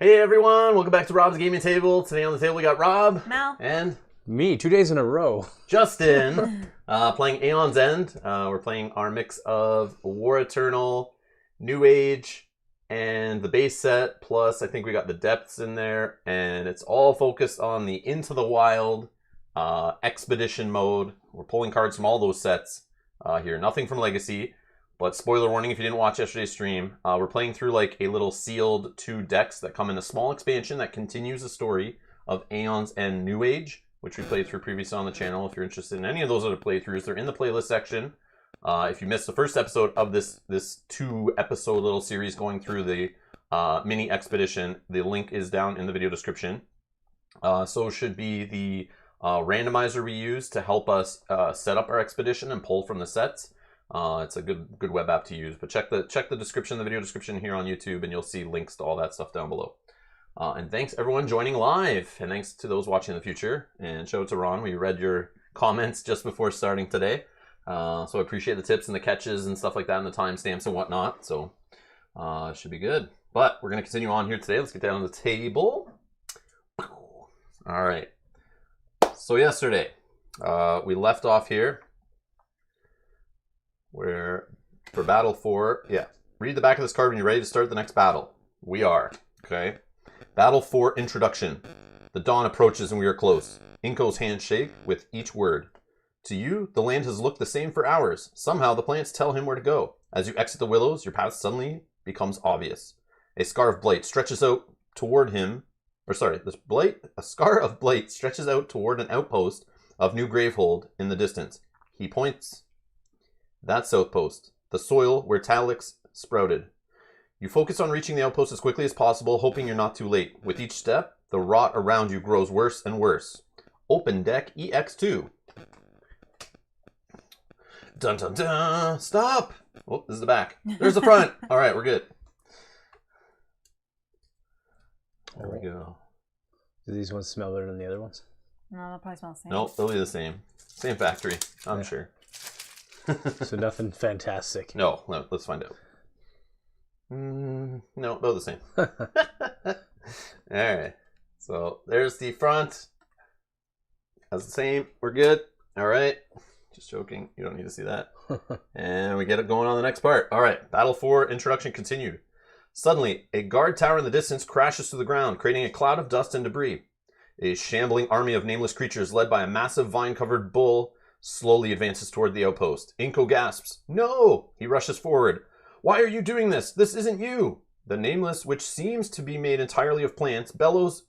Hey everyone, welcome back to Rob's Gaming Table. Today on the table we got Rob, Mel, and me, 2 days in a row. Justin, playing Aeon's End. We're playing our mix of War Eternal, New Age, and the base set, plus I think we got the depths in there, and it's all focused on the Into the Wild expedition mode. We're pulling cards from all those sets here, nothing from Legacy. But spoiler warning, if you didn't watch yesterday's stream, we're playing through like a little sealed 2 decks that come in a small expansion that continues the story of Aeons and New Age, which we played through previously on the channel. If you're interested in any of those other playthroughs, they're in the playlist section. If you missed the first episode of this 2-episode little series going through the mini expedition, the link is down in the video description. So should be the randomizer we use to help us set up our expedition and pull from the sets. It's a good web app to use, but check the description, the video description here on YouTube, and you'll see links to all that stuff down below. And thanks everyone joining live, and thanks to those watching in the future. And shout out to Ron, we read your comments just before starting today, so I appreciate the tips and the catches and stuff like that, and the timestamps and whatnot. So it should be good. But we're gonna continue on here today. Let's get down to the table. All right. So yesterday we left off here. Where for battle 4, read the back of this card when you're ready to start the next battle. We are, okay? Battle 4 introduction. The dawn approaches and we are close. Inko's hands shake with each word. To you, the land has looked the same for hours. Somehow the plants tell him where to go. As you exit the willows, your path suddenly becomes obvious. A scar of blight stretches out toward him, a scar of blight stretches out toward an outpost of New Gravehold in the distance. He points. That's Outpost, the soil where Talix sprouted. You focus on reaching the outpost as quickly as possible, hoping you're not too late. With each step, the rot around you grows worse and worse. Open deck EX2. Dun dun dun! Stop! Oh, this is the back. There's the front. All right, we're good. There we go. Do these ones smell better than the other ones? no, they'll probably smell the same. Nope, they'll be the same. Same factory, I'm sure. So nothing fantastic. No, let's find out. No, they're the same. Alright, so there's the front. That's the same. We're good. Alright, just joking. You don't need to see that. And we get it going on the next part. Alright, Battle 4 introduction continued. Suddenly, a guard tower in the distance crashes to the ground, creating a cloud of dust and debris. A shambling army of nameless creatures led by a massive vine-covered bull slowly advances toward the outpost. Inko gasps. No! He rushes forward. Why are you doing this? This isn't you! The Nameless, which seems to be made entirely of plants, bellows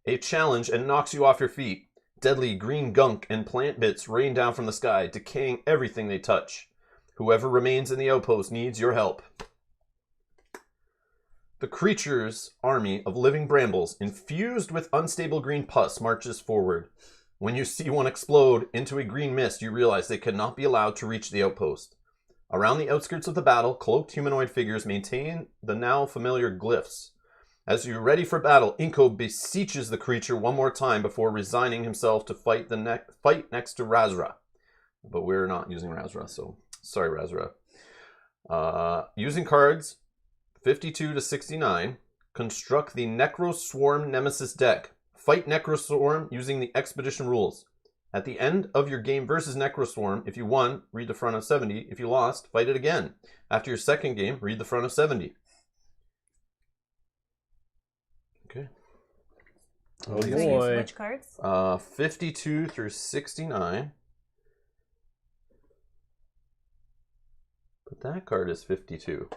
a challenge and knocks you off your feet. Deadly green gunk and plant bits rain down from the sky, decaying everything they touch. Whoever remains in the outpost needs your help. The creature's army of living brambles, infused with unstable green pus, marches forward. When you see one explode into a green mist, you realize they cannot be allowed to reach the outpost. Around the outskirts of the battle, cloaked humanoid figures maintain the now familiar glyphs. As you're ready for battle, Inko beseeches the creature one more time before resigning himself to fight next to Razra. But we're not using Razra, so sorry, Razra. Using cards 52 to 69, construct the Necro Swarm Nemesis deck. Fight Necroswarm using the Expedition rules. At the end of your game versus Necroswarm, if you won, read the front of 70. If you lost, fight it again. After your second game, read the front of 70. Okay. Oh So boy. use which cards? 52 through 69. But that card is 52.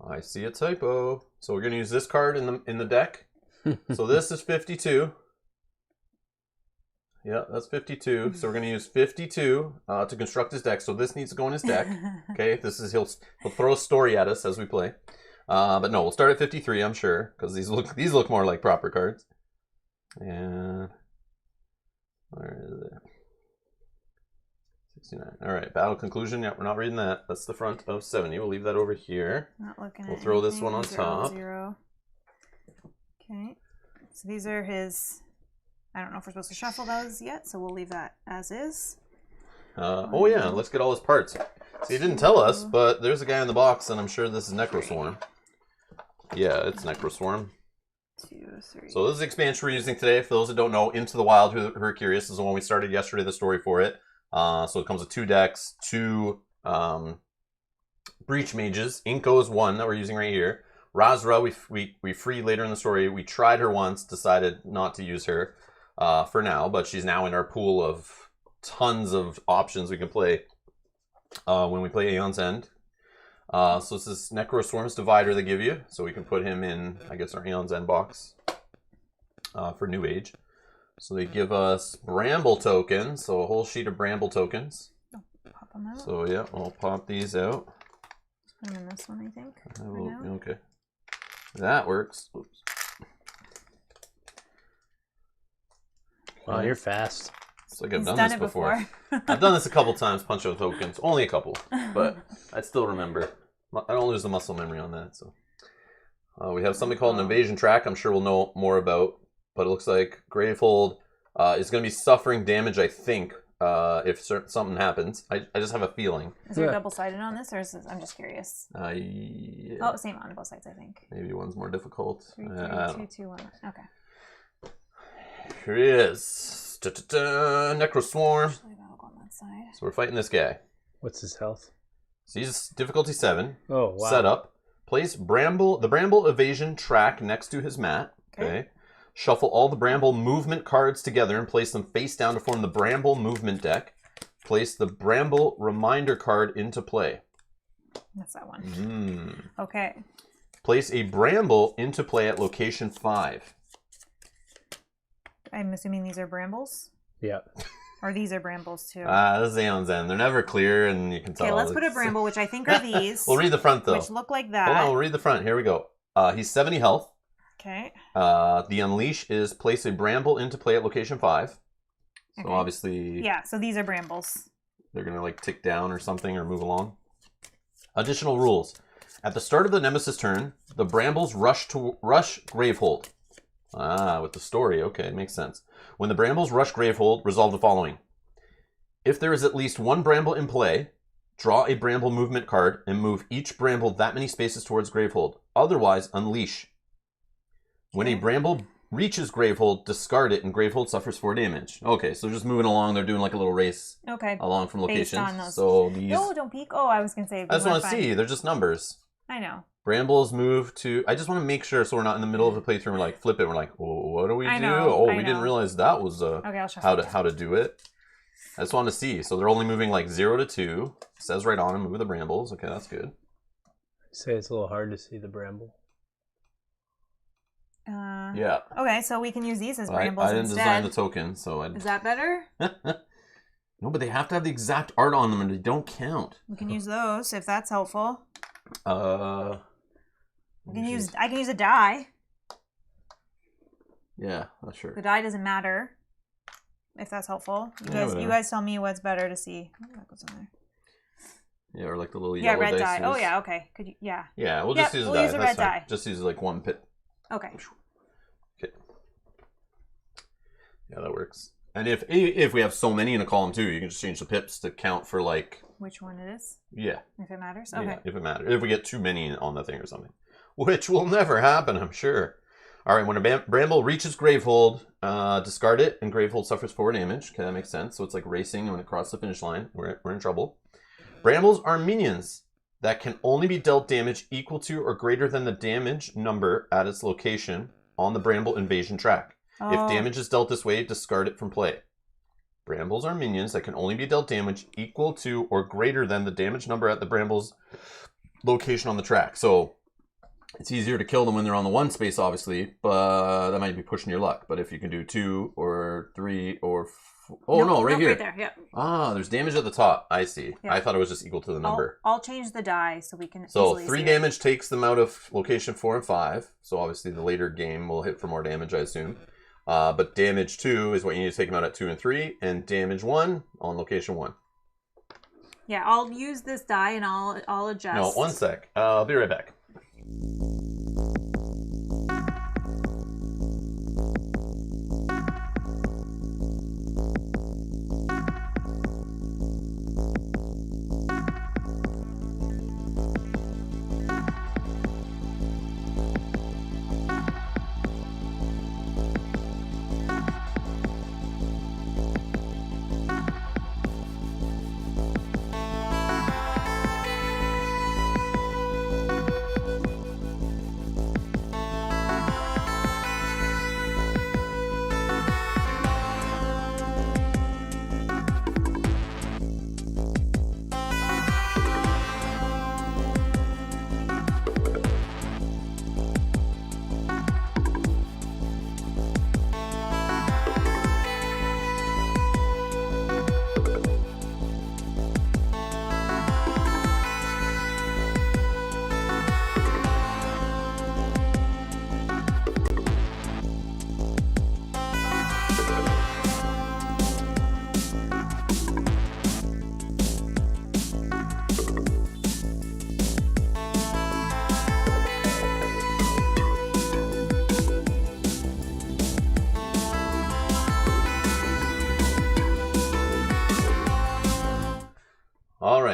I see a typo. So we're going to use this card in the deck. So this is 52. Yeah, that's 52. So we're going to use 52 to construct his deck. So this needs to go in his deck. Okay, he'll throw a story at us as we play. But no, we'll start at 53, I'm sure, because these look more like proper cards. And where is it? 69. All right, battle conclusion. Yeah, we're not reading that. That's the front of 70. We'll leave that over here. Not looking We'll at throw this anything. one on top. 0. Okay. So these are his. I don't know if we're supposed to shuffle those yet, so we'll leave that as is. Oh yeah, let's get all his parts. See, he didn't tell us, but there's a guy in the box, and I'm sure this is Necroswarm. Yeah, it's Necroswarm. 3. So this is the expansion we're using today. For those that don't know, Into the Wild, who are curious, is the one we started yesterday, the story for it. So it comes with 2 decks, 2 Breach Mages. Inko is one that we're using right here. Razra, we freed later in the story. We tried her once, decided not to use her for now, but she's now in our pool of tons of options we can play when we play Aeon's End. So this is Necroswarm's Divider they give you, so we can put him in, I guess, our Aeon's End box for New Age. So they give us Bramble tokens, so a whole sheet of Bramble tokens. Oh, pop them out. So yeah, I'll pop these out. Put them in this one, I think. Okay, that works. Oops. Wow, you're fast. It's like I've He's done done this it before. I've done this a couple times, punch out tokens. Only a couple, but I still remember. I don't lose the muscle memory on that. So we have something called an invasion track. I'm sure we'll know more about, but it looks like Gravehold is going to be suffering damage, I think, if something happens. I just have a feeling. Is there double-sided on this, or is this, I'm just curious? Yeah. Oh, same on both sides, I think. Maybe one's more difficult. 3, 3, 2, 2, 1. Okay. Here he is. Necroswarm. Actually, that'll go on that side. So we're fighting this guy. What's his health? So he's difficulty 7. Oh, wow. Setup. Place the Bramble evasion track next to his mat. Okay. Shuffle all the Bramble movement cards together and place them face down to form the Bramble movement deck. Place the Bramble reminder card into play. That's that one. Okay. Place a Bramble into play at location 5. I'm assuming these are brambles? Yeah. Or these are brambles too? This is Aeon's End. They're never clear, and you can tell. Okay, let's put a bramble, which I think are these. We'll read the front, though. Which look like that. Hold on, we'll read the front. Here we go. He's 70 health. Okay. The Unleash is place a Bramble into play at location 5. So Okay. obviously... Yeah, so these are brambles. They're going to like tick down or something or move along. Additional rules. At the start of the Nemesis turn, the Brambles rush Gravehold. With the story. Okay, it makes sense. When the Brambles rush Gravehold, resolve the following. If there is at least one Bramble in play, draw a Bramble movement card and move each Bramble that many spaces towards Gravehold. Otherwise, unleash. When a Bramble reaches Gravehold, discard it and Gravehold suffers 4 damage. Okay, so just moving along, they're doing like a little race along from locations. Based on those. So these... No, don't peek. Oh, I was going to say... I just want to see. They're just numbers. I know. Brambles move to... I just want to make sure so we're not in the middle of the playthrough and we're like, flip it. We're like, well, what do we do? Know, we didn't realize that was okay, I'll how to do it. I just want to see. So they're only moving like 0 to 2. It says right on them, move the Brambles. Okay, that's good. Say it's a little hard to see the Bramble. Yeah. Okay, so we can use these as brambles I didn't instead. design the token, so Is that better? No, but they have to have the exact art on them and they don't count. We can use those if that's helpful. I can use a die. Yeah, that's sure. The die doesn't matter. If that's helpful. You guys tell me what's better to see. Oh, that goes in there. Yeah, or like the little yellow red dice. die. Oh yeah, okay. Could you Yeah, we'll just use a die. Use a red die. Just use like 1 pit. Okay. Okay. Yeah, that works. And if we have so many in a column too, you can just change the pips to count for like which one it is. Yeah. If it matters. Okay. Yeah, if it matters. If we get too many on the thing or something. Which will never happen, I'm sure. Alright, when a Bramble reaches Gravehold, discard it, and Gravehold suffers 4 damage. Okay, that makes sense. So it's like racing, and when it crosses the finish line, we're in trouble. Brambles are minions that can only be dealt damage equal to or greater than the damage number at its location on the Bramble invasion track. If damage is dealt this way, discard it from play. Brambles are minions that can only be dealt damage equal to or greater than the damage number at the Bramble's location on the track. So it's easier to kill them when they're on the 1 space, obviously, but that might be pushing your luck. But if you can do 2 or 3 or 4... Oh, no, right here. Right there, yeah. There's damage at the top. I see. Yeah. I thought it was just equal to the number. I'll change the die so we can So easily 3 see damage takes them out of location 4 and 5. So obviously the later game will hit for more damage, I assume. But damage 2 is what you need to take them out at 2 and 3. And damage 1 on location 1. Yeah, I'll use this die and I'll adjust. No, 1 sec. I'll be right back.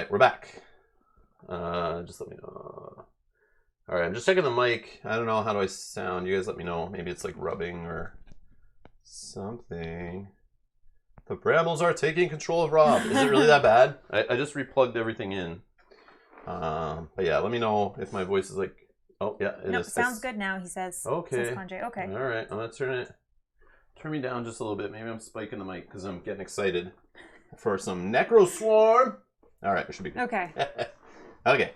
right, we're back. Just let me know. All right, I'm just checking the mic. I don't know, how do I sound? You guys let me know. Maybe it's like rubbing or something. The brambles are taking control of Rob. Is it really that bad? I just replugged everything in. But yeah, let me know if my voice is like... Oh, yeah, it Nope, is. sounds good now, he says. Okay. Says Conjay. Okay. All right, I'm going to turn me down just a little bit. Maybe I'm spiking the mic because I'm getting excited for some Necro Swarm. All right, it should be good. Okay. Okay.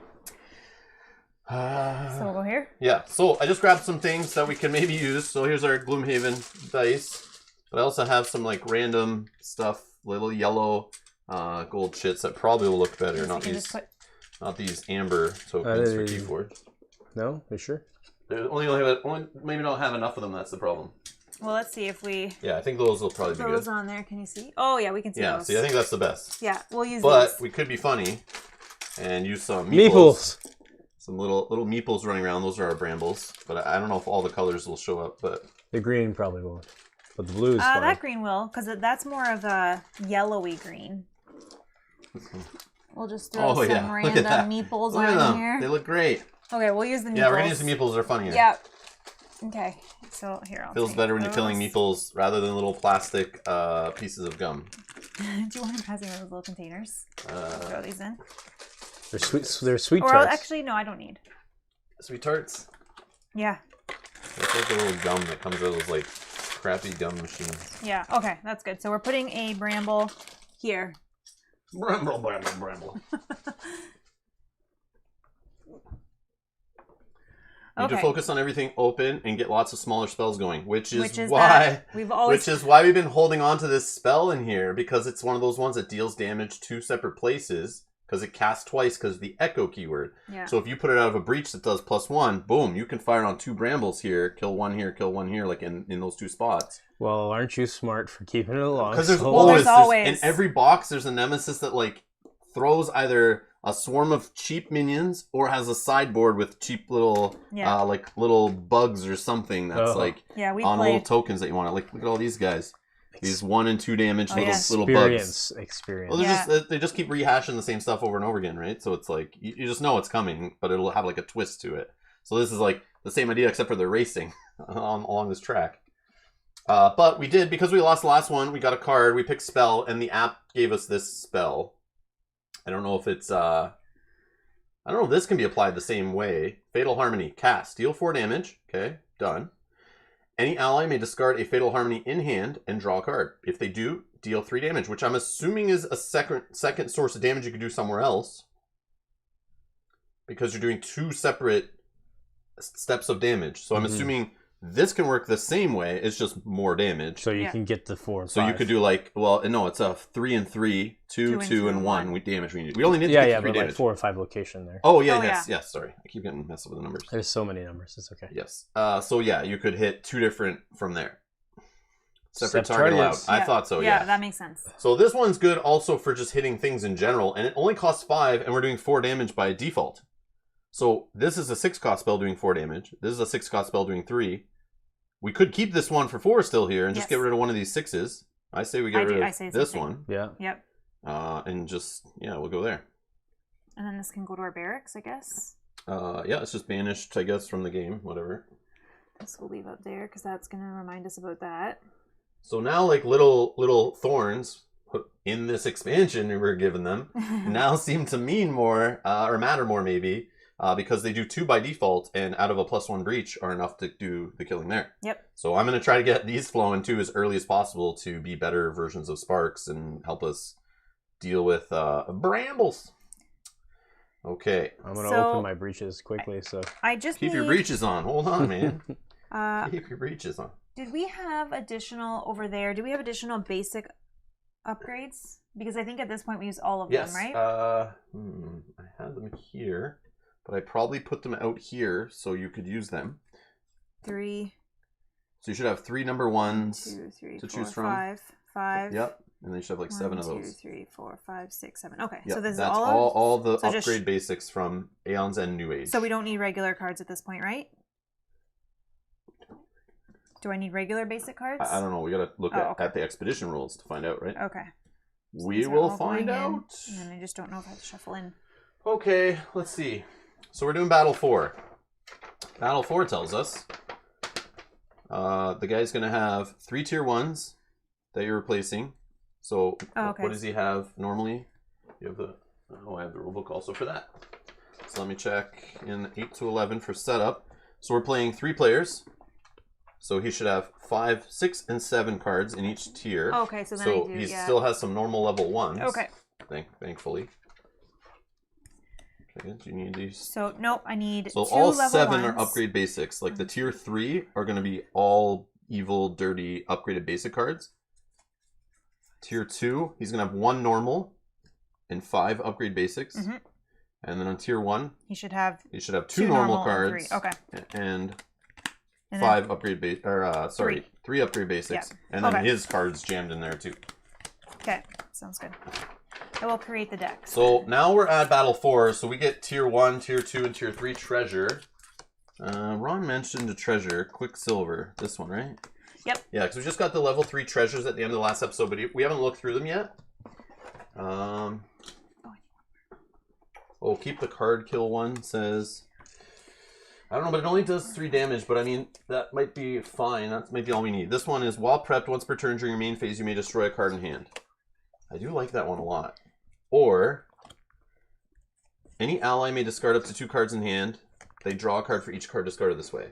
So we'll go here? Yeah, so I just grabbed some things that we can maybe use. So here's our Gloomhaven dice. But I also have some like random stuff, little yellow gold shits that probably will look better. Not these amber tokens for keyboards. No, you sure? Only maybe don't have enough of them. That's the problem. Well, let's see if we... Yeah, I think those will probably be good. Those on there, can you see? Oh, yeah, we can see those. Yeah, see, I think that's the best. Yeah, we'll use But these. we could be funny and use some Meeples. Some little meeples running around. Those are our brambles. But I don't know if all the colors will show up. But The green probably won't. But the blue is fine. That green will, because that's more of a yellowy green. We'll just throw some random meeples on here. They look great. Okay, we'll use the meeples. Yeah, we're going to use the meeples. They're funnier. Yeah. Okay, so here I'll Feels better when you're killing meeples rather than little plastic pieces of gum. Do you want to pass me those little containers? Throw these in. They're sweet. They're sweet Or tarts. actually, no, I don't need. Sweet tarts? Yeah. It's like a little gum that comes out of those like crappy gum machines. Yeah, okay, that's good. So we're putting a bramble here. Bramble, bramble, bramble. You need to focus on everything open and get lots of smaller spells going, which is why we've been holding on to this spell in here, because it's one of those ones that deals damage 2 separate places because it casts twice because of the echo keyword. Yeah. So if you put it out of a breach that does +1, boom, you can fire on 2 brambles here, kill one here, like in those 2 spots. Well, aren't you smart for keeping it along? Because there's always in every box there's a nemesis that like throws either a swarm of cheap minions or has a sideboard with cheap little like little bugs or something that's on little tokens that you want. Like look at all these guys. These 1 and 2 damage little bugs. Experience. Well, they just keep rehashing the same stuff over and over again, right? So it's like you just know it's coming, but it'll have like a twist to it. So this is like the same idea except for they're racing along this track. But we did, because we lost the last one, we got a card, we picked spell, and the app gave us this spell. I don't know if it's, I don't know if this can be applied the same way. Fatal Harmony. Cast. Deal 4 damage. Okay, done. Any ally may discard a Fatal Harmony in hand and draw a card. If they do, deal 3 damage, which I'm assuming is a second source of damage you could do somewhere else. Because you're doing 2 separate steps of damage. So I'm assuming this can work the same way, it's just more damage. So you can get the 4 and 5. So you could do like, well, no, it's a 3 and 3, 2 and 1 with damage. We only need to get 3 but damage. Like 4 and 5 location there. Oh, yeah, yes, sorry. I keep getting messed up with the numbers. There's so many numbers, it's okay. Yes. So yeah, you could hit 2 different from there. Separate target allowed. I thought so, yeah. Yeah, that makes sense. So this one's good also for just hitting things in general, and it only costs 5, and we're doing 4 damage by default. So this is a 6 cost spell doing 4 damage. This is a 6 cost spell doing 3. We could keep this one for 4 still here and just get rid of one of these 6s. I say we get rid of this one. Yeah. Yep. And just, we'll go there. And then this can go to our barracks, I guess. Yeah, it's just banished, I guess, from the game, whatever. This we'll leave up there because that's going to remind us about that. So now, like, little thorns in this expansion we were giving them now seem to mean more, or matter more maybe, because they do 2 by default, and out of a +1 breach are enough to do the killing there. Yep. So I'm going to try to get these flowing too as early as possible to be better versions of Sparks and help us deal with brambles. Okay. I'm going to open my breaches quickly, so... I just Keep your breaches on. Hold on, man. Keep your breaches on. Did we have additional over there? Do we have additional basic upgrades? Because I think at this point we use all of them, right? I had them here. But I probably put them out here so you could use them. 3. So you should have 3 number 1s 2, 3, to 4, choose from. 5. Yep. And then you should have like 7 of 1, those. 2, 3, 4, 5, 6, 7. Okay. Yep. So this That's is all the upgrade basics from Aeons and New Age. So we don't need regular cards at this point, right? Do I need regular basic cards? I don't know. We got to look at the expedition rules to find out, right? Okay. We These are will all find going in, out. And then I just don't know if I have to shuffle in. Okay, let's see. So we're doing Battle 4. Battle 4 tells us the guy's going to have 3 tier 1s that you're replacing. So what does he have normally? You have the... Oh, I have the rulebook also for that. So let me check in 8 to 11 for setup. So we're playing 3 players. So he should have 5, 6, and 7 cards in each tier. Okay, so then I do, he still has some normal level 1s. Okay. Thankfully. Okay, do you need these? So, nope, I need 2 all level 7 ones. are upgrade basics. Like the tier 3 are going to be all evil, dirty, upgraded basic cards. Tier 2, he's going to have 1 normal and 5 upgrade basics. Mm-hmm. And then on tier 1, he should have 2 normal cards. And 3. Okay. And 5 upgrade base, 3 upgrade basics. Yeah. And then his cards jammed in there too. Okay, sounds good. I will create the deck. So now we're at Battle 4, so we get Tier 1, Tier 2, and Tier 3 treasure. Ron mentioned a treasure, Quicksilver. This one, right? Yep. Yeah, because we just got the level 3 treasures at the end of the last episode, but we haven't looked through them yet. Keep the card kill one, says... I don't know, but it only does 3 damage, but I mean, that might be fine. That's maybe all we need. This one is, while prepped, once per turn during your main phase, you may destroy a card in hand. I do like that one a lot. Or, any ally may discard up to 2 cards in hand. They draw a card for each card discarded this way.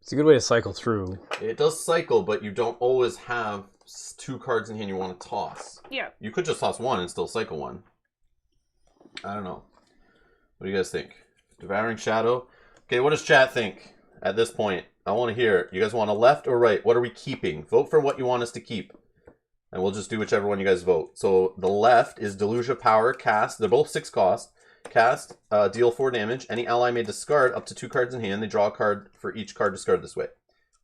It's a good way to cycle through. It does cycle, but you don't always have 2 cards in hand you want to toss. Yeah. You could just toss 1 and still cycle 1. I don't know. What do you guys think? Devouring Shadow? Okay, what does chat think at this point? I want to hear. You guys want a left or right? What are we keeping? Vote for what you want us to keep. And we'll just do whichever one you guys vote. So the left is Deluge of Power, cast. They're both 6 cost. Cast, deal 4 damage. Any ally may discard up to 2 cards in hand. They draw a card for each card discarded this way.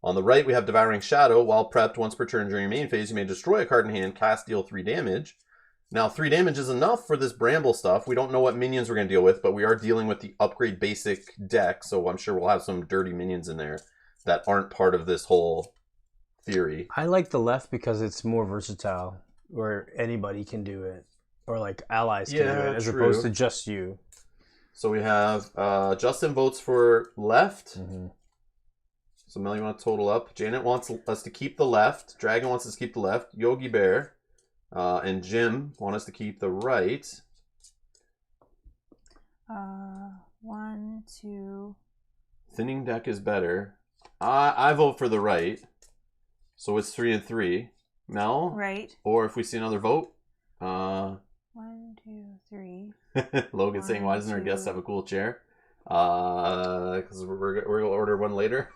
On the right, we have Devouring Shadow. While prepped, once per turn during your main phase, you may destroy a card in hand. Cast, deal 3 damage. Now, 3 damage is enough for this Bramble stuff. We don't know what minions we're going to deal with, but we are dealing with the upgrade basic deck, so I'm sure we'll have some dirty minions in there that aren't part of this whole theory. I like the left because it's more versatile, where anybody can do it, or like allies can do it, as opposed to just you. So we have Justin votes for left. Mm-hmm. So Mel, you want to total up? Janet wants us to keep the left. Dragon wants us to keep the left. Yogi Bear and Jim want us to keep the right. 1, 2. Thinning deck is better. I vote for the right. So it's 3 and 3. Mel? Right. Or if we see another vote. 1, 2, 3. Logan's saying, why doesn't our guest have a cool chair? Because we're going to order one later.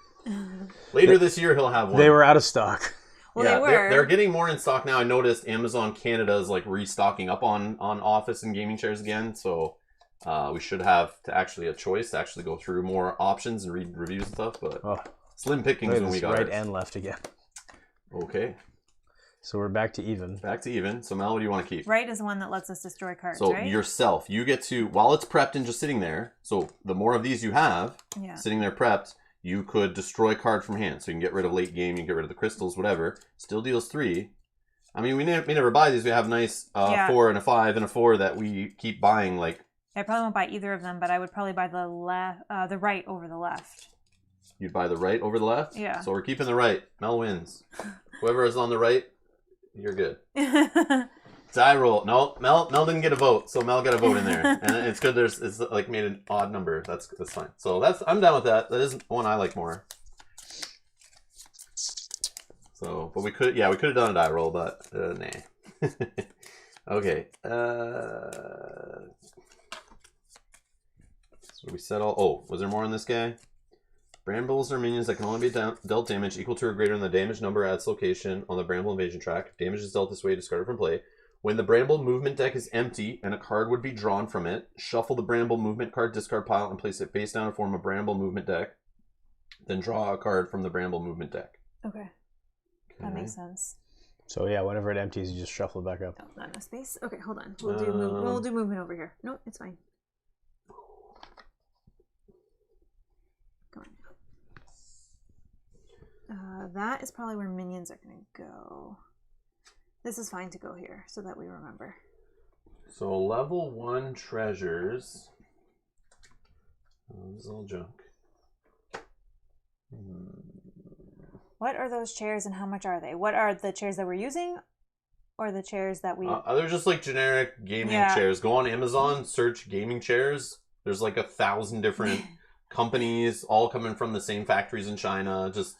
Later this year, he'll have one. They were out of stock. Well, yeah, they were. They're getting more in stock now. I noticed Amazon Canada is like restocking up on office and gaming chairs again. So we should have a choice to actually go through more options and read reviews and stuff. But slim pickings when we got right and left again. Okay. So we're back to even. Back to even. So Mel, what do you want to keep? Right is the one that lets us destroy cards, so right? Yourself. You get to, while it's prepped and just sitting there, so the more of these you have, sitting there prepped, you could destroy a card from hand. So you can get rid of late game, you can get rid of the crystals, whatever. Still deals 3. I mean, we never buy these. We have nice 4 and a 5 and a 4 that we keep buying. Like, I probably won't buy either of them, but I would probably buy the right over the left. You'd buy the right over the left? Yeah. So we're keeping the right. Mel wins. Whoever is on the right, you're good. Die roll. No, Mel didn't get a vote, so Mel got a vote in there, and it's good. It's like made an odd number. That's fine. So I'm down with that. That is one I like more. So, but we could have done a die roll, but nah. Okay. So we settle. Oh, was there more on this guy? Brambles are minions that can only be dealt damage equal to or greater than the damage number at its location on the Bramble invasion track. Damage is dealt this way, discarded from play. When the Bramble movement deck is empty and a card would be drawn from it, shuffle the Bramble movement card discard pile and place it face down to form a Bramble movement deck. Then draw a card from the Bramble movement deck. Okay. That makes sense. So yeah, whenever it empties, you just shuffle it back up. Oh, not enough space. Okay, hold on. We'll do movement over here. No, it's fine. Go on. That is probably where minions are gonna go. This is fine to go here so that we remember. So level 1 treasures. Oh, this is all junk. What are those chairs and how much are they? What are the chairs that we're using or the chairs that we... They're just like generic gaming chairs. Go on Amazon, search gaming chairs. There's like 1,000 different companies, all coming from the same factories in China. Just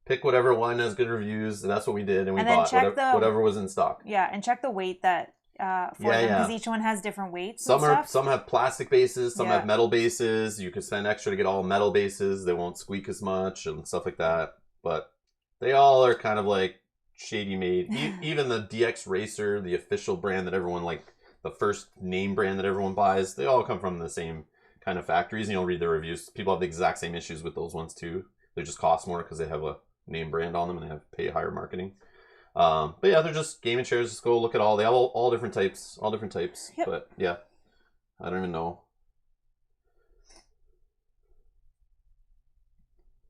pick whatever one has good reviews, and that's what we did, and we bought whatever was in stock. Yeah, and check the weight that for them, because each one has different weights. Some have plastic bases, some have metal bases. You can spend extra to get all metal bases. They won't squeak as much and stuff like that. But they all are kind of like shady made. Even the DX Racer, the official brand that everyone, like the first name brand that everyone buys, they all come from the same kind of factories. And you'll read the reviews. People have the exact same issues with those ones too. They just cost more because they have a name brand on them and they have to pay higher marketing. But yeah, they're just gaming chairs. Just go look at all. They have all different types. Yep. But yeah, I don't even know.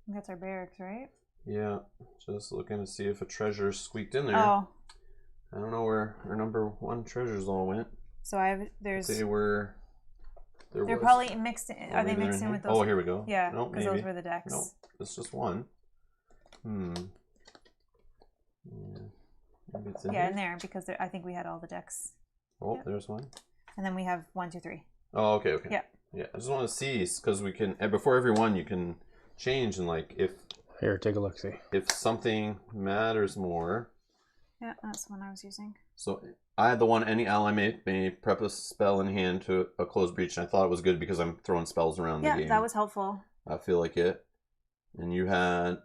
That's our barracks, right? Yeah, just looking to see if a treasure squeaked in there. Oh. I don't know where our number 1 treasures all went. So there's... They're probably mixed in. Are they mixed in with those? Oh, here we go. Yeah, because those were the decks. No, it's just one. Yeah, maybe it's in there, because I think we had all the decks. Oh, there's one. And then we have 1, 2, 3. Oh, okay. Yeah. Yeah, I just want to see, because we can, and before every one, you can change, and like, if... Here, take a look, see. If something matters more... Yeah, that's the one I was using. So, I had the one, any ally may prep a spell in hand to a closed breach, and I thought it was good because I'm throwing spells around the game. Yeah, that was helpful. I feel like it. And you had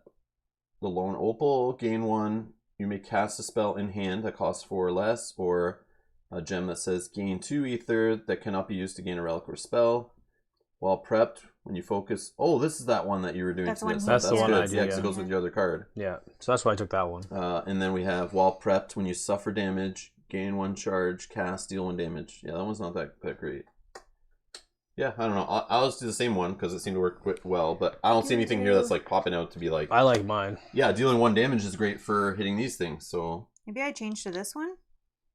the lone opal, gain 1. You may cast a spell in hand that costs 4 or less, or a gem that says gain 2 ether that cannot be used to gain a relic or spell. While prepped, when you focus... Oh, this is that one that you were doing. That's the one I did, yeah, because it goes with your other card. Yeah, so that's why I took that one. And then we have, while prepped, when you suffer damage, gain 1 charge, cast, deal 1 damage. Yeah, that one's not that great. Yeah, I don't know. I'll just do the same one because it seemed to work quite well, but I don't see anything here that's like popping out to be like... I like mine. Yeah, dealing 1 damage is great for hitting these things, so... Maybe I changed to this one?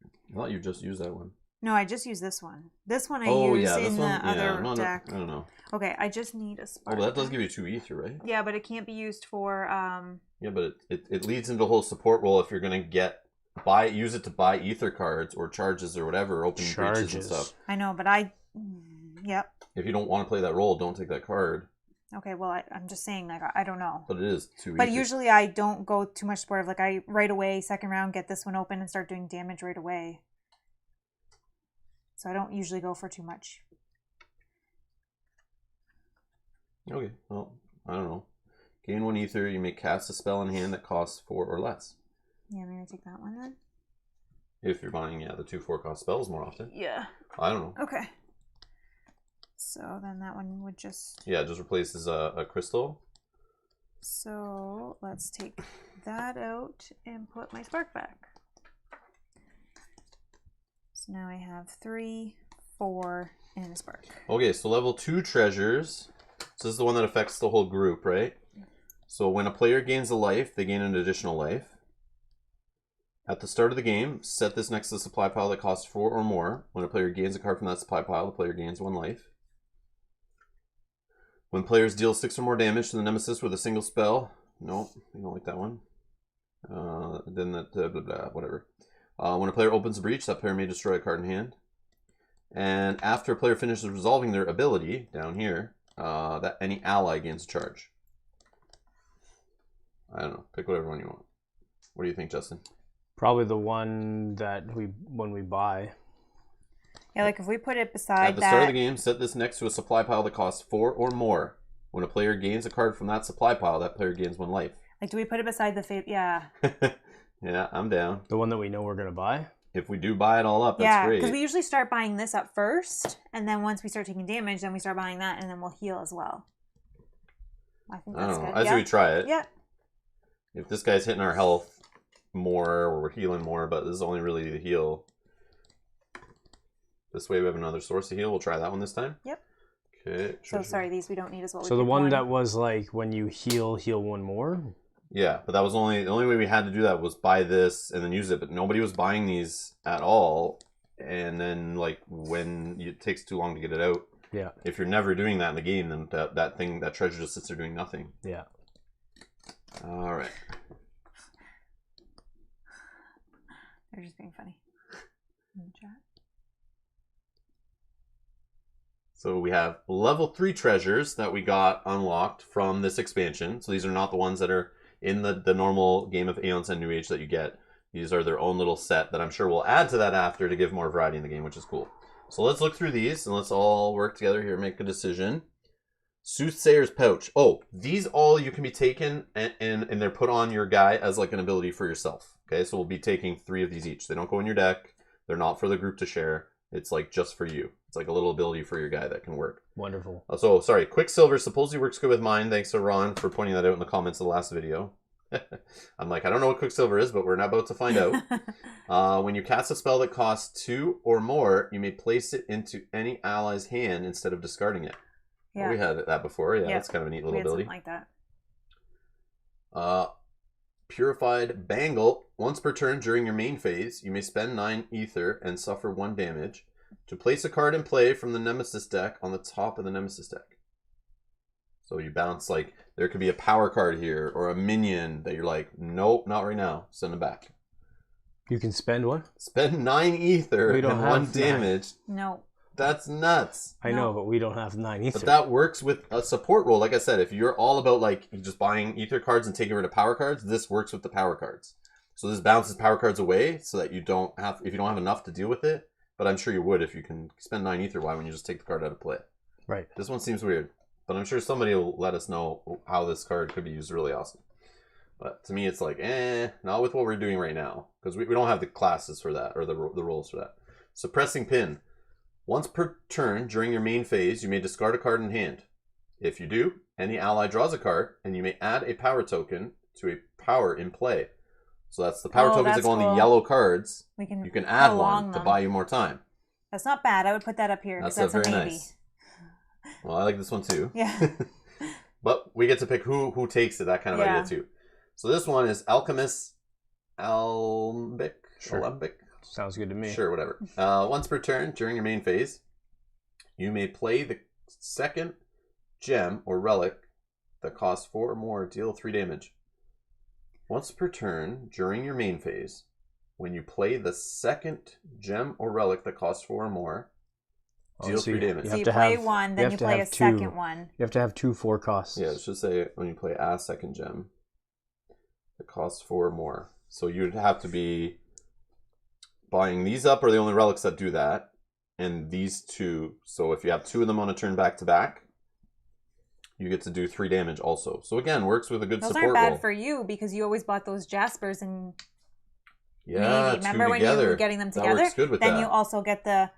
I thought you just used that one. No, I just used this one. This one I used in the other deck. I don't know. Okay, I just need a spark. Oh, that does give you 2 ether, right? Yeah, but it can't be used for... Yeah, but it leads into a whole support role if you're going to use it to buy ether cards or charges or whatever, open breaches and stuff. I know, but Yep. If you don't want to play that role, don't take that card. Okay, well, I'm just saying, like, I don't know. But it is 2 But usually I don't go too much support. Like, I right away, second round, get this one open and start doing damage right away. So I don't usually go for too much. Okay, well, I don't know. Gain 1 ether, you may cast a spell in hand that costs 4 or less. Yeah, maybe take that one then. If you're buying, the 2/4 cost spells more often. Yeah. I don't know. Okay. So then that one would just... Yeah, it just replaces a crystal. So let's take that out and put my spark back. So now I have 3, 4, and a spark. Okay, so level 2 treasures. So this is the one that affects the whole group, right? So when a player gains a life, they gain an additional life. At the start of the game, set this next to the supply pile that costs 4 or more. When a player gains a card from that supply pile, the player gains 1 life. When players deal 6 or more damage to the nemesis with a single spell... No, you don't like that one. Then that... blah, blah, whatever. When a player opens a breach, that player may destroy a card in hand. And after a player finishes resolving their ability, down here, that any ally gains a charge. I don't know. Pick whatever one you want. What do you think, Justin? Probably the one that when we buy. Yeah, like if we put it beside that... At the start of the game, set this next to a supply pile that costs 4 or more. When a player gains a card from that supply pile, that player gains 1 life. Like, do we put it beside the... Yeah. Yeah, I'm down. The one that we know we're going to buy? If we do buy it all up, that's great. Yeah, because we usually start buying this up first, and then once we start taking damage, then we start buying that, and then we'll heal as well. I think that's good. I say we try it. Yeah. If this guy's hitting our health more, or we're healing more, but this is only really the heal. This way we have another source to heal. We'll try that one this time. Yep. Okay. So sorry, these we don't need as well. So the one that was like when you heal 1 more? Yeah, but that was the only way we had to do that was buy this and then use it. But nobody was buying these at all. And then like when it takes too long to get it out, if you're never doing that in the game, then that treasure just sits there doing nothing. Yeah. All right. They're just being funny in the chat. So we have level 3 treasures that we got unlocked from this expansion. So these are not the ones that are in the normal game of Aeons and New Age that you get. These are their own little set that I'm sure we'll add to that after to give more variety in the game, which is cool. So let's look through these and let's all work together here and make a decision. Soothsayer's Pouch. Oh, these all you can be taken and they're put on your guy as like an ability for yourself. Okay, so we'll be taking 3 of these each. They don't go in your deck. They're not for the group to share. It's like just for you. It's like a little ability for your guy that can work. Wonderful. So, sorry, Quicksilver supposedly works good with mine. Thanks to Ron for pointing that out in the comments of the last video. I'm like, I don't know what Quicksilver is, but we're not about to find out. When you cast a spell that costs 2 or more, you may place it into any ally's hand instead of discarding it. Yeah. Well, we had that before. Yeah, that's kind of a neat little ability. Like that. Purified Bangle. Once per turn during your main phase, you may spend 9 ether and suffer 1 damage to place a card in play from the Nemesis deck on the top of the Nemesis deck. So you bounce, like, there could be a power card here or a minion that you're like, nope, not right now. Send them back. You can spend what? Spend 9 ether and 1 damage. No. That's nuts. I know, but we don't have 9 ether. But that works with a support role. Like I said, if you're all about like just buying ether cards and taking rid of power cards, this works with the power cards. So this bounces power cards away so that you don't have, if you don't have enough to deal with it. But I'm sure you would if you can spend 9 ether. Why wouldn't you just take the card out of play? Right. This one seems weird. But I'm sure somebody will let us know how this card could be used really awesome. But to me, it's like, not with what we're doing right now. Because we don't have the classes for that, or the roles for that. Suppressing Pin. Once per turn during your main phase, you may discard a card in hand. If you do, any ally draws a card, and you may add a power token to a power in play. So that's the power tokens that go on the yellow cards. You can add one to buy you more time. That's not bad. I would put that up here. That's very a maybe. Nice. Well, I like this one too. Yeah. But we get to pick who takes it, that kind of idea too. So this one is Alchemist Alembic. Sure. Alembic. Sounds good to me. Sure, whatever. Once per turn during your main phase, you may play the second gem or relic that costs 4 or more, deal 3 damage. Once per turn during your main phase, when you play the second gem or relic that costs 4 or more, deal 3 damage. So you play one, then you play a second one. You have to have 2 4 costs. Yeah, it should say when you play a second gem, it costs 4 or more. So you'd have to be buying these up are the only relics that do that, and these 2. So if you have 2 of them on a turn back to back, you get to do 3 damage also. So again, works with a good support role. Those aren't bad for you because you always bought those Jaspers and Navy. Remember when you were getting them together? That works good with then that. You also get the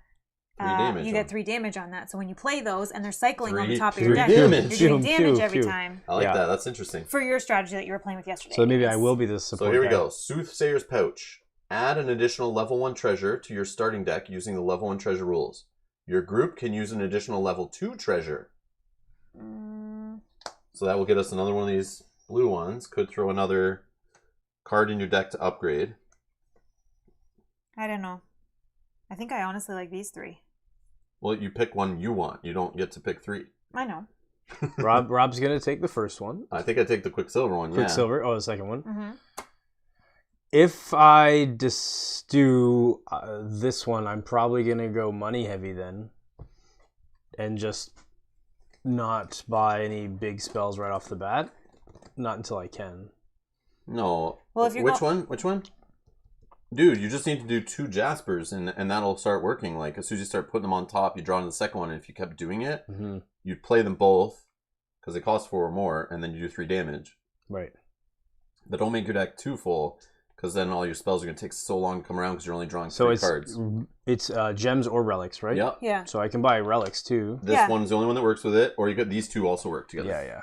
3 damage. You get 3 damage on that. So when you play those and they're cycling on the top of 3 your deck, damage. you're doing damage every time. I like that. That's interesting. For your strategy that you were playing with yesterday. So maybe I will be the support. So here we go. Soothsayer's Pouch. Add an additional level 1 treasure to your starting deck using the level 1 treasure rules. Your group can use an additional level 2 treasure. So that will get us another one of these blue ones. Could throw another card in your deck to upgrade. I don't know. I think I honestly like these 3. Well, you pick one you want. You don't get to pick 3. I know. Rob's going to take the first one. I think I take the Quicksilver one, Quicksilver? Oh, the second one? Mm-hmm. If I just do this one, I'm probably going to go money heavy then. And just not buy any big spells right off the bat. Not until I can. No. Well, if you Which one? Dude, you just need to do 2 Jaspers and that'll start working. Like, as soon as you start putting them on top, you draw into the second one. And if you kept doing it, you'd play them both because they cost 4 or more, and then you do 3 damage. Right. But don't make your deck too full, because then all your spells are going to take so long to come around because you're only drawing 3 cards. It's gems or relics, right? Yep. Yeah. So I can buy relics too. This one's the only one that works with it, or you got these 2 also work together. Yeah.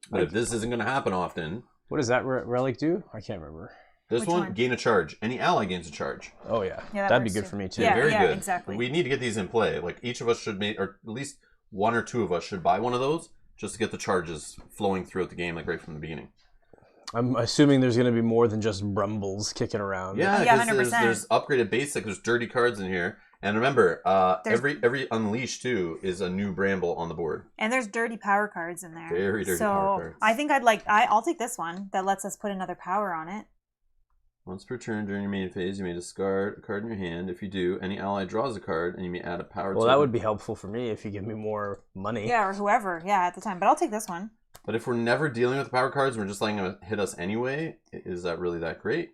But if this isn't going to happen often... What does that relic do? I can't remember. This one, gain a charge. Any ally gains a charge. Oh, yeah. That'd be good for me, too. Yeah, very good. Exactly. We need to get these in play. Like, each of us should make, or at least 1 or 2 of us should buy one of those just to get the charges flowing throughout the game, like right from the beginning. I'm assuming there's going to be more than just Brumbles kicking around. Yeah, Yeah, because 100%. there's upgraded basic. There's dirty cards in here, and remember, every unleash too is a new Bramble on the board. And there's dirty power cards in there. Very dirty so power cards. I think I'll take this one that lets us put another power on it. Once per turn during your main phase, you may discard a card in your hand. If you do, any ally draws a card, and you may add a power. Well, that would be helpful for me if you give me more money. Yeah, or whoever. Yeah, at the time. But I'll take this one. But if we're never dealing with power cards, and we're just letting them hit us anyway. Is that really that great?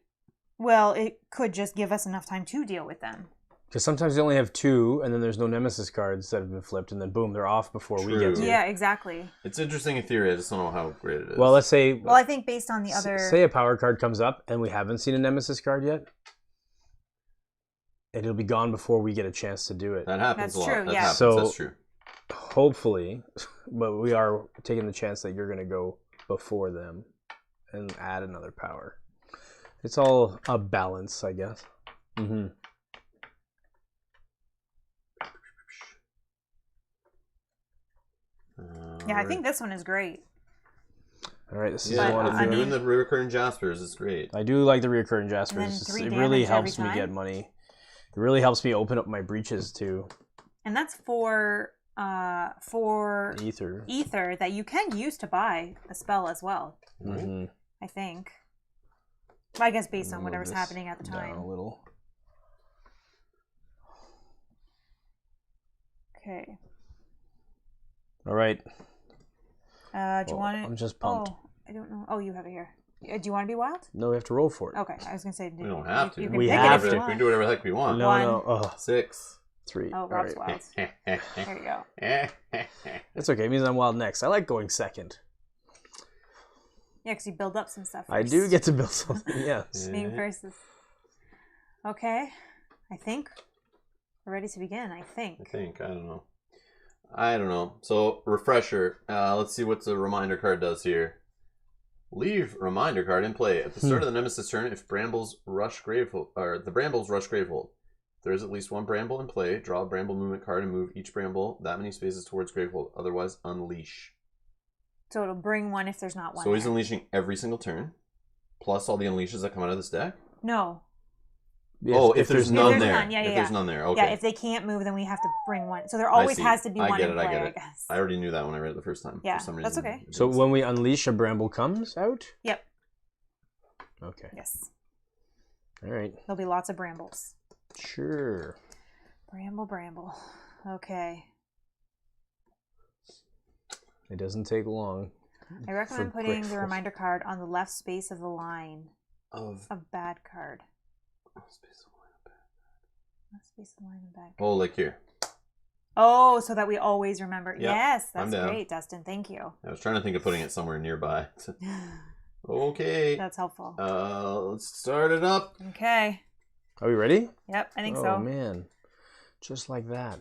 Well, it could just give us enough time to deal with them. Because sometimes they only have 2, and then there's no Nemesis cards that have been flipped, and then boom, they're off before we get to. Yeah, exactly. It's interesting in theory. I just don't know how great it is. Well, let's say. Well, I think based on the other. Say a power card comes up, and we haven't seen a Nemesis card yet. And it'll be gone before we get a chance to do it. That happens That's a lot. true, That yeah. happens. So- That's true. Hopefully, but we are taking the chance that you're going to go before them and add another power. It's all a balance, I guess. Mm-hmm. Yeah, I think this one is great. All right, this is Yeah, the one if I'm you're doing. doing the recurring Jaspers, it's great. I do like the recurring And Jaspers. then It's- 3 It damage really every helps me time. get money. It really helps me open up my breaches too. And that's for Ether. ether that you can use to buy a spell as well, Mm-hmm. I think. I guess based on whatever's happening at the Down time. a little. Okay. All right. Do you want it? I'm just pumped. Oh, I don't know. Oh, you have it here. Do you want to be wild? No, we have to roll for it. Okay, I was gonna say. We don't have to. You can We pick have it if to. you We can want. do whatever the heck we want. No, One. no. Oh, 6. 3. Oh, All Rob's right. wild. There you go. It's okay. It means I'm wild next. I like going second. Yeah, because you build up some stuff. I First. do get to build something. Yes. Being first is okay. I think we're ready to begin. I I think. think. I don't know. So, refresher. Let's see what the reminder card does here. Leave reminder card in play. At the start of the Nemesis turn, if Brambles rush Gravehold, or the Brambles rush Gravehold, if there is at least one Bramble in play, draw a Bramble movement card and move each Bramble that many spaces towards Gravehold. Otherwise, unleash. So it'll bring one if there's not one. So he's there. unleashing every single turn, plus all the unleashes that come out of this deck. No. If there's none there's there. none, yeah, if yeah, there's yeah. none there, okay. Yeah, if they can't move, then we have to bring one. So there always see. has to be I one get in it, I play, get I it. guess. I already knew that when I read it the first time. Yeah, for some that's reason. okay. So when we unleash, a Bramble comes out? Yep. Okay. Yes. All right. There'll be lots of brambles. Sure. Bramble. Okay. It doesn't take long. I recommend For putting the grateful. reminder card on the left space of the line Of of bad card. Left space of the line of bad card. oh, like here. Oh, so that we always remember. Yep, Yes, I'm that's down. great, Dustin. Thank you. I was trying to think of putting it somewhere nearby. Okay. That's helpful. Let's start it up. Okay. Are we ready? Yep, I think oh, so. Man. Just like that.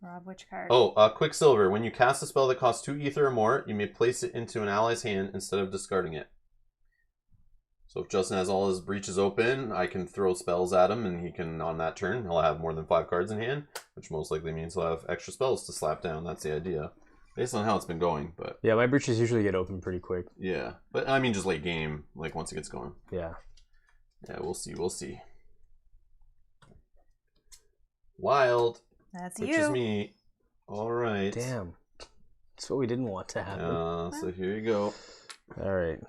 Rob, which card? Oh, Quicksilver. When you cast a spell that costs 2 ether or more, you may place it into an ally's hand instead of discarding it. So if Justin has all his breaches open, I can throw spells at him, and he can, on that turn, he'll have more than 5 cards in hand, which most likely means he'll have extra spells to slap down. That's the idea. Based on how it's been going, but... Yeah, my breaches usually get open pretty quick. Yeah. But, I mean, just late game, like, once it gets going. Yeah. Yeah, we'll see. Wild. That's Which you. is me. All right. Damn. That's what we didn't want to happen. So here you go. All right.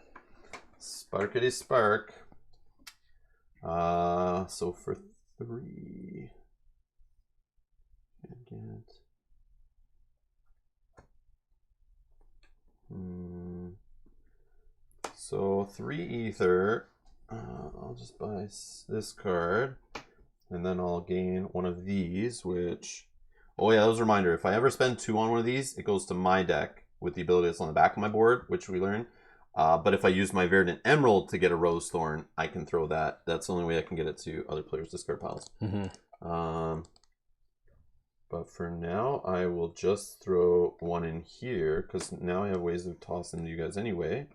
Sparkity spark. So for 3. So 3 ether. I'll just buy this card. And then I'll gain one of these, which... Oh yeah, that was a reminder. If I ever spend 2 on one of these, it goes to my deck with the ability that's on the back of my board, which we learned. But if I use my Verdant Emerald to get a Rose Thorn, I can throw that. That's the only way I can get it to other players' discard piles. Mm-hmm. But for now, I will just throw one in here, because now I have ways of tossing to you guys anyway.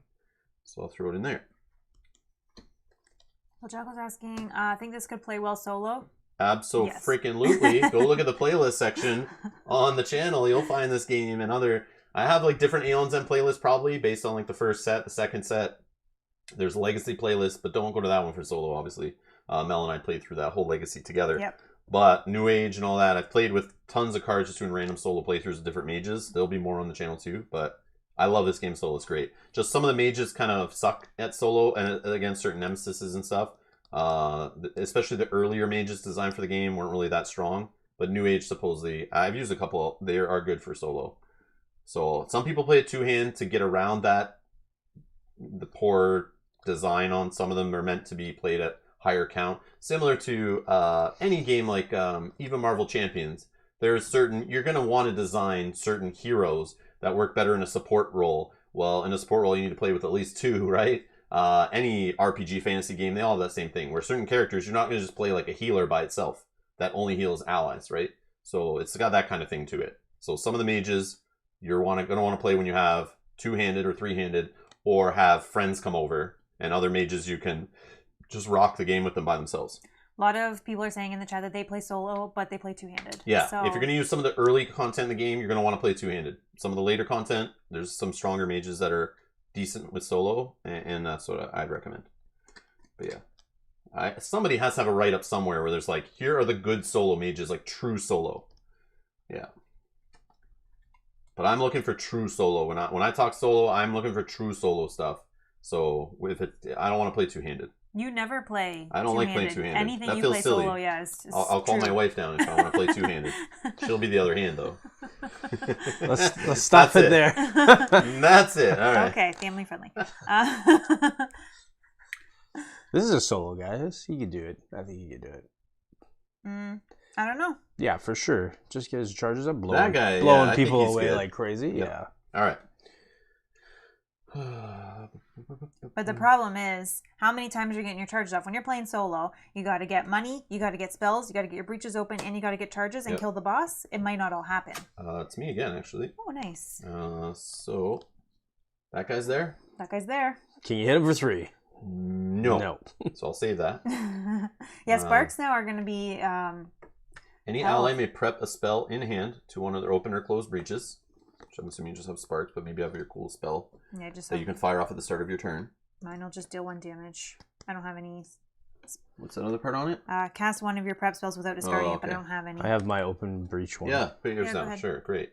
So I'll throw it in there. Well, Jocko's asking, I think this could play well solo. Abso-freaking-lutely. Go look at the playlist section on the channel. You'll find this game and other... I have like different Aeons End playlists probably based on like the first set, the second set. There's a Legacy playlist, but don't go to that one for solo, obviously. Mel and I played through that whole Legacy together. Yep. But New Age and all that, I've played with tons of cards just doing random solo playthroughs of different mages. There'll be more on the channel too, but I love this game solo. It's great. Just some of the mages kind of suck at solo and against certain nemesises and stuff. Especially the earlier mages designed for the game weren't really that strong. But New Age, supposedly, I've used a couple. They are good for solo. So some people play a two-hand to get around that. The poor design on some of them are meant to be played at higher count. Similar to any game like even Marvel Champions. There's certain... You're going to want to design certain heroes that work better in a support role. Well, in a support role, you need to play with at least two, right? Any RPG fantasy game, they all have that same thing. Where certain characters, you're not going to just play like a healer by itself. That only heals allies, right? So it's got that kind of thing to it. So some of the mages, you're going to want to play when you have two-handed or three-handed, or have friends come over. And other mages, you can just rock the game with them by themselves. A lot of people are saying in the chat that they play solo, but they play two-handed. Yeah, so... if you're going to use some of the early content in the game, you're going to want to play two-handed. Some of the later content, there's some stronger mages that are decent with solo, and that's what I'd recommend. But yeah. Somebody has to have a write-up somewhere where there's like, here are the good solo mages, like true solo. Yeah. But I'm looking for true solo. When I talk solo, I'm looking for true solo stuff. So I don't want to play two-handed. You never play I don't like playing two-handed. Anything that you feels play silly. solo, yeah. I'll call my wife down if I want to play two-handed. She'll be the other hand, though. Let's stop it there. That's it. All right. Okay, family friendly. This is a solo, guys. He could do it. I think he could do it. I don't know. Yeah, for sure. Just get his charges up, blowing I think people he's away good. like crazy. Yep. Yeah. All right. But the problem is, how many times you're getting your charges off? When you're playing solo, you got to get money, you got to get spells, you got to get your breaches open, and you got to get charges and kill the boss. It might not all happen. It's me again, actually. Oh, nice. So, that guy's there? That guy's there. Can you hit him for 3? No. So I'll save that. Yeah, sparks now are going to be... any ally may prep a spell in hand to one of their open or closed breaches. Which I'm assuming you just have sparks, but maybe you have your cool spell that you can fire off at the start of your turn. Mine will just deal 1 damage. I don't have any... What's that other part on it? Cast one of your prep spells without discarding it, but I don't have any. I have my open breach one. Yeah, put yours down. Sure, great.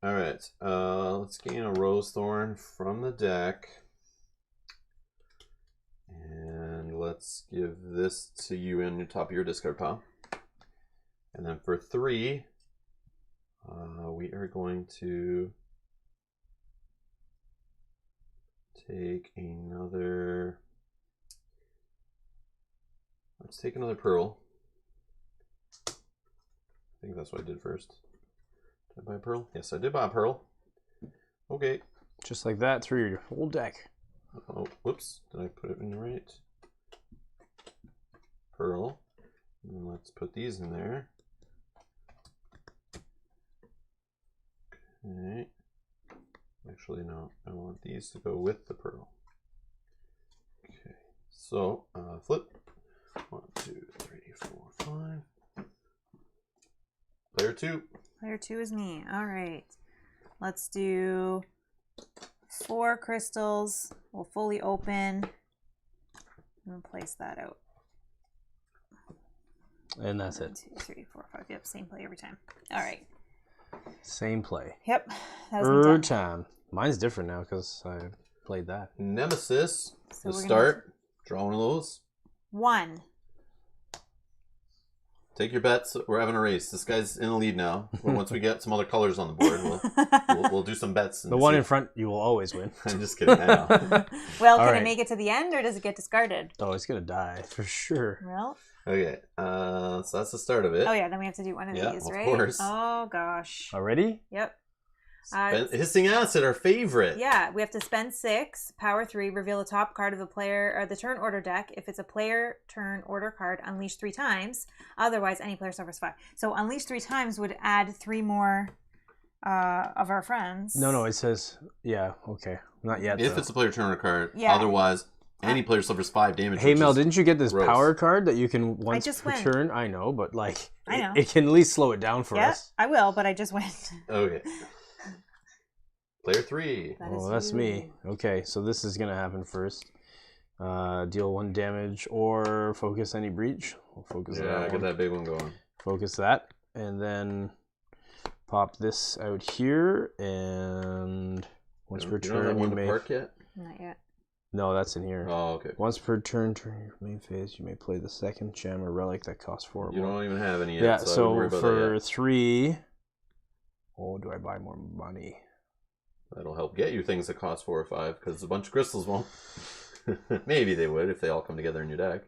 All right, let's gain a Rose Thorn from the deck. And let's give this to you in the top of your discard pile. And then for 3, we are going to take another... Let's take another Pearl. I think that's what I did first. Did I buy a Pearl? Yes, I did buy a Pearl. Okay. Just like that through your whole deck. Oh, whoops. Did I put it in the right? Pearl. And let's put these in there. Okay. Actually, no. I want these to go with the Pearl. Okay. So, flip. 1, 2, 3, 4, 5. Player 2. Player 2 is me. All right. Let's do 4 crystals. We'll fully open and place that out. And that's 1, it. 2, 3, 4, 5. Yep, same play every time. All right. Same play. Yep. That was Every time. Mine's different now because I played that. Nemesis. So We'll we're start. Draw one of those. 1. Take your bets. We're having a race. This guy's in the lead now. But once we get some other colors on the board, we'll do some bets. The one in front, you will always win. I'm just kidding. I know. Well, can it make it to the end, or does it get discarded? Oh, it's gonna die for sure. Well. Okay. So that's the start of it. Oh yeah. Then we have to do one of these, right? Of course. Oh gosh. Already? Yep. Hissing Acid, our favorite. Yeah, we have to spend 6, power 3, reveal the top card of the player or the turn order deck. If it's a player turn order card, unleash 3 times. Otherwise, any player suffers 5. So unleash 3 times would add 3 more of our friends. No, it says, yeah, okay. Not yet. If it's a player turn order card. Yeah. Otherwise, any player suffers 5 damage. Hey which Mel, is didn't you get this gross. power card that you can once just per went. turn? I know, but like, I know. it can at least slow it down for Yeah, us. I will, but I just went. Okay. Player 3. That is Oh, that's you. me. Okay, so this is gonna happen first. Deal 1 damage or focus any breach. We'll focus Yeah, that get one. that big one going. Focus that, and then pop this out here. And once per You don't have turn, one you to may. park yet? Not yet. No, that's in here. Oh, okay. Once per turn during your main phase, you may play the second gem or relic that costs 4 or You more. don't even have any yet, Yeah, so I wouldn't so worry about that for yet. 3, do I buy more money? That'll help get you things that cost 4 or 5, because a bunch of crystals won't. Maybe they would if they all come together in your deck.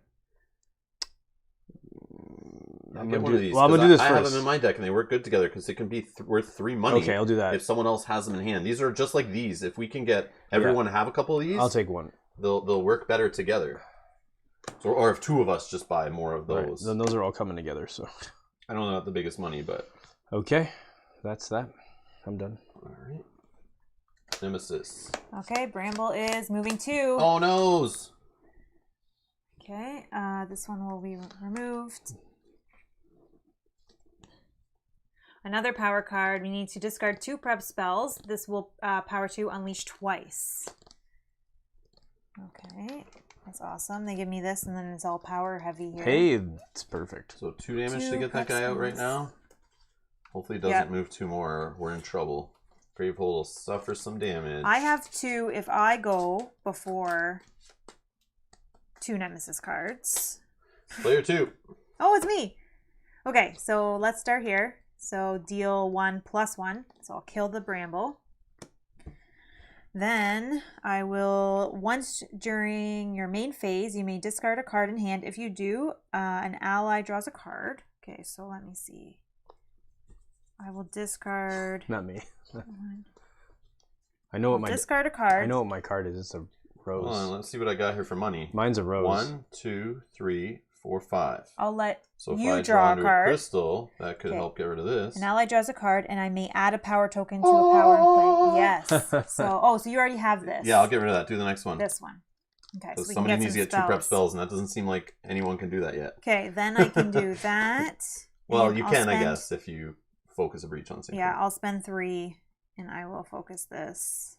I'm Get gonna one do, of these. well, I'm 'cause gonna do this I have first. them in my deck, and they work good together because they can be worth 3 money. Okay, I'll do that. If someone else has them in hand, these are just like these. If we can get everyone to have a couple of these, I'll take one. they'll work better together. So, or if 2 of us just buy more of Right, those. then those are all coming together. So, I don't know about the biggest money, but okay, that's that. I'm done. all right. Nemesis. Okay, Bramble is moving 2. Oh noes. Okay, this one will be removed. Another power card. We need to discard 2 prep spells. This will power 2 unleash twice. Okay, that's awesome. They give me this, and then it's all power heavy here. Hey, it's perfect. So 2 damage 2 to get that prep guy out right spells. now. Hopefully it doesn't Yep. move 2 more. Or we're in trouble. Gravehold will suffer some damage. I have 2 if I go before 2 Nemesis cards. Player 2. Oh, it's me. Okay, so let's start here. So deal 1 plus 1. So I'll kill the Bramble. Then I will, once during your main phase, you may discard a card in hand. If you do, an ally draws a card. Okay, so let me see. I will discard. Not me. one. I know what my Discard a card. I know what my card is. It's a rose. Hold on, let's see what I got here for money. Mine's a rose. 1, 2, 3, 4, 5. I'll let So if you I draw a into card. crystal, that could Okay. help get rid of this. An ally draws a card, and I may add a power token to a power in play. Yes. So you already have this. Yeah, I'll get rid of that. Do the next one. this one. Okay, so Because we can somebody get needs some to get 2 prep spells. spells, and that doesn't seem like anyone can do that yet. Okay, then I can do that. Well, and you I'll can, I spend- guess, if you focus a breach on something. Yeah, I'll spend 3, and I will focus this.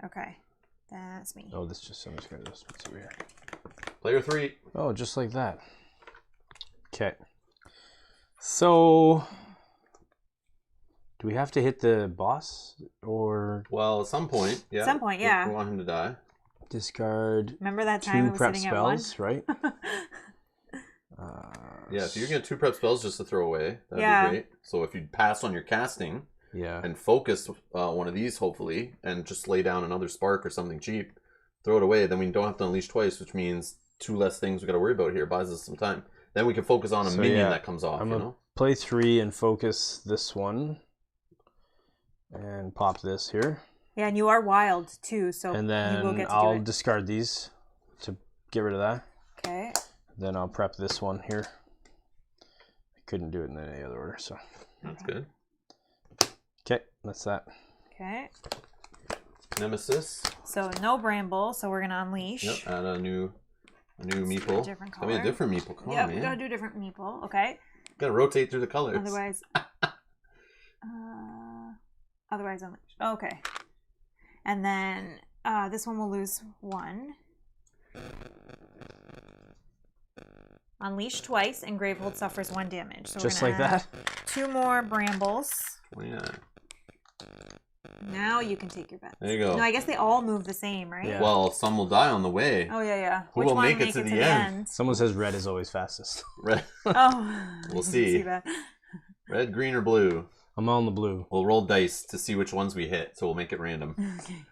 Okay, that's me. Oh, this just sounds good. What's over here? Player 3. Oh, just like that. Okay. So, do we have to hit the boss or Well, at some point, yeah. At some point, yeah. We want him to die. discard Remember that time I 2 was prep sitting at 1? spells, right? Yeah, if you get 2 prep spells just to throw away, that'd Yeah. be great. So if you pass on your casting Yeah. and focus one of these, hopefully, and just lay down another spark or something cheap, throw it away, then we don't have to unleash twice, which means 2 less things we got to worry about here. Buys us some time. Then we can focus on a So, minion yeah, that comes off, I'm you gonna know? play 3 and focus this one, and pop this here, Yeah, and you are wild too, so and you will then get to I'll do it. discard these to get rid of that. Okay. Then I'll prep this one here. I couldn't do it in any other order, so That's good. okay, that's that. Okay. Nemesis. So no Bramble, so we're gonna unleash. Yep, add a new meeple. different I mean, a color. different meeple. Come Yep, on, we man. gotta do different meeple. Okay. Gotta rotate through the colors. Otherwise unleash. Okay. And then this one will lose 1. Unleash twice, and Gravehold suffers 1 damage. So Just we're like gonna that. add 2 more Brambles. 29. Now you can take your bets. There you go. No, I guess they all move the same, right? Yeah. Well, some will die on the way. Oh yeah. Who Which will one make it to the end? Someone says red is always fastest. Red, Oh, We'll I didn't see. that. red, green, or blue. I'm on the blue. We'll roll dice to see which ones we hit, so we'll make it random. Okay.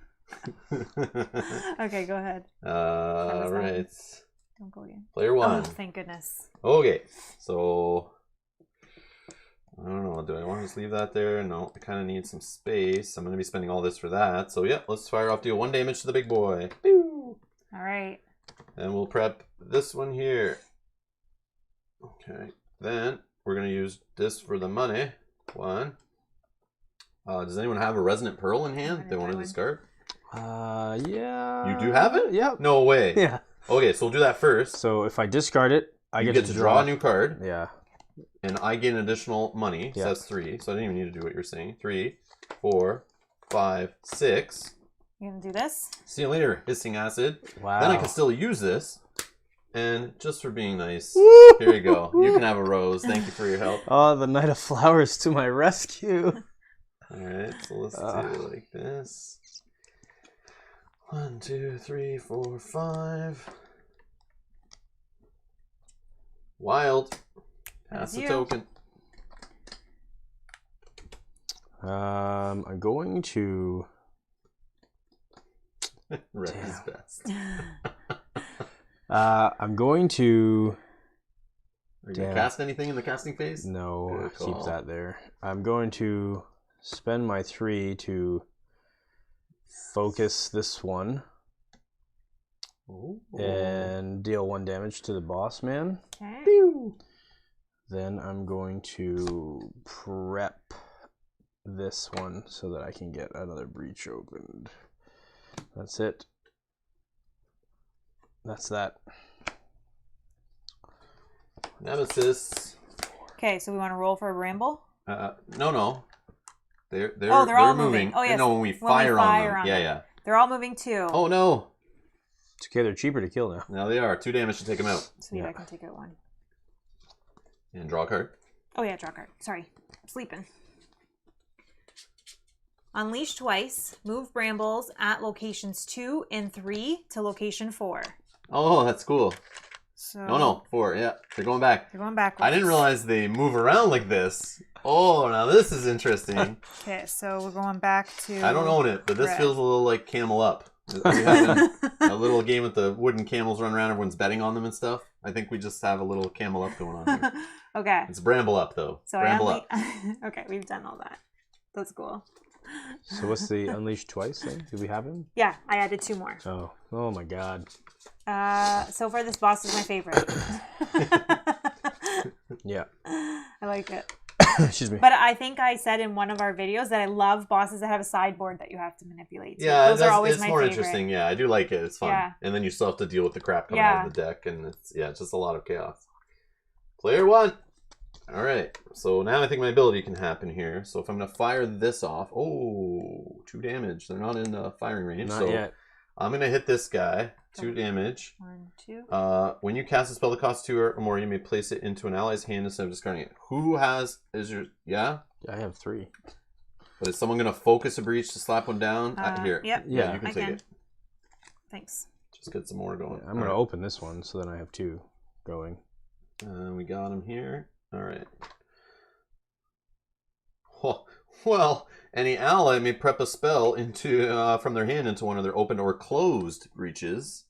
Okay, go ahead. All right. Don't go again. Player 1. Oh, thank goodness. Okay, so I don't know. Do I want to just leave that there? No, I kind of need some space. I'm going to be spending all this for that. So yeah, let's fire off. Deal 1 damage to the big boy. Pew! All right. And we'll prep this one here. Okay, then we're going to use this for the money. 1. Does anyone have a resonant pearl in hand they want to discard? Yeah. You do have it? Yep. No way. Yeah. Okay, so we'll do that first. So if I discard it, I You get to draw a new card. Yeah. And I gain additional money. So Yeah. that's 3. So I didn't even need to do what you're saying. 3, 4, 5, 6. You gonna do this? See you later, hissing acid. Wow. Then I can still use this. And just for being nice, Woo! here you go. You can have a rose. Thank you for your help. Oh, the Knight of Flowers to my rescue. Alright, so let's do it like this. 1, 2, 3, 4, 5. Wild. Pass the token. I'm going to... Red is best. I'm going to... Are you going to cast anything in the casting phase? No, keep that there. I'm going to spend my 3 to focus this one. Ooh. And deal 1 damage to the boss man. Okay. Then I'm going to prep this one so that I can get another breach opened. That's it. That's that. Nemesis. Okay, so we want to roll for a ramble? No. They're all moving. moving. Oh, yes. No, when we fire on them. Yeah. They're all moving too. Oh, no. It's okay, they're cheaper to kill now. Now they are. 2 damage to take them out. Sweet, I can take out 1. And draw a card. Oh yeah, draw card. Sorry. I'm sleeping. Unleash twice. Move brambles at locations 2 and 3 to location 4. Oh, that's cool. So No, 4. Yeah, they're going back. They're going backwards. I didn't realize they move around like this. Oh, now this is interesting. Okay, so we're going back to... I don't own it, but this red. feels a little like Camel Up. We having a little game with the wooden camels run around. Everyone's betting on them and stuff. I think we just have a little Camel Up going on here. Okay. It's Bramble Up, though. So Bramble Up. Okay, we've done all that. That's cool. So what's the Unleash twice thing? Do we have him? Yeah, I added 2 more. Oh my god. So far this boss is my favorite. Yeah. I like it. Excuse me. But I think I said in one of our videos that I love bosses that have a sideboard that you have to manipulate. So Yeah, those are always it's my more favorite. interesting. Yeah, I do like it. It's fun. Yeah. And then you still have to deal with the crap coming out of the deck, and it's just a lot of chaos. Player 1. All right. So now I think my ability can happen here. So if I'm going to fire this off, 2 damage. They're not in firing range. Not yet. I'm going to hit this guy. 2 damage. 1, 2. When you cast a spell that costs 2 or more, you may place it into an ally's hand instead of discarding it. Who has... Yeah? I have 3. But is someone going to focus a breach to slap one down? Here. Yep. Yeah, you can take it. Thanks. Just get some more going. I'm going to open this one so then I have 2 going. We got him here. All right. Oh, well, any ally may prep a spell into from their hand into one of their open or closed breaches.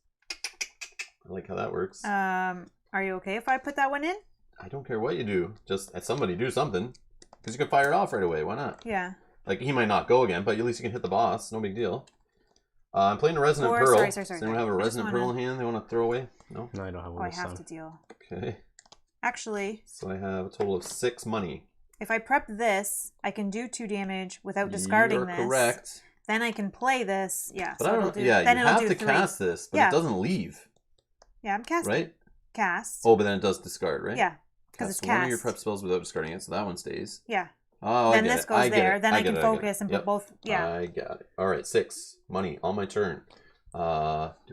I like how that works. Are you okay if I put that one in? I don't care what you do. Just somebody do something. Because you can fire it off right away. Why not? Yeah. Like, he might not go again, but at least you can hit the boss. No big deal. I'm playing a Resonant Pearl. Sorry. Does anyone have a Resonant Pearl in hand they want to throw away? No? No, I don't have one. I have to deal. Okay. Actually, So I have a total of 6 money. if I prep this, I can do 2 damage without discarding this. You're correct. Then I can play this. Yeah. But so I don't. it'll do, Yeah, then you it'll have do to 3. cast this, but Yeah. it doesn't leave, Yeah, I'm casting. right? Cast. Oh, but then it does discard, right? Yeah, because it's Cast one of your cast. prep spells without discarding it, so that one stays. Yeah. Oh, Then I get this it. goes I get there. it. Then I get can it. I get focus it. and Yep. put both. Yeah. I got it. All right, 6 money on my turn. Do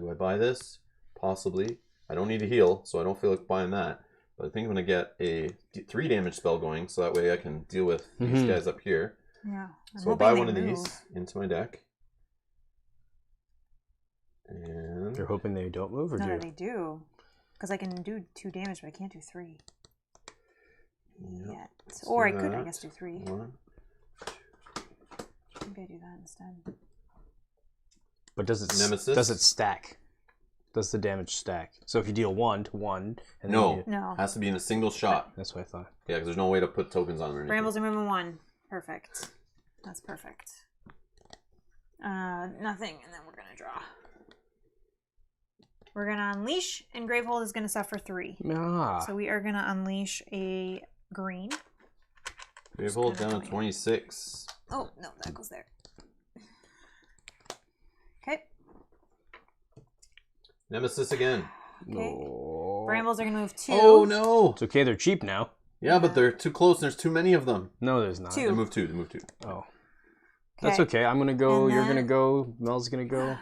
I buy this? Possibly. I don't need to heal, so I don't feel like buying that. But I think I'm gonna get a 3 damage spell going, so that way I can deal with these guys up here. Yeah. I'm So I hoping buy they one of move. these into my deck. And You're hoping they don't move or No, do? they do. Because I can do 2 damage, but I can't do 3 yep. yet. Let's Or I do could, I that. guess, do 3. 1. Maybe I do that instead. But does it Nemesis? does it stack? Does the damage stack? So if you deal 1 to 1, and then No. you, No. Has to be in a single shot. that's what I thought. Yeah, because there's no way to put tokens on or anything. Brambles are moving 1. Perfect. That's perfect. Nothing, and then we're gonna draw. We're gonna unleash, and Gravehold is gonna suffer 3. Ah, So we are gonna unleash a green. Gravehold down to 26. Oh no, that goes there. Nemesis again. Okay. No. Brambles are going to move 2. Oh no! It's okay. They're cheap now. Yeah, but they're too close. There's too many of them. No, there's not. 2. They move 2. They move 2. Oh. That's okay. I'm gonna go. And You're then- gonna go. Mel's gonna go.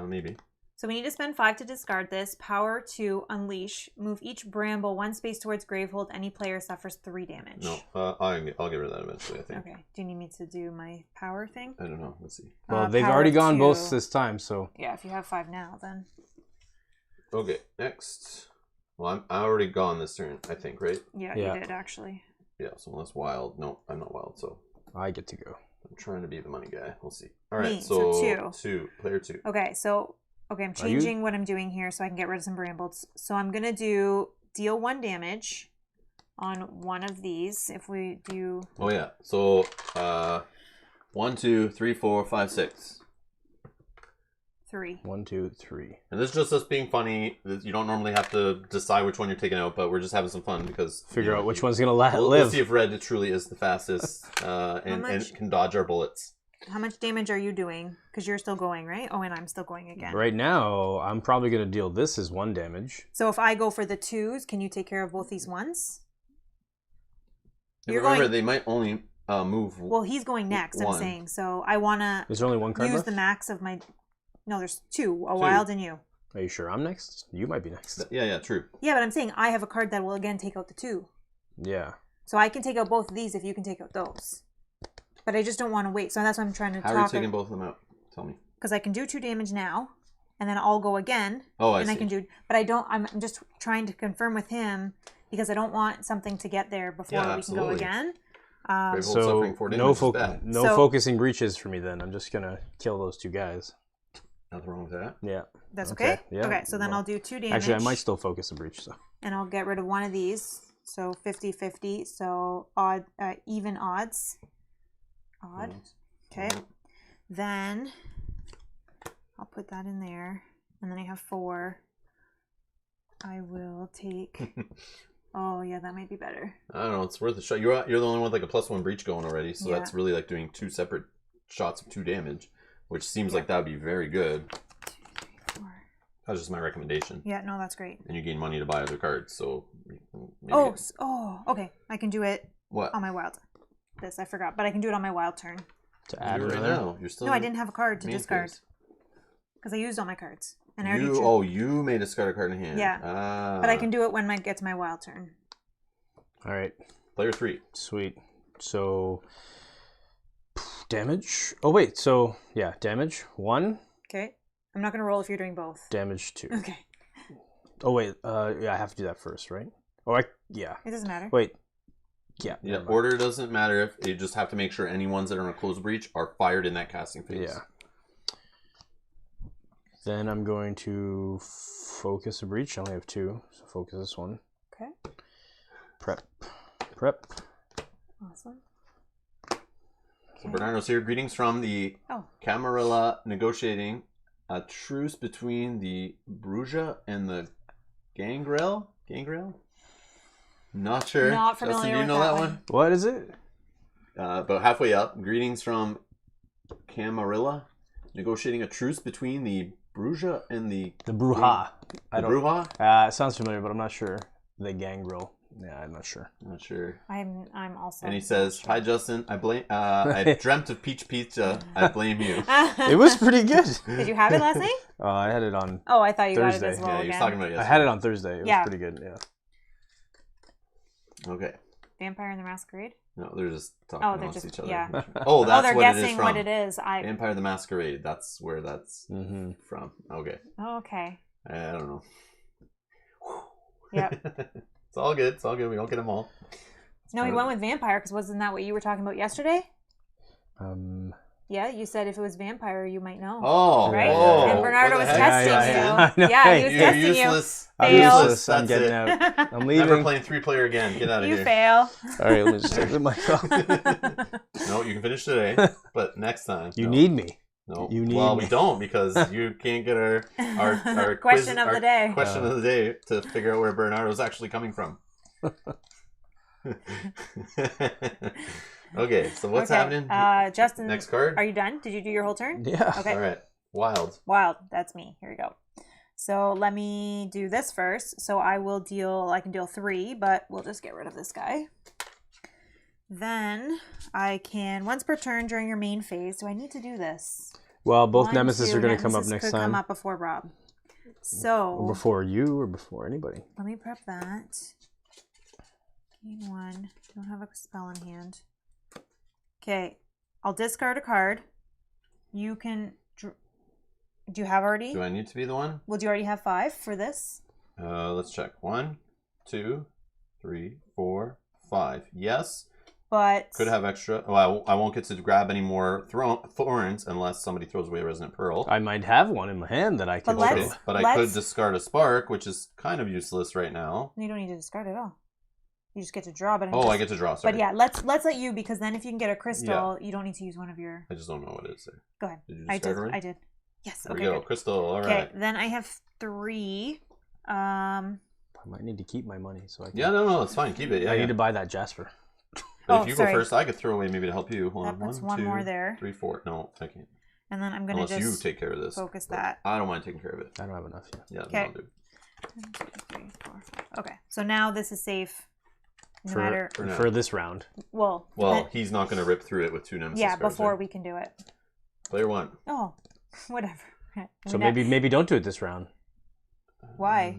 Maybe. So we need to spend 5 to discard this. Power 2, unleash. Move each bramble 1 space towards Gravehold. Any player suffers 3 damage. No, I'll get rid of that eventually, I think. Okay. Do you need me to do my power thing? I don't know. Let's see. Well, they've power already gone 2. both this time, so Yeah, if you have 5 now, then. Okay, next. Well, I already gone this turn, I think, right? Yeah, Yeah. you did actually. Yeah, so unless wild. No, I'm not wild, so I get to go. I'm trying to be the money guy. We'll see. All right, Me, so so 2. Player 2. Okay, so I'm Are you- changing what I'm doing here so I can get rid of some brambles. So I'm gonna do deal 1 damage on one of these. If we do Oh yeah. So 1, 2, 3, 4, 5, 6. 3. 1, 2, 3. And this is just us being funny. You don't normally have to decide which one you're taking out, but we're just having some fun because Figure you out which one's gonna live. We'll see if red truly is the fastest and much? can dodge our bullets. How much damage are you doing? Because you're still going, right? Oh, and I'm still going again. Right now, I'm probably gonna deal this as 1 damage. So if I go for the 2s, can you take care of both these ones? And You're remember, going- they might only move. Well, he's going next, I'm One. saying. So I want to Is there only 1 card use left? the max of my... No, there's 2. A wild and you. Are you sure I'm next? You might be next. Yeah, true. Yeah, but I'm saying I have a card that will again take out the 2. Yeah. So I can take out both of these if you can take out those. But I just don't want to wait. So that's why I'm trying to How are you talk. taking both of them out? Tell me. Because I can do 2 damage now, and then I'll go again. Oh, I and see. I can do... But I don't... I'm just trying to confirm with him because I don't want something to get there before Yeah, we can go absolutely. again. Gravehold So suffering 4 damage no is bad. So- focusing breaches for me then. I'm just gonna kill those 2 guys. Nothing wrong with that. Yeah. That's okay? Okay, yeah. Okay, so then Well, I'll do 2 damage. Actually, I might still focus a breach. So And I'll get rid of one of these. So 50-50. So odd, even odds. Odd. Okay. Then I'll put that in there. And then I have 4. I will take... Oh, yeah, that might be better. I don't know. It's worth a shot. You're the only one with like a +1 breach going already, so Yeah. that's really like doing 2 separate shots of 2 damage, which seems like that would be very good. 2, 3, 4. That's just my recommendation. Yeah, no, that's great. And you gain money to buy other cards, so maybe Okay. I can do it what? on my wild. This, I forgot. But I can do it on my wild turn. to You add do it right another. now. You're still No, I didn't have a card to main discard. phase. Because I used all my cards. And I already drew. You may discard a card in hand. Yeah. Ah. But I can do it when I get to my wild turn. All right. Player 3. Sweet. So damage. Oh wait. So yeah, damage 1, Okay. I'm not going to roll if you're doing both. damage 2. Okay. Oh wait. Yeah, I have to do that first, right? Oh, yeah. It doesn't matter. Wait. Yeah. Yeah, never mind. order doesn't matter if you just have to make sure any ones that are in a closed breach are fired in that casting phase. Yeah. Then I'm going to focus a breach. I only have 2, so focus this one. Okay. Prep. Awesome. So Bernardo's here. Greetings from the Oh. Camarilla negotiating a truce between the Bruja and the Gangrel. Not sure. Not Justin, familiar do you with know that that one. one? What is it? About halfway up. Greetings from Camarilla negotiating a truce between the Bruja and the Bruja. The Bruja? It sounds familiar, but I'm not sure. The gangrel. Yeah, I'm not sure. Not sure. I'm also. And he says, "Hi Justin, I blame. I dreamt of peach pizza. I blame you." It was pretty good. Did you have it last night? I had it on. Oh, I thought you got Thursday. it as well. Yeah, he was again. talking about it I yesterday. had it on Thursday. It was Yeah. pretty good. Yeah. Okay. Vampire in the Masquerade. No, they're just talking Oh, they're amongst just- each other. yeah. Oh, that's they're what it is guessing from. what it is. Vampire the Masquerade. That's where that's Mm-hmm. from. Okay. Oh, okay. I don't know. Yep. It's all good. It's all good. We don't get them all. No, he went with vampire because wasn't that what you were talking about yesterday? Yeah, you said if it was vampire, you might know. Oh, Right? oh, And Bernardo what was the heck? testing Yeah, you. yeah. Yeah, he was You're testing useless. I'm Fail. useless. I'm That's getting it. out. I'm Never leaving. playing 3-player again. Get out of you here. fail. All right, let me just take myself. No, you can finish today, but next time. You no. need me. No. you need well, me. we don't because you can't get our Question quiz, of the day. Question of the day to figure out where Bernardo's actually coming from. Okay, so what's happening? Justin, Next card? are you done? Did you do your whole turn? Yeah. Okay. All right. Wild. Wild. That's me. Here we go. So let me do this first. So I can deal 3, but we'll just get rid of this guy. Then I can, once per turn during your main phase, do I need to do this? Well, both 1, Nemesis 2, are going to come up Nemesis next could time. come up before Rob. So Or before you or before anybody. let me prep that. Gain 1. Don't have a spell in hand. Okay. I'll discard a card. You can... Do you have already? Do I need to be the one? Well, do you already have 5 for this? Let's check. 1, 2, 3, 4, 5. Yes. But... Could have extra. Well, I won't get to grab any more thorns unless somebody throws away a Resonant Pearl. I might have one in my hand that I can But throw. But I could discard a Spark, which is kind of useless right now. You don't need to discard at all. You just get to draw. But I get to draw. Sorry. But yeah, let's let you, because then if you can get a crystal, you don't need to use one of your... I just don't know what it is there. Go ahead. Did you discard already? I did. Yes. There Okay. we go. Good. Crystal. All right. Okay. Then I have 3. I might need to keep my money so I can. Yeah, no, it's fine. Keep it. Yeah, I need to buy that Jasper. But if you go first, I could throw away maybe to help you. Hold on. That's 1, 2, more there. 3, 4. No, I can't. And then I'm gonna Unless just you take care of this. focus that. I don't mind taking care of it. I don't have enough yet. Yeah, Okay. I'll do. 1, 2, 3, 4, 5. Okay. So now this is safe. No matter. For this round. Well, he's not going to rip through it with 2 Nemesis cards, before right? we can do it. Player 1. Oh, whatever. So maybe don't do it this round. Why?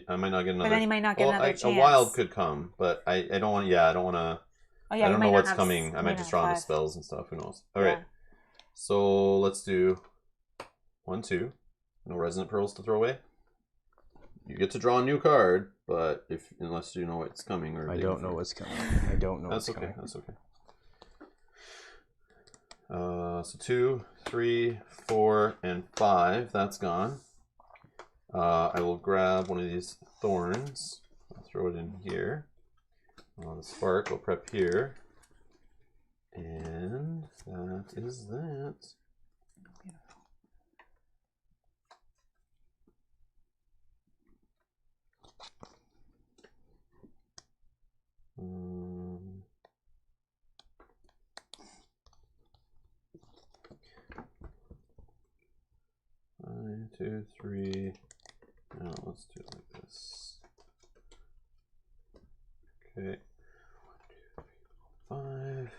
I might not get another. But then you might not get another chance. A wild could come, but I don't want. Yeah, I don't want to. Oh yeah, I don't know what's coming. I might just draw into spells and stuff. Who knows? All right. So let's do 1, 2. No Resonant Pearls to throw away. You get to draw a new card, but unless you know what's coming, or I don't know what's coming. I don't know. That's what's okay. coming. That's okay. So 2, 3, 4, and 5. That's gone. I will grab one of these thorns. I'll throw it in here. The spark will prep here. And that is that. One, 2, 3. Now let's do it like this. Okay. 1, 2, 3, 4, 5.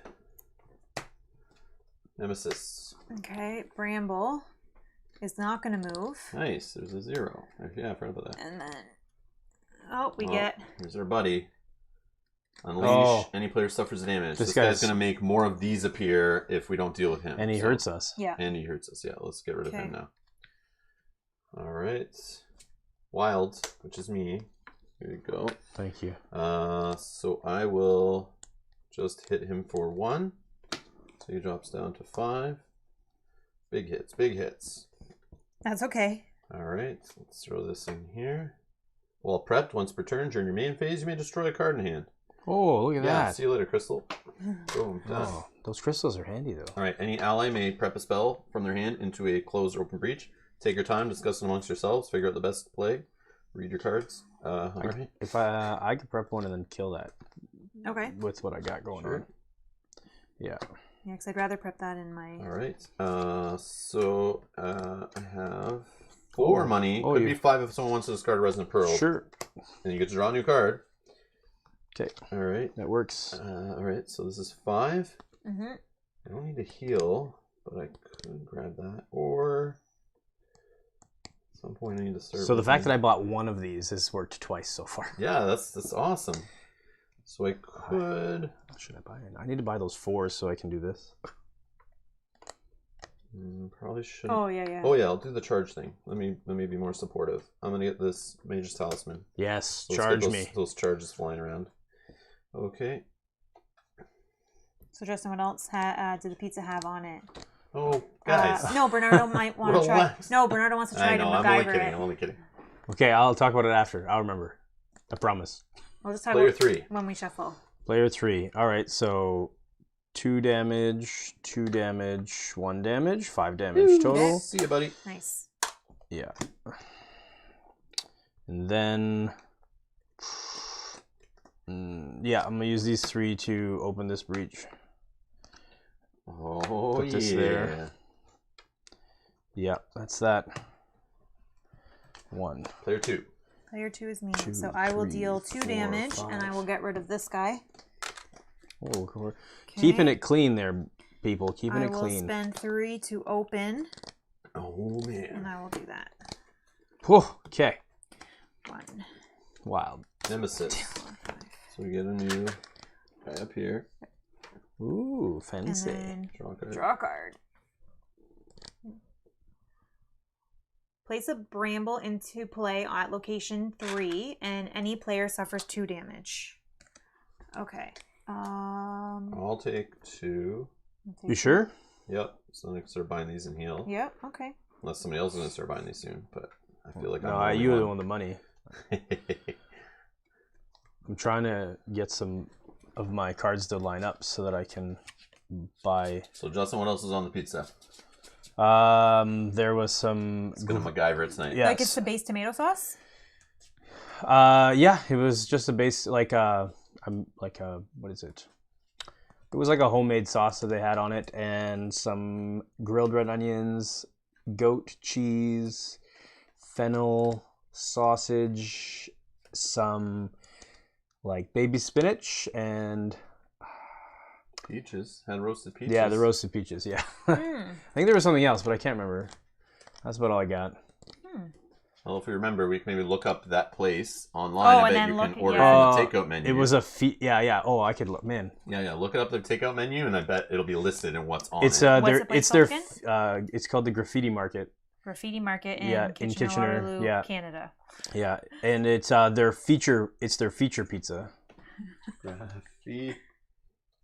Nemesis. Okay, Bramble is not going to move. Nice. There's a 0. Yeah, I forgot about that. And then, we get... Here's our buddy. Unleash. Any player suffers damage. This guy's going to make more of these appear if we don't deal with him. And he hurts us. Yeah. And he hurts us. Yeah, let's get rid of him now. All right. Wild, which is me. Here you go. Thank you. So I will just hit him for 1. So he drops down to 5. Big hits, big hits. That's okay. All right, let's throw this in here. While prepped, once per turn during your main phase, you may destroy a card in hand. Oh, look at that. See you later, Crystal. Boom, done. Oh, those crystals are handy, though. All right, any ally may prep a spell from their hand into a closed or open breach. Take your time, discuss it amongst yourselves, figure out the best play, read your cards. All right. If I could prep one and then kill that. Okay. With what I got going on. Yeah. Yeah, because I'd rather prep that in my... All right. So I have 4 money. Could be 5 if someone wants to discard a Resonant Pearl. Sure. And you get to draw a new card. Okay. All right. That works. All right. So this is 5. Mm-hmm. I don't need to heal, but I could grab that. Or at some point I need to start. So the fact that I bought one of these has worked twice so far. Yeah, that's awesome. So I could. What should I buy? I need to buy those 4s so I can do this. Probably should. Oh yeah. Oh yeah, I'll do the charge thing. Let me be more supportive. I'm gonna get this Mage's Talisman. Yes, So charge let's get me. those charges flying around. Okay. So Justin, what else did the pizza have on it? Oh, guys. No, Bernardo might want to try. Relax. No, Bernardo wants to try to MacGyver I'm only kidding. Okay, I'll talk about it after. I'll remember. I promise. We'll just talk Player about 3. when we shuffle. Player 3. All right, so 2 damage, 2 damage, 1 damage, 5 damage total. See you, buddy. Nice. Yeah. And then, yeah, I'm gonna use these 3 to open this breach. Oh, Put this there. Yeah, that's that. 1. Player 2. Player 2 is me. 2, So I will 3, deal 2 4, damage, 5. and I will get rid of this guy. Oh, cool. Okay. Keeping it clean there, people. Keeping it I will clean. spend 3 to open, Oh, man. and I will do that. Whew, okay. 1. Wild. Nemesis. 4, 5. So we get a new guy up here. Ooh, And fancy. then Draw a card. draw a card. Place a bramble into play at location 3, and any player suffers 2 damage. Okay. I'll take 2. You sure? Yep. So I'm going to start buying these and heal. Yep. Okay. Unless somebody else is going to start buying these soon. But I feel like No, I'm the you were only the one with the money. I'm trying to get some of my cards to line up so that I can buy. So Justin, what else is on the pizza? There was some. It's gonna MacGyver it tonight. Yes. Like it's the base tomato sauce? Yeah, it was just a base what is it? It was like a homemade sauce that they had on it, and some grilled red onions, goat cheese, fennel, sausage, some like baby spinach, and Peaches. Had roasted peaches. yeah, the roasted peaches. Yeah, I think there was something else, but I can't remember. That's about all I got. Well, if we remember, we can maybe look up that place online. Oh, I and bet then you look- can order yeah. from the takeout menu. It was a yeah. Oh, I could look, man. Yeah. Look it up their takeout menu, and I bet it'll be listed in what's on It's it. What's the place it's their called it's called the Graffiti Market. Graffiti Market in Yeah, in Kitchener, Kitchener, Waterloo, yeah. Canada. Yeah, and it's their feature pizza.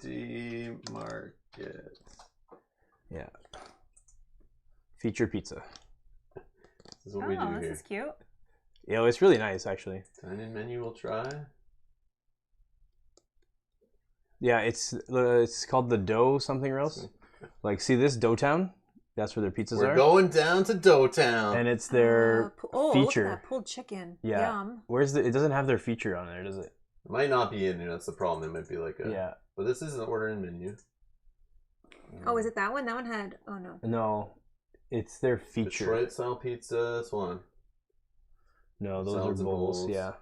Graffiti Market. Yeah. Feature pizza. This is what we do This here. is cute. You know, it's really nice actually. Dine-in menu we'll try. Yeah, it's called the Dough something or else. Like, see this Dough Town? That's where their pizzas We're are. going down to Doughtown. And it's their feature. Look at that pulled chicken. Yeah. Yum. Where's it doesn't have their feature on there, does it? It might not be in there. That's the problem. It might be like a. Yeah. But this is an order-in menu. Oh, is it that one? That one had. Oh no. No, it's their feature. Detroit style pizza. This one. No, those Salads are and bowls. bowls. Yeah.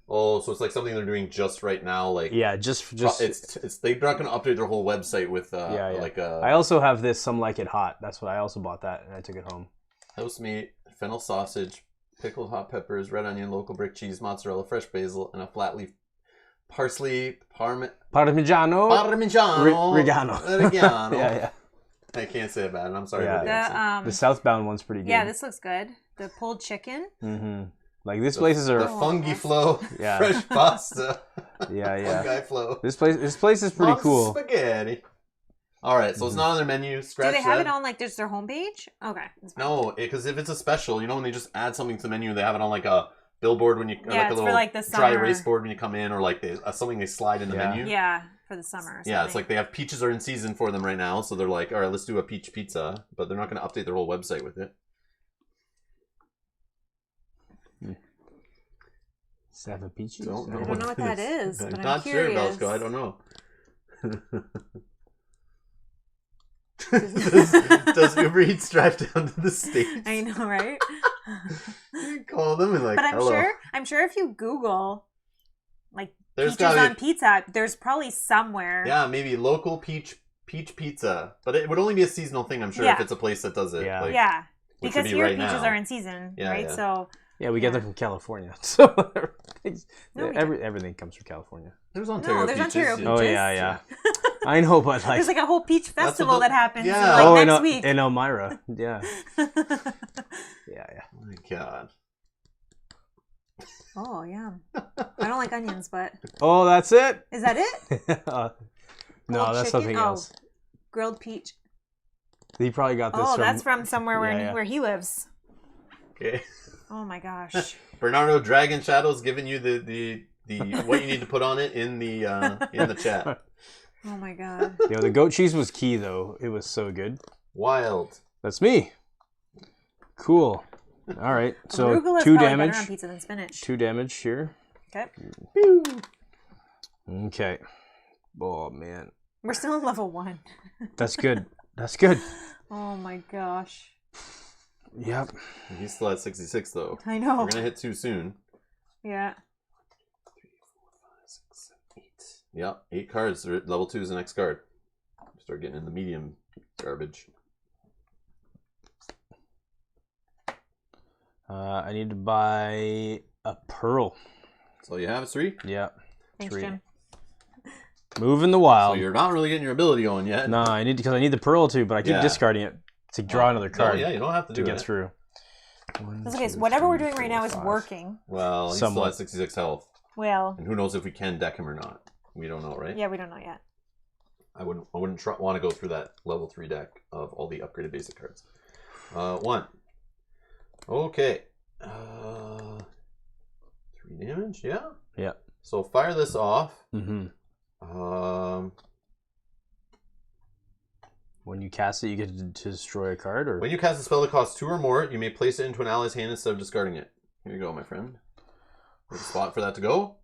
Oh, so it's like something they're doing just right now. Like Yeah, just it's they're not going to update their whole website with Yeah. like a I also have this Some Like It Hot. That's what I also bought that and I took it home. house meat, fennel sausage, pickled hot peppers, red onion, local brick cheese, mozzarella, fresh basil, and a flat leaf parsley Parmigiano. Reggiano. Yeah, yeah. I can't say it bad. I'm sorry Yeah. about the accent. The southbound one's pretty good. Yeah, this looks good. The pulled chicken. Mm-hmm. Like these places are. The fungi flow, Yeah. fresh pasta. Yeah. Fungi flow. This place is pretty Lots of cool. Spaghetti. All right, so it's not on their menu. Scratch Do they have that. it on like just their homepage? Okay. That's fine. No, because if it's a special, you know, when they just add something to the menu, they have it on like a billboard when you, or Yeah, like a it's for, little like, the dry summer. erase board when you come in, or like something they slide in the Yeah. menu. Yeah, for the summer. Or Yeah, it's something. like they have peaches are in season for them right now, so they're like, all right, let's do a peach pizza, but they're not going to update their whole website with it. Savapichi? Don't know. I don't know what that it is, I'm but I'm not sure, curious. Belsko. I don't know. does Uber Eats drive down to the States? I know, right? You call them and like, But hello. I'm sure if you Google like There's peaches gotta be on pizza, there's probably somewhere. Yeah, maybe local peach pizza, but it would only be a seasonal thing. I'm sure Yeah. if it's a place that does it. Yeah. like, Yeah. which Because would be here right peaches now. are in season, Yeah, right? yeah. So Yeah, we get Yeah. them from California. So No, we everything comes from California. There's Ontario there's peaches. Ontario Oh Peaches. yeah. I know, but like there's like a whole peach what festival the- that happens yeah. like in next week. in Elmira. Yeah. Yeah. Oh my god. Oh yeah. I don't like onions, but Oh, that's it? is that it? No, Pulled that's chicken? something Oh. else. Grilled peach. He probably got this Oh, from that's from somewhere Yeah. where he lives. Okay. Oh my gosh. Bernardo Dragon Shadow's giving you the what you need to put on it in the chat. Oh my god. Yo, the goat cheese was key though. It was so good. Wild. That's me. Cool. All right. So Arugula is 2 probably damage. better on pizza than spinach. 2 damage here. Okay. Okay. Oh man. We're still on level 1. That's good. That's good. Oh my gosh. Yep. He's still at 66 though. I know. We're gonna hit too soon. Yeah. 3, 4, 5, 6, 7, 8. Yep, 8 cards. Level 2 is the next card. Start getting in the medium garbage. I need to buy a pearl. So you have 3. Yeah. Thanks, 3. Jim. Move in the So wild. you're not really getting your ability on yet. No, I need because I need the pearl too, but I keep discarding it to draw another card. No, yeah, you don't have to do get it. through. That's okay. So whatever we're doing right now is working. Well, he's still at 66 health. Well. And who knows if we can deck him or not? We don't know, right? Yeah, we don't know yet. I wouldn't want to go through that level 3 deck of all the upgraded basic cards. 1. Okay. 3 damage, yeah? Yeah. So fire this off. Mm-hmm. When you cast it, you get to destroy a card? Or When you cast a spell that costs 2 or more, you may place it into an ally's hand instead of discarding it. Here you go, my friend. There's a spot for that to go.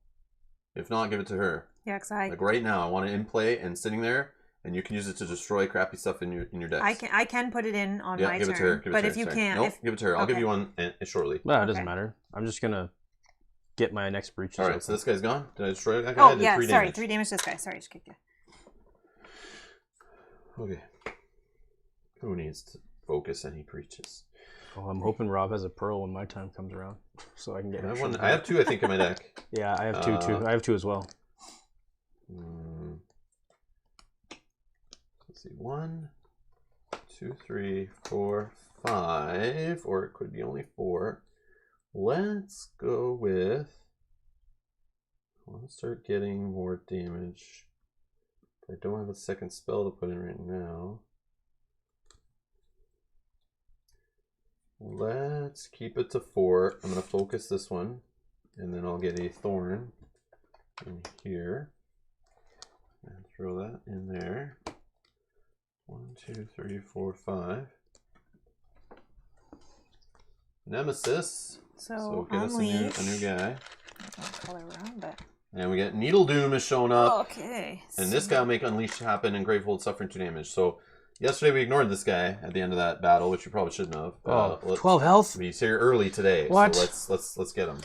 If not, give it to her. Yeah, because Like right now, I want it in play and sitting there, and you can use it to destroy crappy stuff in your decks. I can put it in on my give turn. it to her. Give it but to if her. you Sorry. can't, Nope, give it to her. I'll give Okay. you one shortly. well, it doesn't Okay. matter. I'm just gonna get my next breach. All right, so this guy's gone. Did I destroy that guy? Oh I did yeah, 3 sorry, damage. 3 damage to this guy. Sorry, just kicked you. Okay. Who needs to focus any breaches? Oh, I'm hoping Rob has a pearl when my time comes around, so I can get. I have 2, I think, in my deck. Yeah, I have 2 too. I have 2 as well. Let's see, 1, 2, 3, 4, 5, or it could be only 4. Let's go with. I want to start getting more damage. I don't have a second spell to put in right now. Let's keep it to 4. I'm going to focus this one, and then I'll get a thorn in here. And throw that in there. 1, 2, 3, 4, 5. Nemesis. So get us a new guy. Color around, but... And we get Needle Doom is showing up. Okay. And this guy will make Unleash happen and Gravehold suffering 2 damage. So yesterday we ignored this guy at the end of that battle, which we probably shouldn't have. 12 health? He's here early today. What? So let's get him.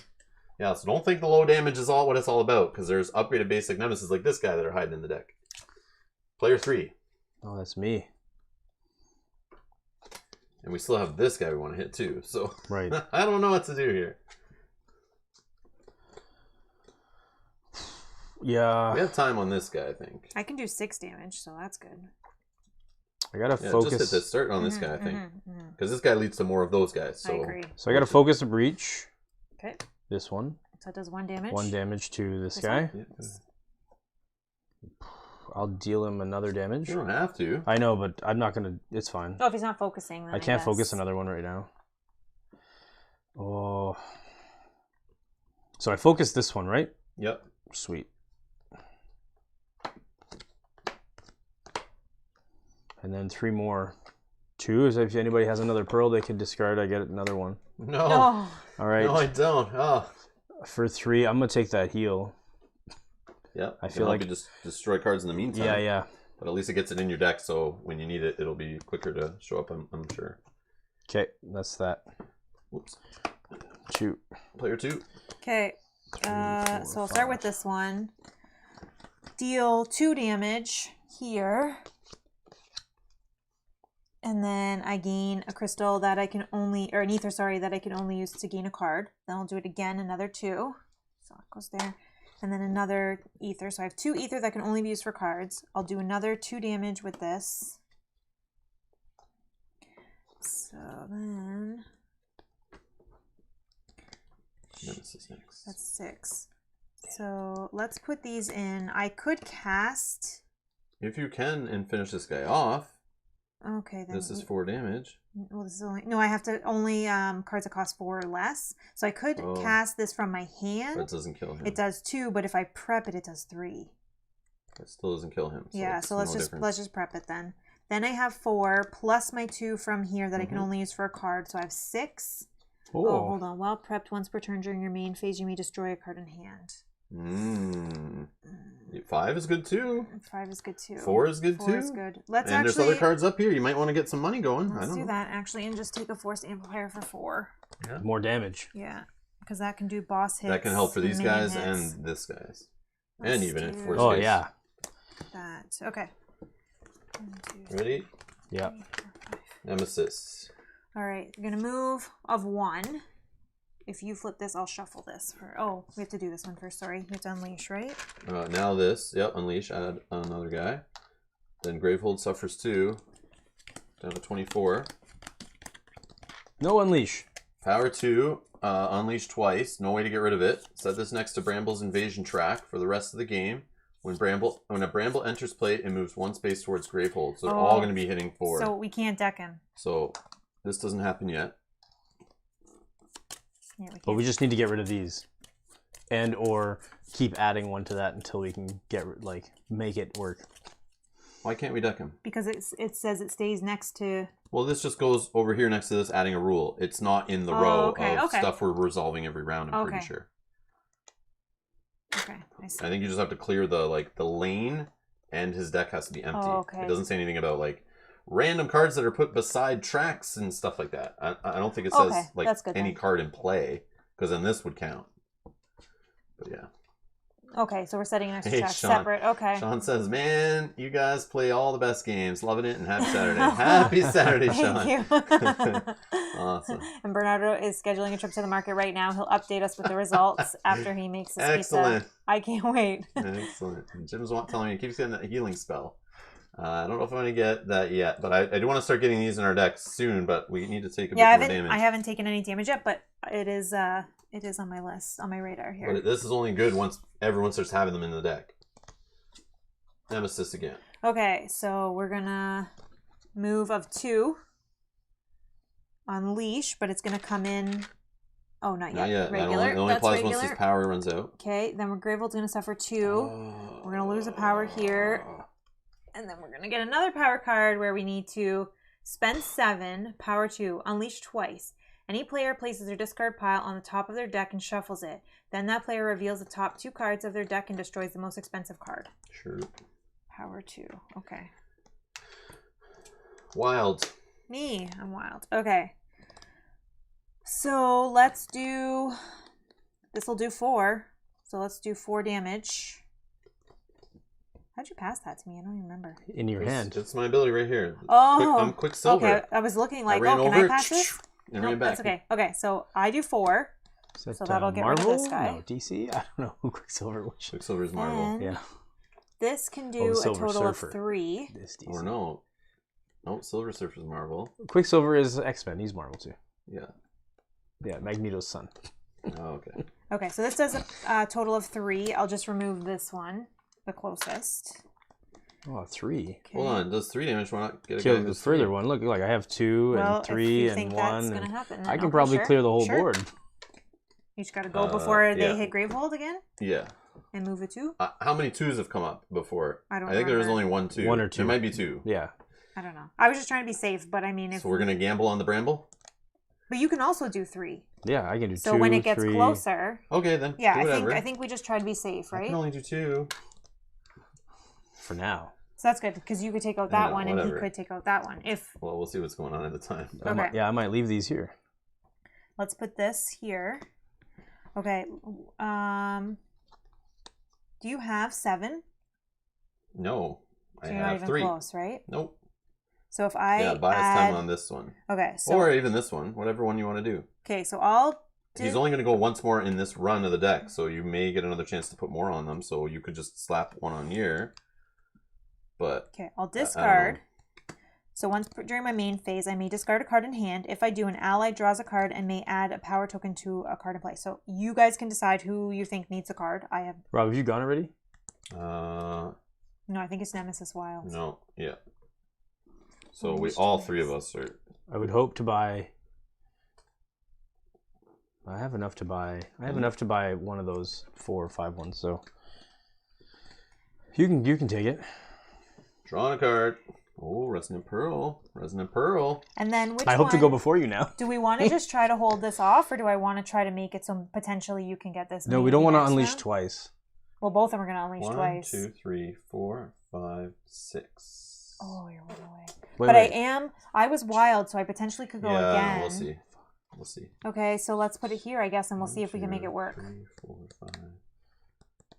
Yeah, so don't think the low damage is all what it's all about, because there's upgraded basic nemesis like this guy that are hiding in the deck. Player 3. Oh, that's me. And we still have this guy we want to hit too. So Right. I don't know what to do here. Yeah. We have time on this guy, I think. I can do 6 damage, so that's good. I gotta Yeah, focus. just hit the start on this guy, I think. Because this guy leads to more of those guys. So I agree. So I gotta focus a breach. Okay. This one. So it does 1 damage. 1 damage to this This guy. one? Yeah. I'll deal him another damage. You don't have to. I know, but I'm not gonna. It's fine. Oh, if he's not focusing, then I can't guess. focus another one right now. Oh. So I focus this one, right? Yep. Sweet. And then 3 more. 2 is if anybody has another pearl they can discard. I get another one. No. Oh. All right. No, I don't. Oh. For 3, I'm gonna take that heal. Yep. I feel like you just destroy cards in the meantime. Yeah, yeah. But at least it gets it in your deck, so when you need it, it'll be quicker to show up. I'm sure. Okay, that's that. Whoops. Shoot. Player 2. Okay. So I'll start with this one. Deal 2 damage here. And then I gain a crystal that I can only, or an ether, sorry, that I can only use to gain a card. Then I'll do it again, another 2. So it goes there. And then another ether. So I have 2 ether that can only be used for cards. I'll do another 2 damage with this. So then... Nemesis next. That's 6. So let's put these in. I could cast... If you can and finish this guy off, Okay, then... this is 4 damage. Well, this is only... No, I have to only cards that cost 4 or less. So I could cast this from my hand. But it doesn't kill him. It does 2, but if I prep it, it does 3. It still doesn't kill him. So Yeah, it's so let's no just difference. prep it then. Then I have 4 plus my 2 from here that I can only use for a card. So I have 6. Oh, hold on. While prepped once per turn during your main phase, you may destroy a card in hand. You 5 is good too. 5 is good too. 4 is good 4 too. is good. Let's and actually... there's other cards up here. You might want to get some money going. I Let's don't do know. that, actually, and just take a Force Amplifier for 4. Yeah. More damage. Yeah, because that can do boss hits. That can help for these minion guys hits. and this guys. Let's and even if do Force Oh, Face. yeah. That. Okay. 1, 2, Ready? 3, Yeah. 4, 5. Nemesis. All right, we're gonna move of 1. If you flip this, I'll shuffle this. Oh, we have to do this one first. Sorry, we have to unleash, right? Now this. Yep, unleash. Add another guy. Then Gravehold suffers 2. Down to 24. No unleash. Power 2. Unleash twice. No way to get rid of it. Set this next to Bramble's invasion track for the rest of the game. When a Bramble enters play, it moves 1 space towards Gravehold. So they're all going to be hitting 4. So we can't deck him. So this doesn't happen yet. Yeah, we can't. But we just need to get rid of these. And or keep adding one to that until we can make it work. Why can't we deck him? Because it says it stays next to... Well, this just goes over here next to this, adding a rule. It's not in the row of stuff we're resolving every round, I'm pretty sure. Okay, I see. I think you just have to clear the lane, and his deck has to be empty. Oh, okay. It doesn't say anything about random cards that are put beside tracks and stuff like that. I don't think it says that's good, any then. card in play, because then this would count. But yeah. Okay, so we're setting an extra Hey, track Sean. separate. Okay. Sean says, "Man, you guys play all the best games. Loving it, and happy Saturday. Happy Saturday, Sean." Thank you. Awesome. And Bernardo is scheduling a trip to the market right now. He'll update us with the results after he makes his Excellent. pizza. I can't wait. Excellent. And Jim's telling me he keeps getting that healing spell. I don't know if I'm going to get that yet, but I do want to start getting these in our decks soon, but we need to take a bit more damage. I haven't taken any damage yet, but it is on my list, on my radar here. But this is only good once everyone starts having them in the deck. Nemesis again. Okay, so we're gonna move of 2. Unleash, but it's gonna come in. Oh, not yet. Not yet. Regular. It only applies regular. once his power runs out. Okay, then Gravehold's gonna suffer 2. We're gonna lose a power here. And then we're going to get another power card where we need to spend 7, power 2, unleash twice. Any player places their discard pile on the top of their deck and shuffles it. Then that player reveals the top 2 cards of their deck and destroys the most expensive card. Sure. Power 2. Okay. Wild. Me. I'm wild. Okay. So let's do... This will do 4. So let's do 4 damage. How'd you pass that to me? I don't even remember. In your hand. It's my ability right here. Oh. I'm Quicksilver. Okay. I was looking like, can I pass this? And Nope, ran back. that's okay. Okay, so I do 4. Is that, So that'll get rid of Marvel? this guy. No, DC? I don't know who Quicksilver was. Quicksilver's Marvel. And Yeah. this can do a Silver total Surfer. of 3. This DC. Or no. No, Silver Surfer's Marvel. Quicksilver is X-Men. He's Marvel too. Yeah. Yeah, Magneto's son. Oh, okay. Okay, so this does a total of 3. I'll just remove this one, the closest. Oh, 3. Okay. Hold on. It does 3 damage. Why not get a guy Kill who the does further 3? one. Look, I have 2 Well, and 3 if you and think 1. that's and gonna happen, then I can okay, probably sure. clear the whole Sure. board. You just gotta go before they yeah. hit Gravehold again Yeah. and move it 2. How many 2s have come up before? I don't think there was remember. only 1 2. 1 or 2. There might be 2. Yeah. I don't know. I was just trying to be safe, but I mean, if So we're going to gamble on the Bramble? but you can also do 3. Yeah, I can do 2, So when it gets 3. closer, Okay, then. yeah, do whatever. I think we just try to be safe, I right? can only do 2. For now. So that's good because you could take out that Yeah, one and whatever. he could take out that one. If Well, we'll see what's going on at the time. Okay. I might leave these here. let's put this here. Okay. Do you have 7? No. I So you're not have even 3. close, right? Nope. So if I Yeah, bias add... time on this one. Okay, so Or even this one. Whatever one you want to do. okay, so I'll do... He's only going to go once more in this run of the deck, so you may get another chance to put more on them. So you could just slap 1 on here. But Okay, I'll I don't know. discard. So once during my main phase, I may discard a card in hand. If I do, an ally draws a card and may add a power token to a card in play. So you guys can decide who you think needs a card. I have... Rob, have you gone already? No, I think it's Nemesis Wild. No, yeah. So Oh, we it's all twice. 3 of us are. I would hope to buy... I have enough to buy... I have enough to buy one of those 4 or 5 ones, so... You can take it. Drawing a card. Oh, Resonant Pearl. Resonant Pearl. And then which I hope to one- go before you now. Do we want to just try to hold this off, or do I want to try to make it so potentially you can get this? No, we maybe don't want to next unleash round? twice. Well, both of them are going to unleash 1, twice. 2, 3, 4, 5, 6. Oh, you're one away. Wait, but wait. I was wild, so I potentially could go again. We'll see. We'll see. Okay, so let's put it here, I guess, and we'll 1, see if we can 2, make it work. 3, 4, 5.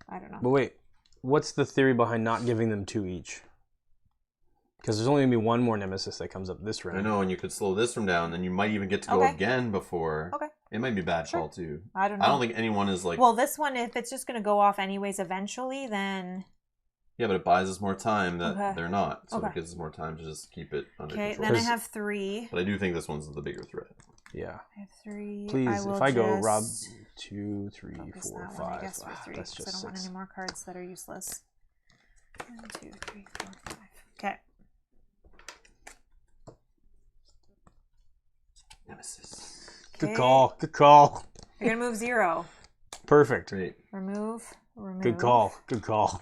I don't know. But wait, what's the theory behind not giving them 2 each? Because there's only going to be one more nemesis that comes up this round. I know, and you could slow this from down, then you might even get to go Okay. again before. Okay. It might be bad Sure. call too. I don't know. I don't think anyone is like. Well, this one, if it's just going to go off anyways eventually, then... Yeah, but it buys us more time that Okay. they're not. So Okay. it gives us more time to just keep it under Okay, control. then I have 3. But I do think this one's the bigger threat. Yeah. I have 3. Please, will if I go just Rob 2, 3, focus 4, that 5. one, I guess, for 3, That's because I just don't want 6. any more cards that are useless. 1, 2, 3, 4, 5. Okay. Nemesis. Good Okay. call. Good call. You're going to move 0. Perfect. Great. Remove. Good call. Good call.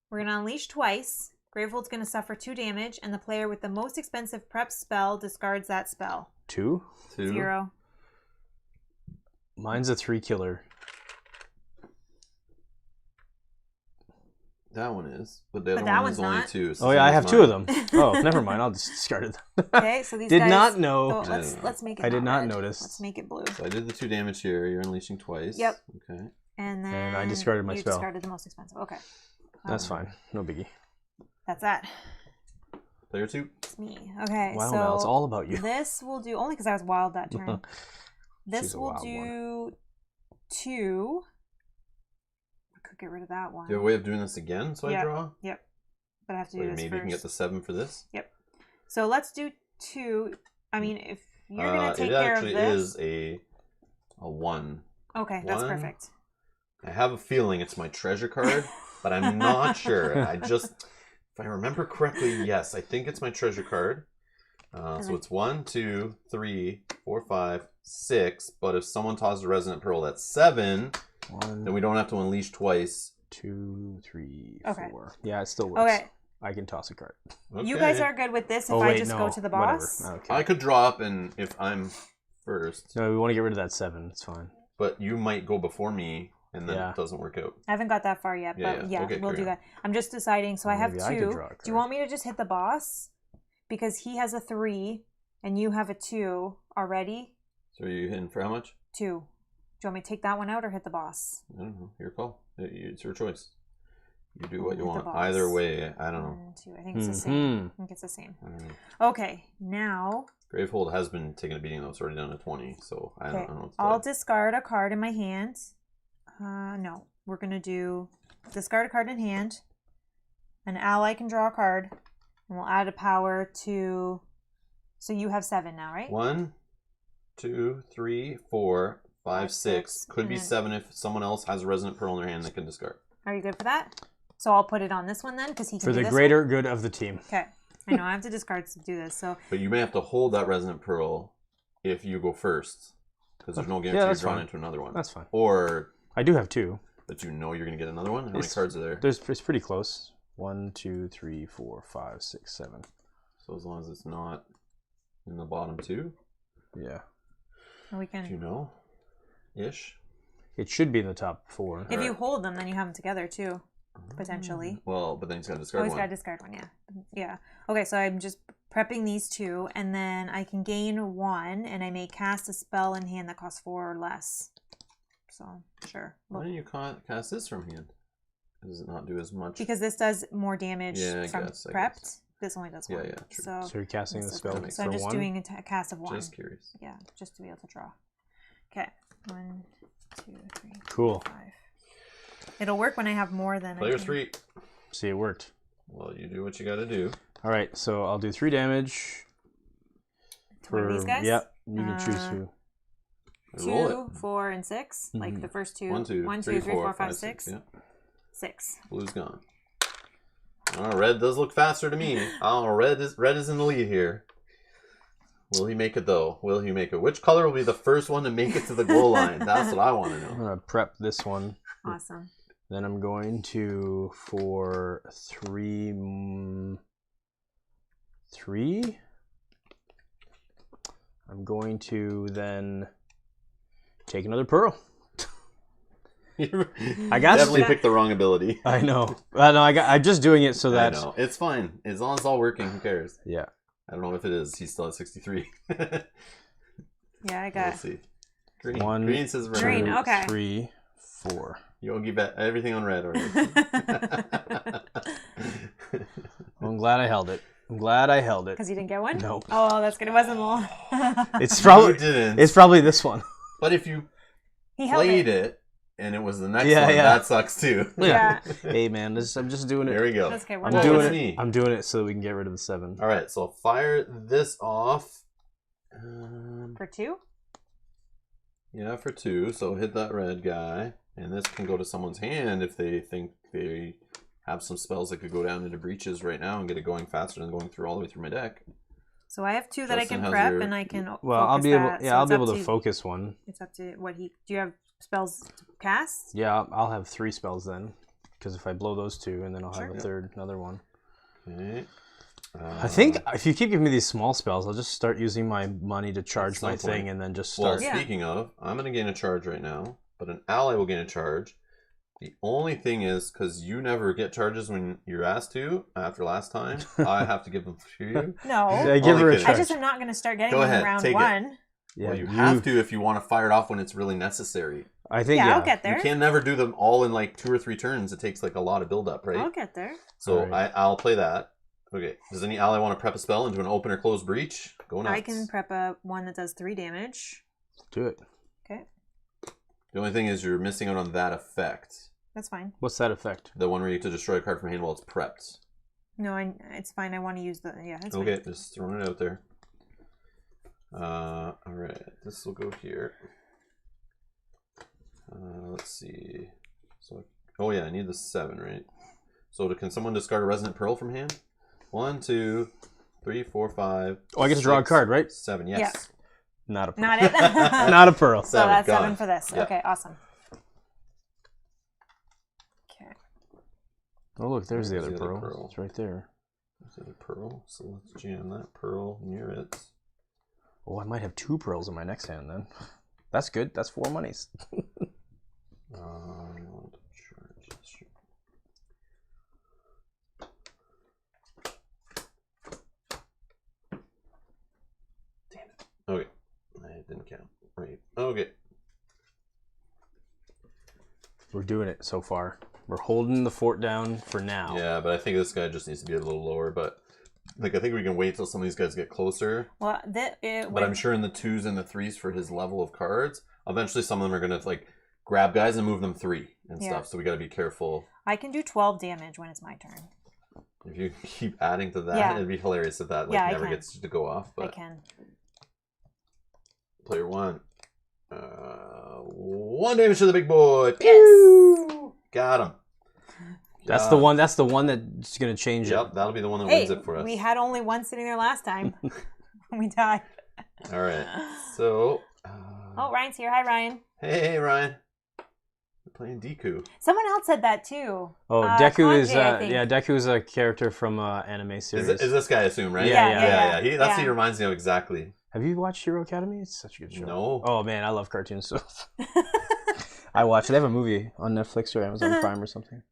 We're going to unleash twice. Gravehold's going to suffer 2 damage, and the player with the most expensive prep spell discards that spell. 2? 2. 0. Mine's a 3 killer. That one is. But the other that one is one's only not. 2. So Oh yeah, I same have as 2 of mine. them. Oh, never mind. I'll just discard it. Okay, so these Did guys... not know. So let's make it I did not red. notice. Let's make it blue. So I did the 2 damage here. You're unleashing twice. Yep. Okay. And then And I discarded my you spell. discarded the most expensive. Okay. That's fine. No biggie. That's that. Player 2. It's me. Okay, Wow, so now it's all about you. this will do... Only because I was wild that turn. This She's a will wild do 2. I could get rid of that one. Do you have a way of doing this again so Yeah. I draw? Yep. But I have to do Wait, this maybe first. you can get the 7 for this? Yep. So let's do 2. I mean, if you're going to take it care of actually this... is a 1. Okay, that's 1. perfect. I have a feeling it's my treasure card, but I'm not sure. If I remember correctly, yes, I think it's my treasure card. So it's 1, 2, 3, 4, 5, 6. But if someone tosses a resonant pearl, that's 7. 1, Then we don't have to unleash twice. 2, 3, Okay. 4. Yeah, it still works. Okay. I can toss a card. Okay. You guys are good with this if I just go to the boss? Whatever. Okay. I could draw up, and if I'm first, No, we want to get rid of that 7. It's fine. but you might go before me, and then Yeah. it doesn't work out. I haven't got that far yet, Yeah, but yeah. yeah, Okay, we'll carry do on. that. I'm just deciding. So I have Maybe I could 2. draw a Do you card. want me to just hit the boss? Because he has a 3 and you have a 2 already. So are you hitting for how much? 2. Do you want me to take that one out or hit the boss? I don't know. Your call. It's your choice. You do I'll what hit you the want. boss. Either way, I don't know. 1, 2. I think it's the same. Mhm. I think it's the same. I don't know. Okay, now Gravehold has been taking a beating though. It's already down to 20, so I okay, don't know what to I'll do. discard a card in my hand. No, we're gonna do discard a card in hand. An ally can draw a card, and we'll add a power to. So you have 7 now, right? 1, 2, 3, 4, 5, 6. Could and be then- 7 if someone else has a resonant pearl in their hand that can discard. Are you good for that? So I'll put it on this one then, because he can For do the this greater good of the team. one? Okay. I know I have to discard to do this. So But you may have to hold that resonant pearl if you go first, because there's no guarantee you're that's drawn fine. into another one. That's fine. Or I do have 2. that you know you're going to get another one. How many It's- cards are there? It's pretty close. 1, 2, 3, 4, 5, 6, 7. So as long as it's not in the bottom 2, Yeah. we do you can. know? Ish. It should be in the top 4. If you hold them, then you have them together too, potentially. Well, but then he's got to Oh, discard he's one. got to discard one, yeah. Yeah. Okay, so I'm just prepping these 2, and then I can gain 1, and I may cast a spell in hand that costs 4 or less. So, sure. Why don't you cast this from hand? Does it not do as much? Because this does more damage Yeah, I from guess. prepped. This only does 1. Yeah, true. So, So you're casting the this spell doesn't- so for I'm just 1? doing a cast of 1. Just curious. Yeah, just to be able to draw. Okay. 1, 2, 3, Cool. 5. It'll work when I have more than Player I can. 3. See, it worked. Well, you do what you got to do. All right, so I'll do 3 damage. To one of these guys? Yep, you can choose who. Roll 2, 4, and 6. Like the first 2. 1, 2, 1, 3, 2, 3, 4, 5, 5, 6. 6. Yeah. 6. Blue's gone. Oh, red does look faster to me. Oh, red is in the lead here. Will he make it though? Will he make it? Which color will be the first one to make it to the goal line? That's what I want to I'm know. going to prep this one. Awesome. Then I'm going to, for 3... 3? I'm going to then take another pearl. You I got definitely to. picked the wrong ability. I know. I'm just doing it so I that. know. It's fine. As long as it's all working, who cares? Yeah. I don't know if it is. He's still at 63. Yeah, I got Let's see. Green. One, Green says red. Green, two, okay. 3, 4. Yogi bet everything on red already. Well, I'm glad I held it. because you didn't get one. No. Oh, that's good. It wasn't long. It's probably You didn't. It's probably this one. But if you He held played it. it and it was the next Yeah, one, yeah. that sucks too. Yeah. Hey man, I'm just doing There it. we go. That's okay. We're I'm not doing gonna- it. me. I'm doing it so that we can get rid of the 7. All right, so I'll fire this off. For 2? Yeah, for 2. So hit that red guy, and this can go to someone's hand if they think they have some spells that could go down into breaches right now and get it going faster than going through all the way through my deck. So I have 2 that I Justin can has prep, your- and I can. Well, I'll focus be able. that. Yeah, So I'll it's be up able to focus one. It's up to what he. Do you have spells to cast? Yeah, I'll have 3 spells then, because if I blow those 2, and then I'll Sure. have another one. Okay. I think if you keep giving me these small spells, I'll just start using my money to charge some my point. thing, and then just Well, start. Yeah. speaking of, I'm going to gain a charge right now, but an ally will gain a charge. The only thing is, because you never get charges when you're asked to, after last time, I have to give them to you. No. Yeah, give her a kidding. I charge. just am not going to start getting Go them in ahead, round take it. 1. Yeah, Well, you have to if you want to fire it off when it's really necessary. I think. Yeah, Yeah, I'll get there. You can never do them all in like 2 or 3 turns. It takes like a lot of build up, right? I'll get there. So Alright. I'll play that. Okay. Does any ally want to prep a spell into an open or closed breach? Go nuts. I can prep a one that does 3 damage. Do it. Okay, The only thing is you're missing out on that effect. that's fine. What's that effect? The one where you have to destroy a card from hand while it's prepped. No, it's fine. I want to use the That's Okay, fine. just throwing it out there. Alright, this will go here. Let's see. So, oh yeah, I need the 7, right? So can someone discard a Resonant Pearl from hand? 1, 2, 3, 4, 5. Oh, I get to draw a 6, card, right? 7, yes. Yeah. Not a pearl. Not it. Not a pearl. So 7, that's got 7 it. for this. Yeah. Okay, awesome. Okay. Oh look, there's the There's other the other pearl. pearl. It's right there. There's a pearl, so let's jam that pearl near it. Oh, I might have 2 pearls in my next hand then. That's good. That's 4 monies. Charge. Damn it. Okay. I didn't count. Right. Okay. We're doing it so far. We're holding the fort down for now. Yeah, but I think this guy just needs to be a little lower, but like I think we can wait till some of these guys get closer. Well, But I'm sure in the 2s and the 3s for his level of cards, eventually some of them are gonna like grab guys and move them 3 and Yeah. stuff. So we gotta be careful. I can do 12 damage when it's my turn. If you keep adding to that, Yeah. it'd be hilarious if that like Yeah, I never can. gets to go off. I But can. player 1. 1 damage to the big boy. Yes. Got him. That's Got the him. one. That's the one that's gonna change it. Yep, that'll be the one that Hey, wins it for us. we had only one sitting there last time. We died. All right. So. Oh, Ryan's here. Hi, Ryan. Hey, Ryan. We're playing Deku. Someone else said that too. Oh, Deku is Sanjay, I think. Deku is a character from anime series. Is this guy, I assume, right? Yeah, yeah. That's who he reminds me of exactly. Have you watched Hero Academy? It's such a good show. No. Oh man, I love cartoons so. I watch it. They have a movie on Netflix or Amazon Prime or something.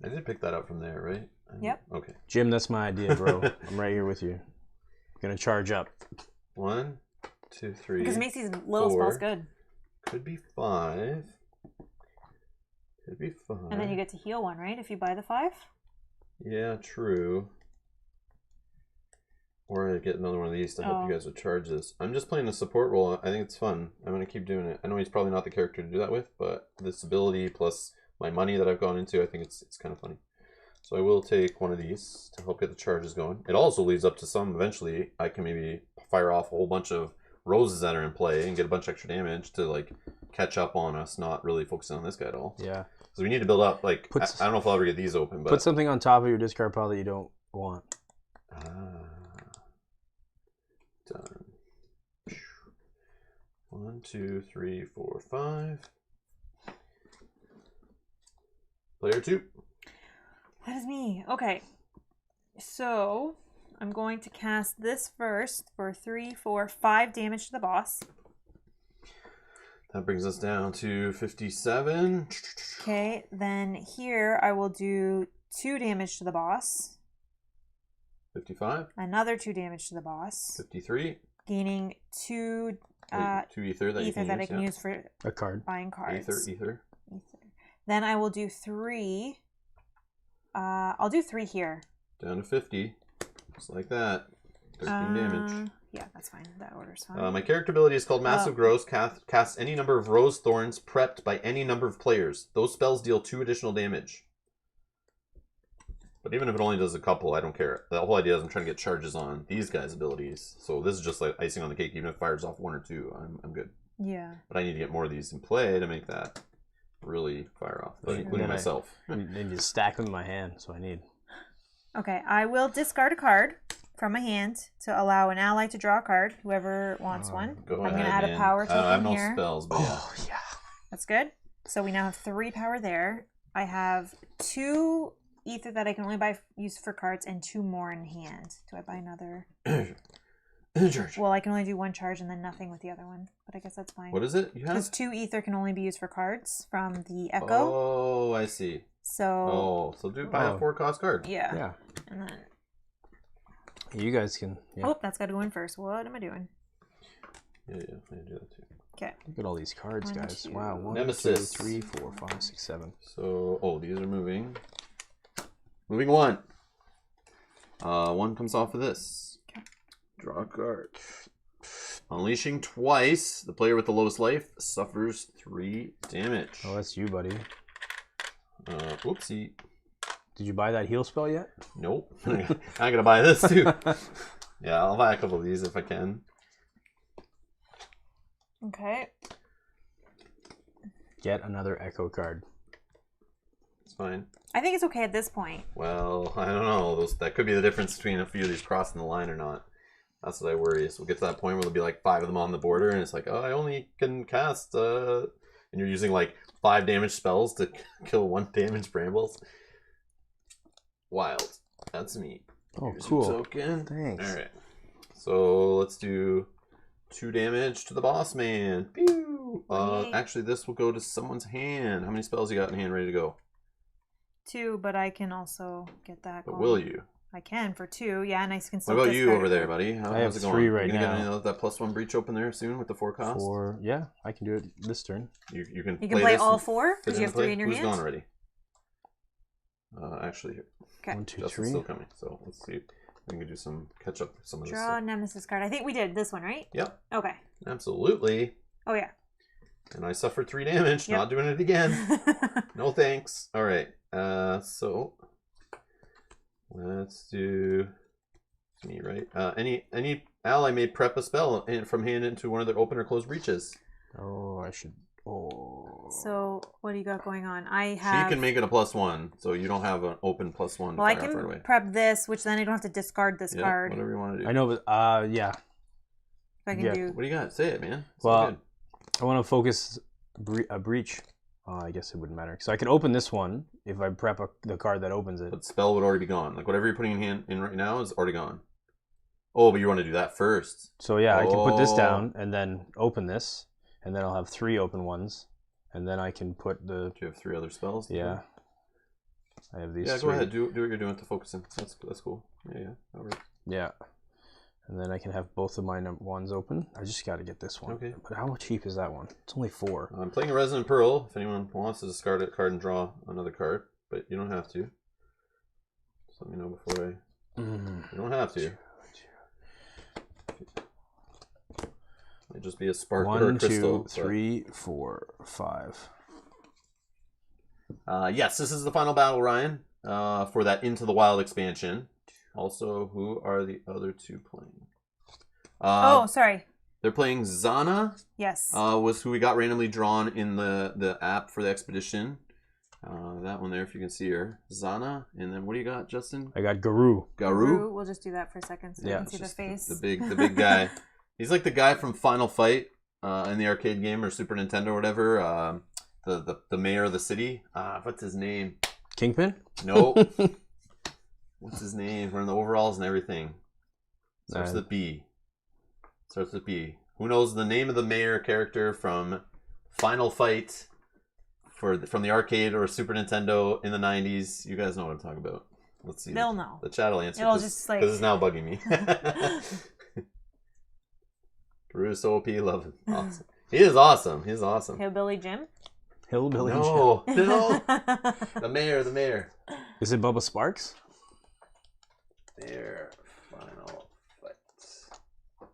I did pick that up from there, right? Yep. Okay. Jim, that's my idea, bro. I'm right here with you. Gonna charge up. 1, 2, 3. Because Macy's little 4. spell's good. Could be 5. Could be 5. And then you get to heal one, right? If you buy the 5? Yeah, true. Or I get another one of these to help you guys with charges. I'm just playing the support role. I think it's fun. I'm going to keep doing it. I know he's probably not the character to do that with, but this ability plus my money that I've gone into, I think it's kind of funny. So I will take one of these to help get the charges going. It also leads up to some, eventually, I can maybe fire off a whole bunch of roses that are in play and get a bunch of extra damage to like catch up on us not really focusing on this guy at all. Yeah. So we need to build up, like, I don't know if I'll ever get these open, but... Put something on top of your discard pile that you don't want. Done. 1, 2, 3, 4, 5. Player 2. That is me. Okay. So I'm going to cast this first for 3, 4, 5 damage to the boss. That brings us down to 57. Okay, then here I will do 2 damage to the boss. 55. Another 2 damage to the boss. 53. Gaining 2 2 ether that I can use for a card. buying cards. Ether. Then I will do 3. I'll do 3 here. Down to 50. Just like that. 13 damage. Yeah, that's fine. That order's fine. My character ability is called Massive Growth. Cast any number of Rose Thorns prepped by any number of players. Those spells deal 2 additional damage. But even if it only does a couple, I don't care. The whole idea is I'm trying to get charges on these guys' abilities. So this is just like icing on the cake. Even if it fires off 1 or 2, I'm good. Yeah. But I need to get more of these in play to make that really fire off, including myself. I need to stack them in my hand, so I need. Okay, I will discard a card from my hand to allow an ally to draw a card, whoever wants one. Go I'm ahead, going to add man. a power token I have no here. spells, but yeah. Yeah. That's good. So we now have 3 power there. I have 2 ether that I can only use for cards and 2 more in hand. Do I buy another? Charge. Well, I can only do 1 charge and then nothing with the other one, but I guess that's fine. What is it you Because have? 2 ether can only be used for cards from the Echo. Oh, I see. So So buy a 4-cost card. yeah. Yeah. And then You guys can. Yeah. oh, that's got to go in first. What am I doing? Yeah, I do that too. Okay. Look at all these cards, 1, guys. 2. Wow. 1, Nemesis. 2, 3, 4, 5, 6, 7. So, these are moving. Moving 1. 1 comes off of this. Okay. Draw a card. Unleashing twice. The player with the lowest life suffers 3 damage. Oh, that's you, buddy. Whoopsie. Did you buy that heal spell yet? Nope. I'm gonna buy this too. Yeah, I'll buy a couple of these if I can. Okay. Get another Echo card. It's fine. I think it's okay at this point. Well, I don't know. That could be the difference between a few of these crossing the line or not. That's what I worry. So we'll get to that point where there'll be like 5 of them on the border, and it's like, oh, I only can cast, and you're using like 5 damage spells to kill 1 damage brambles. Wild. That's me. Oh, Here's cool. your token. Thanks. All right. So let's do 2 damage to the boss man. Pew! Actually, this will go to someone's hand. How many spells you got in hand ready to go? 2, but I can also get that But going. will you? I can for 2, yeah, and I can What still about you discard over it. there, buddy? I have How's it going? 3 right you gonna now. get that +1 breach open there soon with the 4 cost? Yeah, I can do it this turn. You can You can play this all and 4 fit because it you in have 3 play. in your Who's hand. gone already? Actually, here. Okay. 1, 2, Justin's 3. still coming, so let's see. We can do some catch up with some of this Draw a stuff. Nemesis card. I think we did this one, right? Yep, Okay. absolutely. Oh yeah. And I suffered 3 damage. Yep. Not doing it again. No thanks. All right. So let's do me, right? Any ally may prep a spell from hand into one of their open or closed breaches. Oh, I should. Oh. So what do you got going on? I She have. can make it a +1, so you don't have an open +1. Well, I fire can right away. prep this, which then I don't have to discard this Yeah, card. whatever you want to do. I know, but yeah. I can Yeah. do. What do you got? Say it, man. It's all Well, good. I want to focus a breach. I guess it wouldn't matter. So I can open this one if I prep the card that opens it. But spell would already be gone. Like whatever you're putting in right now is already gone. Oh, but you want to do that first. So yeah, I can put this Oh. down and then open this, and then I'll have 3 open ones, and then I can put the Do you have 3 other spells? yeah. I have these. Yeah, 3. go ahead. Do what you're doing to focus in. That's cool. Yeah. That works. Yeah, and then I can have both of my ones open. I just got to get this one. Okay. But how cheap is that one? It's only 4. I'm playing a Resonant Pearl. If anyone wants to discard a card and draw another card, but you don't have to. Just let me know before I. You don't have to. Might just be a spark or a 1, crystal. 2, but- 3, 4, 5. Yes, this is the final battle, Ryan, for that Into the Wild expansion. Also, who are the other 2 playing? Oh, sorry. They're playing Zana, Yes. was who we got randomly drawn in the app for the expedition. That one there, if you can see her. Zana, and then what do you got, Justin? I got Garu. Garu? We'll just do that for a second so Yeah, you can see the Just face. The big guy. He's like the guy from Final Fight in the arcade game or Super Nintendo or whatever. The mayor of the city. What's his name? Kingpin? Nope. What's his name? Wearing the overalls and everything. Starts with B. Starts with B. Who knows the name of the mayor character from Final Fight from the arcade or Super Nintendo in the 90s? You guys know what I'm talking about. Let's see. They'll know. The chat will answer It'll just like... it's now bugging me. Caruso OP, love him. Awesome. He is awesome. He's awesome. Hillbilly Jim? Hillbilly Jim. No. The mayor. Is it Bubba Sparks? Mayor. Final Fight.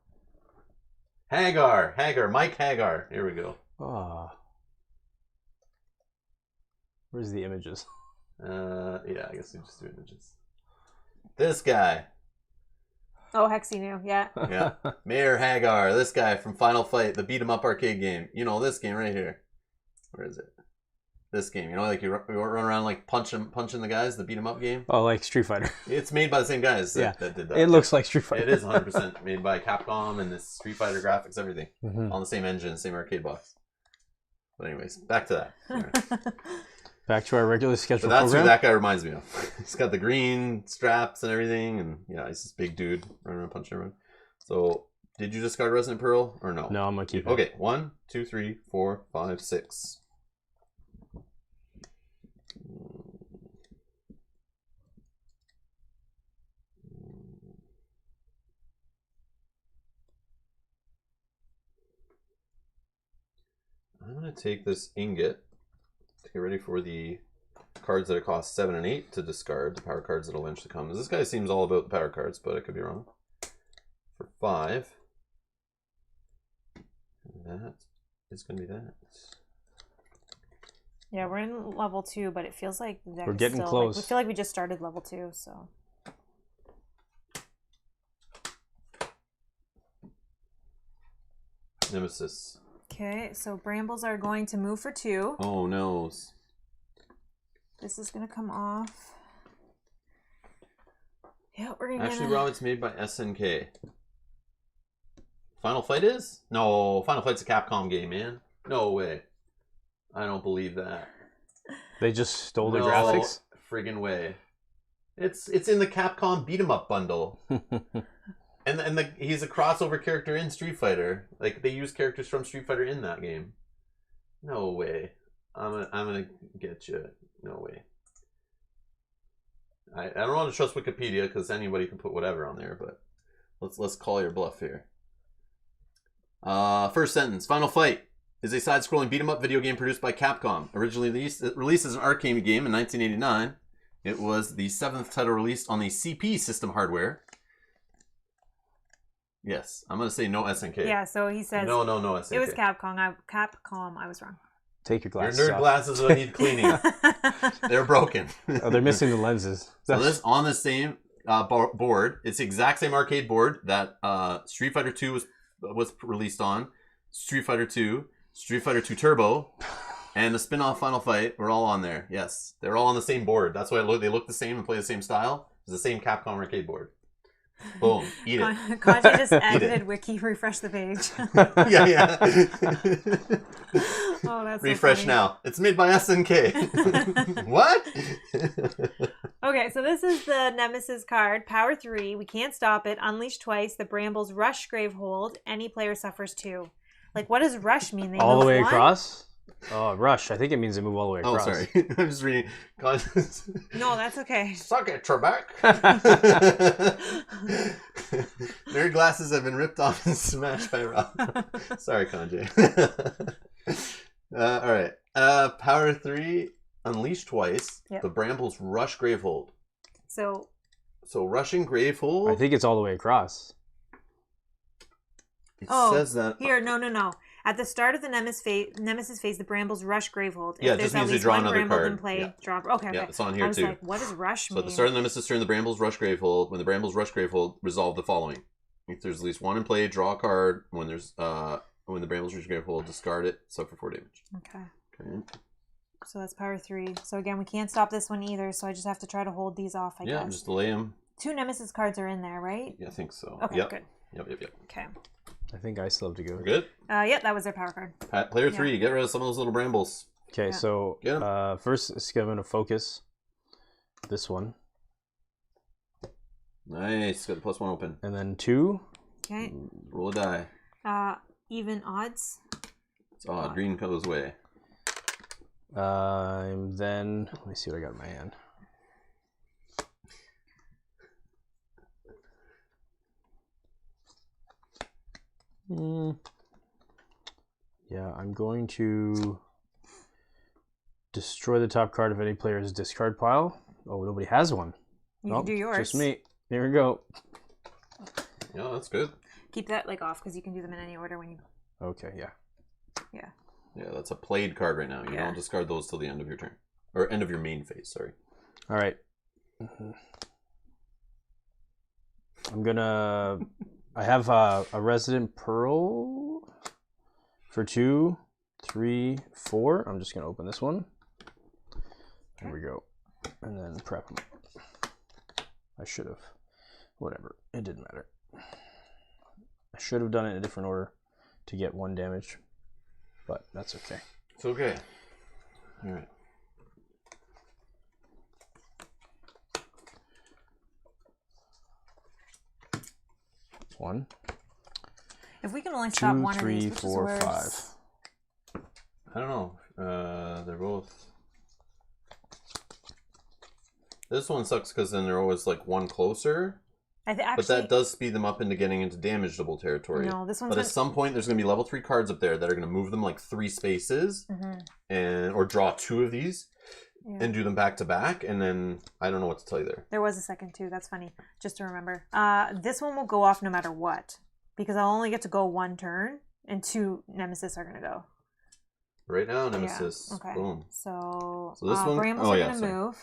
Hagar. Mike Hagar. Here we go. Oh. Where's the images? Yeah, I guess we just do images. This guy. Oh, Hexy knew, yeah. Yeah. Mayor Hagar, this guy from Final Fight, the beat 'em up arcade game. You know this game right here. Where is it? This game. You know, like you run around like punching the guys, the beat 'em up game. Oh, like Street Fighter. It's made by the same guys that did that. It looks like Street Fighter. It is 100% made by Capcom and this Street Fighter graphics, everything. Mm-hmm. On the same engine, same arcade box. But anyways, back to that. Right. Back to our regular schedule That's program. who that guy reminds me of. He's got the green straps and everything, and yeah, he's this big dude running around punching everyone. So, did you discard Resonant Pearl or no? No, I'm gonna keep it. Okay, 1, 2, 3, 4, 5, 6. I'm gonna take this ingot to get ready for the cards that it costs 7 and 8 to discard, the power cards that will eventually come. This guy seems all about the power cards, but I could be wrong. For 5. And that is going to be that. Yeah, we're in level 2, but it feels like we're getting still, close. Like, we feel like we just started level 2, so. Nemesis. Okay, so brambles are going to move for 2. Oh, no. This is going to come off. Yeah, we're going to Actually, Rob, it's made by SNK. Final Fight is? No, Final Fight's a Capcom game, man. No way. I don't believe that. They just stole the graphics? Friggin' way. It's in the Capcom beat 'em up bundle. And he's a crossover character in Street Fighter. Like, they use characters from Street Fighter in that game. No way. I'm gonna get you. No way. I don't want to trust Wikipedia because anybody can put whatever on there, but let's call your bluff here. First sentence. Final Fight is a side-scrolling beat-em-up video game produced by Capcom. Originally released as an arcade game in 1989. It was the 7th title released on the CP system hardware. Yes, I'm gonna say no SNK. Yeah, so he says no SNK. It was Capcom. I was wrong. Take your glasses Your nerd off. glasses will need cleaning. They're broken. Oh, they're missing the lenses. So this on the same board. It's the exact same arcade board that Street Fighter 2 was released on. Street Fighter 2, Street Fighter 2 Turbo, and the spin-off Final Fight were all on there. Yes, they're all on the same board. That's why they look the same and play the same style. It's the same Capcom arcade board. Boom, eat it. Kanji just edited wiki, refresh the page. yeah. Oh, that's refresh so now. It's made by SNK. What? Okay, so this is the Nemesis card. Power 3. We can't stop it. Unleash twice. The Brambles rush Gravehold. Any player suffers 2. Like, what does rush mean? They all the move way one? across? Oh, rush. I think it means they move all the way across. Oh, sorry. I'm just reading. No, that's okay. Suck it, Trebek. Nerd glasses have been ripped off and smashed by Rob. Sorry, Kanji. All right. Power 3, unleash twice. Yep. The Brambles rush Gravehold. So rushing Gravehold. I think it's all the way across. It says that. Here, no. At the start of the Nemesis phase, the Brambles rush Gravehold. Yeah, it just means they draw another card. Play, yeah. Okay. Yeah, it's on here I was too. like, what does rush mean? So at the start of the Nemesis turn, the Brambles rush Gravehold. When the Brambles rush Gravehold, resolve the following: if there's at least one in play, draw a card. When the Brambles rush Gravehold, discard it, suffer 4 damage. Okay. So that's power 3. So again, we can't stop this one either. So I just have to try to hold these off. I guess. Just delay them. 2 Nemesis cards are in there, right? Yeah, I think so. Okay, good. Yep. Okay. I think I still have to go. We're good? Yep, that was their power card. Player 3, get rid of some of those little Brambles. Okay, Yeah. so first I'm going to focus this one. Nice. Got the +1 open. And then 2. Okay. Roll a die. Even odds. It's odd. Green goes away. Then let me see what I got in my hand. Yeah, I'm going to destroy the top card of any player's discard pile. Oh, nobody has one. You can do yours. Just me. Here we go. Yeah, that's good. Keep that like off because you can do them in any order when you. Okay, yeah. Yeah. Yeah, that's a played card right now. You don't discard those till the end of your turn. Or end of your main phase, sorry. All right. I'm gonna... I have a Resident Pearl for 2, 3, 4. I'm just gonna open this one. There we go. And then prep them. I should have. Whatever. It didn't matter. I should have done it in a different order to get 1 damage. But that's okay. It's okay. All right. One. If we can only stop 2, one 3, of these, 4, 5. I don't know. They're both. This one sucks because then they're always like one closer. Actually, but that does speed them up into getting into damageable territory. No, this one's. But at some point, there's going to be level 3 cards up there that are going to move them like 3 spaces, or draw 2 of these, and do them back to back. And then I don't know what to tell you there. There was a second too. That's funny. Just to remember. This one will go off no matter what because I'll only get to go 1 turn, and 2 Nemesis are going to go. Right now, Nemesis. Yeah. Okay. Boom. So this one. Brambles are going to move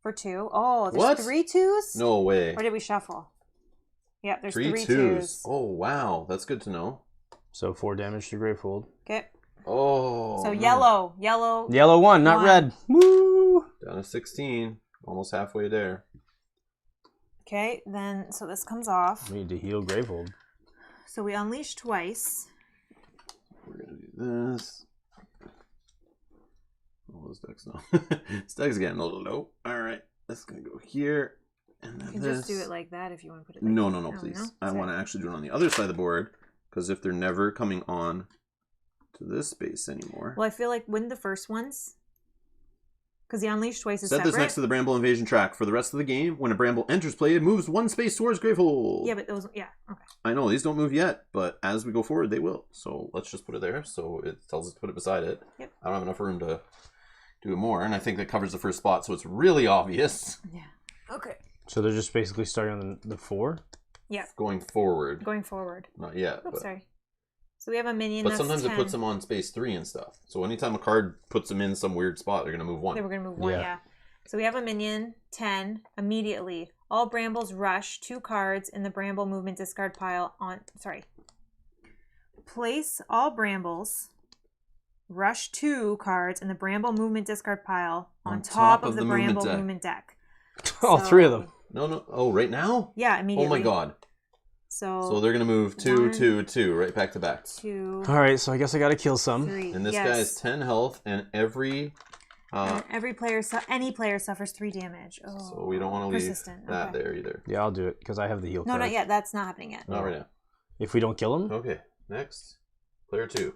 for 2. Oh, there's what? 3 2s? No way. Or did we shuffle? Yeah, there's 3 2s. Oh, wow. That's good to know. So 4 damage to Gravefold. Okay. Oh. So no. yellow 1, not red. Woo! Down to 16. Almost halfway there. Okay, then, so this comes off. We need to heal Gravefold. So we unleash twice. We're going to do this. Oh, this deck's no. This deck's getting a little low. Alright. This is going to go here. And then You can this. just do it like that if you want to put it like No, that. please. No? I want to actually do it on the other side of the board, because if they're never coming on to this space anymore. Well, I feel like wouldn't the first ones? Because the unleash twice is Set separate. this next to the Bramble Invasion track. For the rest of the game, when a Bramble enters play, it moves 1 space towards Gravehold. Yeah, but those, okay. I know, these don't move yet, but as we go forward, they will. So let's just put it there, so it tells us to put it beside it. Yep. I don't have enough room to do it more, and I think that covers the first spot, so it's really obvious. Yeah. Okay. So they're just basically starting on the 4? Yeah. Going forward. Going forward. Not yet. Oops, but... sorry. So we have a minion But that's sometimes 10. it puts them on space 3 and stuff. So anytime a card puts them in some weird spot, they're going to move 1. They were going to move 1, yeah. So we have a minion, 10, immediately. All Brambles rush 2 cards in the Bramble movement discard pile on... Sorry. Place all Brambles, rush 2 cards in the Bramble movement discard pile on top of the Bramble movement deck. All 3 of them. No. Oh, right now? Yeah, immediately. Oh my god. So they're going to move 2, 1, 2, 2, right back to back. 2. All right, so I guess I got to kill some. 3. And this guy has 10 health, and every... and every player, any player suffers 3 damage. Oh, so we don't want to leave that okay. there either. Yeah, I'll do it, because I have the heal No, card. not yet. That's not happening yet. Not right now. If we don't kill him? Okay, next. Player 2.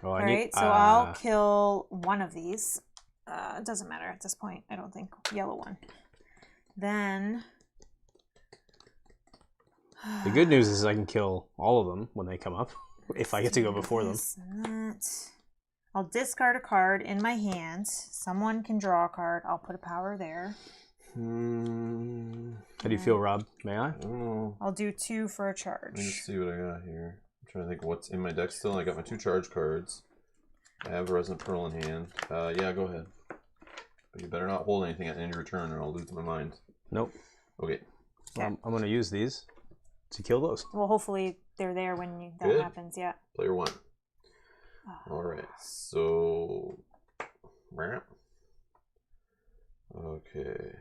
Oh, All right, so I'll kill one of these. It doesn't matter at this point, I don't think. Yellow one. Then... The good news is I can kill all of them when they come up, if I get to go before them. I'll discard a card in my hand. Someone can draw a card. I'll put a power there. How do you feel, Rob? May I? I don't know. I'll do 2 for a charge. Let me see what I got here. I'm trying to think what's in my deck still. I got my 2 charge cards. I have a Resonant Pearl in hand. Yeah, go ahead. But you better not hold anything at the end of your turn or I'll lose my mind. Nope. Okay. I'm going to use these to kill those. Well, hopefully they're there when that happens, yeah. Player 1. Alright, so... Okay.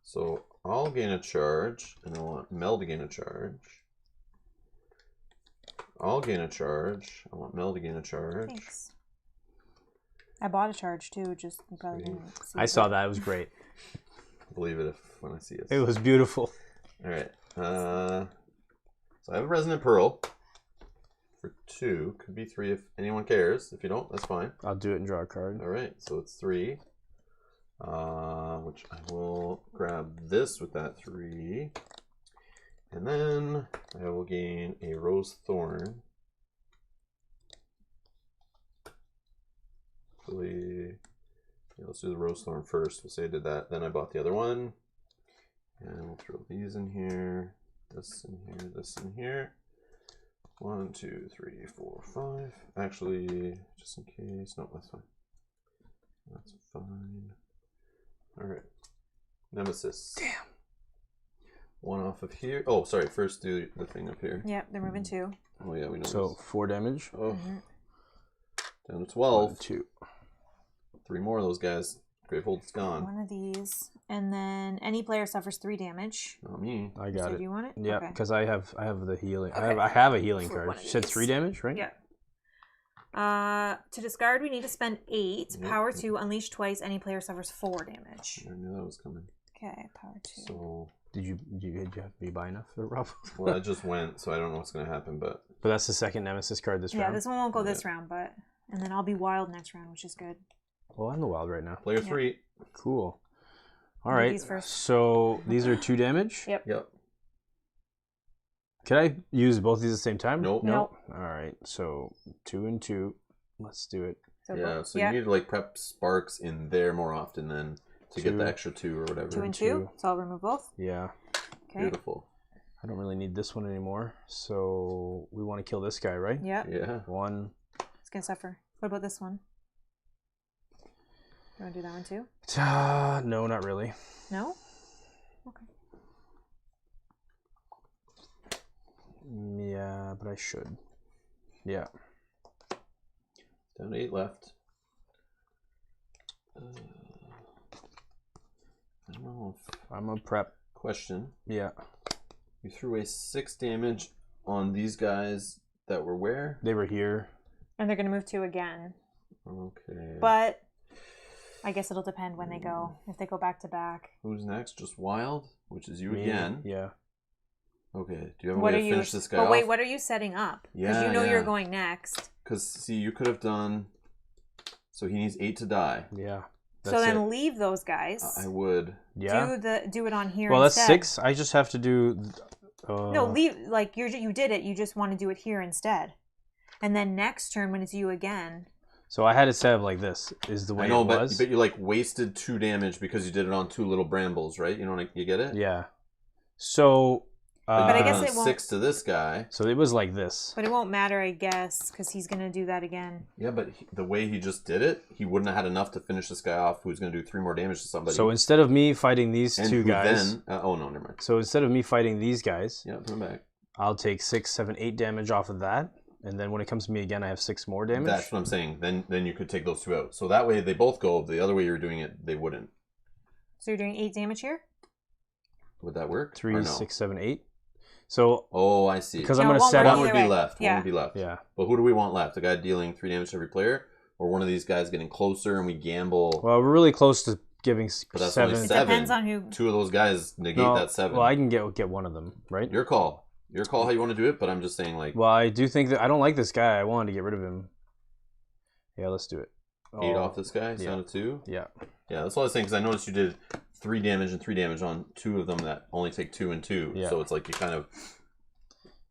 So, I'll gain a charge, and I want Mel to gain a charge. I'll gain a charge. I want Mel to gain a charge. Thanks. I bought a charge too, just you probably didn't see I saw that. It was great. believe it when I see it. It was beautiful. All right. So I have a Resonant Pearl for 2. Could be 3 if anyone cares. If you don't, that's fine. I'll do it and draw a card. All right. So it's 3. Which I will grab this with that 3. And then I will gain a Rose Thorn. Actually, yeah, let's do the Rose Thorn first. We'll say I did that. Then I bought the other one. And we'll throw these in here. This in here. This in here. 1, 2, 3, 4, 5. Actually, just in case. No, that's fine. That's fine. All right. Nemesis. Damn. 1 off of here. Oh, sorry. First do the thing up here. Yep, they're moving 2. Oh, yeah, we know So this. 4 damage. Oh. Down to 12. 1, 2. 3 more of those guys. Gravehold's gone. 1 of these, and then any player suffers 3 damage. Not me. I got So it. do you want it? Yeah, Okay. because I have the healing. Okay. I have a healing For card. one of You said these. 3 damage, right? Yeah. To discard, we need to spend 8. Yep. Power 2, unleash twice. Any player suffers 4 damage. I knew that was coming. Okay, power 2. So, Did you have to be buy enough for Rob? well, I just went, so I don't know what's going to happen, but But that's the second Nemesis card this Yeah, round. this one won't go this round, but and then I'll be wild next round, which is good. Well, I'm the wild right now. player 3. Cool. All Do right. these first. So these are 2 damage. Yep. Yep. Can I use both these at the same time? Nope. Nope. All right. So 2 and 2. Let's do it. So Yeah, so you need to like prep sparks in there more often than to get 2. the extra 2 or whatever. 2 and 2. 2. So I'll remove both. Yeah. Okay. Beautiful. I don't really need this one anymore. So we want to kill this guy, right? Yep. Yeah. 1. It's gonna suffer. What about this one? You want to do that one too? No, not really. No. Okay. Yeah, but I should. Yeah. Down to 8 left. I don't know if... I'm a prep. Question. Yeah. You threw away 6 damage on these guys that were where? They were here. And they're gonna move 2 again. Okay. But I guess it'll depend when they go. If they go back to back. Who's next? Just Wild, which is you Me. again. Yeah. Okay. Do you have a What way are to you? finish this guy But off? wait, what are you setting up? Because Yeah, you know yeah. you're going next. Because, see, you could have done... So he needs 8 to die. Yeah. So then leave those guys. I would. Yeah. Do it on here. Well, that's instead. 6. I just have to do. No, leave like you did it. You just want to do it here instead, and then next turn when it's you again. So I had it set up like this. Is the way I know, it was. but you like wasted 2 damage because you did it on 2 little brambles, right? You know, like you get it. Yeah. So. But But I you guess done it won't- 6 to this guy. So it was like this. But it won't matter, I guess, because he's gonna do that again. Yeah, but the way he just did it, he wouldn't have had enough to finish this guy off. Who's going to do 3 more damage to somebody? So instead of me fighting these and 2 who guys. Then, oh no, never mind. So instead of me fighting these guys, Yeah, put him back. I'll take 6, 7, 8 damage off of that, and then when it comes to me again, I have 6 more damage. That's what I'm saying. Then you could take those 2 out. So that way they both go. The other way you were doing it, they wouldn't. So you're doing 8 damage here. Would that work? 3, Or no? 6, 7, 8. So Oh, I see. because No, I'm gonna it won't set work up. One would either be way. left. Yeah. One would be left. Yeah. But who do we want left? A guy dealing 3 damage to every player, or one of these guys getting closer and we gamble? Well, we're really close to giving But that's 7. only It 7. depends on who. 2 of those guys negate No, that 7. Well, I can get one of them, right? Your call. Your call how you want to do it, but I'm just saying like Well, I do think that I don't like this guy. I wanted to get rid of him. Yeah, let's do it. 8 Oh, off this guy, yeah. down to 2. Yeah. Yeah, that's all I was saying because I noticed you did 3 damage and 3 damage on 2 of them that only take 2 and 2. Yeah. So it's like you kind of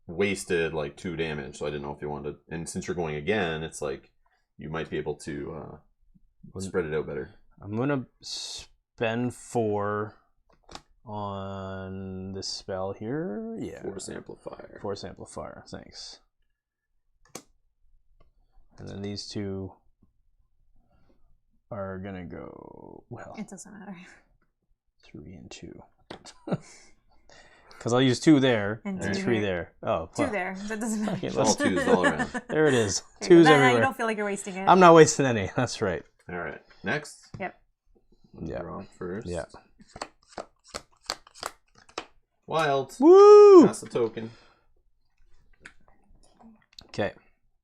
wasted like 2 damage. So I didn't know if you wanted. And since you're going again, it's like you might be able to spread it out better. I'm gonna spend 4 on this spell here. Yeah. Force amplifier. Force amplifier. Thanks. And then these 2 are gonna go well. It doesn't matter. 3 and 2. Because I'll use 2 there And and 2 3 here. there. Oh, 2 well, there. That doesn't matter. Okay, It's all 2s all around. there it is. There you 2s go. Now you everywhere. don't feel like you're wasting it. I'm not wasting any. That's right. All right. Next. Yep. Yeah. Draw first. Yeah. Wild. Woo! That's the token. Okay.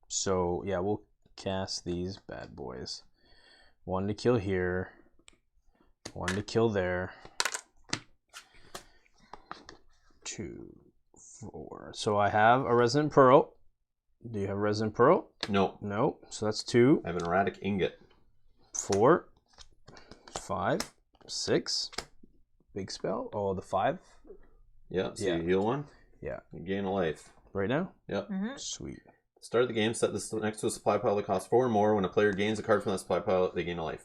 So, yeah, we'll cast these bad boys. 1 to kill here. 1 to kill there. 2, 4. So I have a Resonant Pearl. Do you have a Resonant Pearl? No. No. So that's 2. I have an erratic ingot. 4, 5, 6. Big spell. Oh, the 5. Yeah. So Yeah. you heal 1. Yeah. You gain a life. Right now? Yep. Sweet. Start the game. Set this next to a supply pile that costs 4 or more. When a player gains a card from that supply pile, they gain a life.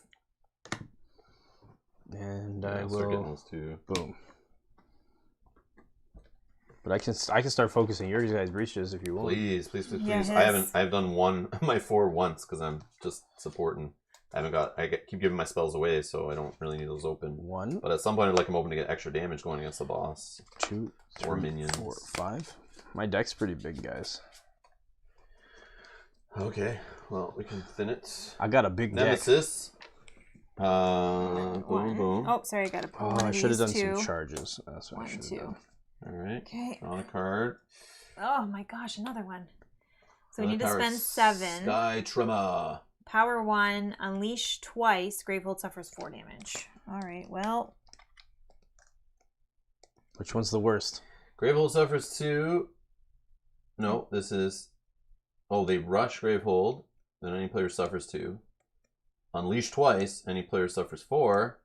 And Yeah, I I'll start getting will. those 2. Boom. But I can start focusing your guys' breaches if you want. Please, please, please, Yeah, please. his- I've done one my 4 once because I'm just supporting. Keep giving my spells away, so I don't really need those open. 1, But at some point, I'd like them open to get extra damage going against the boss 2, or 3, minions. 4, 5. My deck's pretty big, guys. Okay, well we can thin it. I got a big deck. Nemesis. Boom, One. boom. Oh, sorry, I got to pull Oh, one I of should have these done two. some charges. That's what I 1, should have 2. done. All right. Okay. Draw a card. Oh my gosh, another one. So we Another need to power spend 7. Sky Tremor. Power 1, unleash twice. Gravehold suffers 4 damage. All right, well, Which one's the worst? Gravehold suffers 2. No, this is. Oh, they rush Gravehold. Then any player suffers 2. Unleash twice. Any player suffers 4.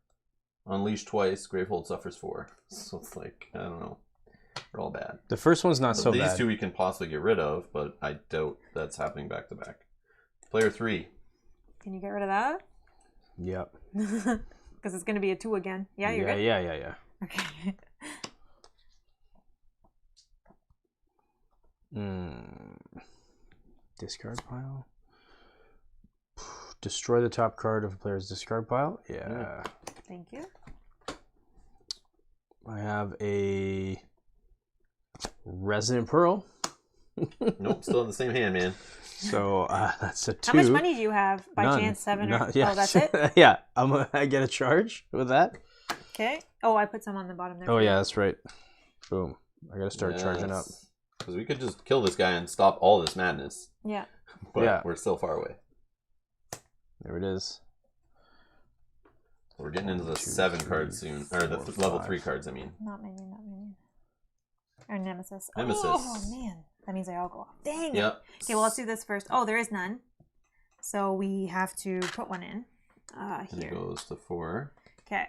Unleash twice. Gravehold suffers 4. So it's like, I don't know. They're all bad. The first one's not So so these bad. 2 we can possibly get rid of, but I doubt that's happening back to back. Player 3. can you get rid of that? Yep. Because it's going to be a 2 again. Yeah, you're good? Yeah. Okay. Discard pile. Destroy the top card of a player's discard pile. Yeah. Thank you. I have a Resonant Pearl. Nope, still in the same hand, man. So that's a 2. How much money do you have by None. chance? 7 or... Yeah. Oh, that's it? Yeah. I get a charge with that. Okay. Oh, I put some on the bottom there. Oh, for you. yeah, that's right. Boom. I got to start charging up. Because we could just kill this guy and stop all this madness. Yeah. But Yeah. we're still far away. There it is. We're getting into the 1, 2, 7 3, cards soon. Or the 4, level 5. 3 cards, I mean. Not many. Or Nemesis. Nemesis. Oh, man. That means they all go off. Dang it. Yep. Okay, well, let's do this first. Oh, there is none. So we have to put one in. And it Here. goes to 4. Okay.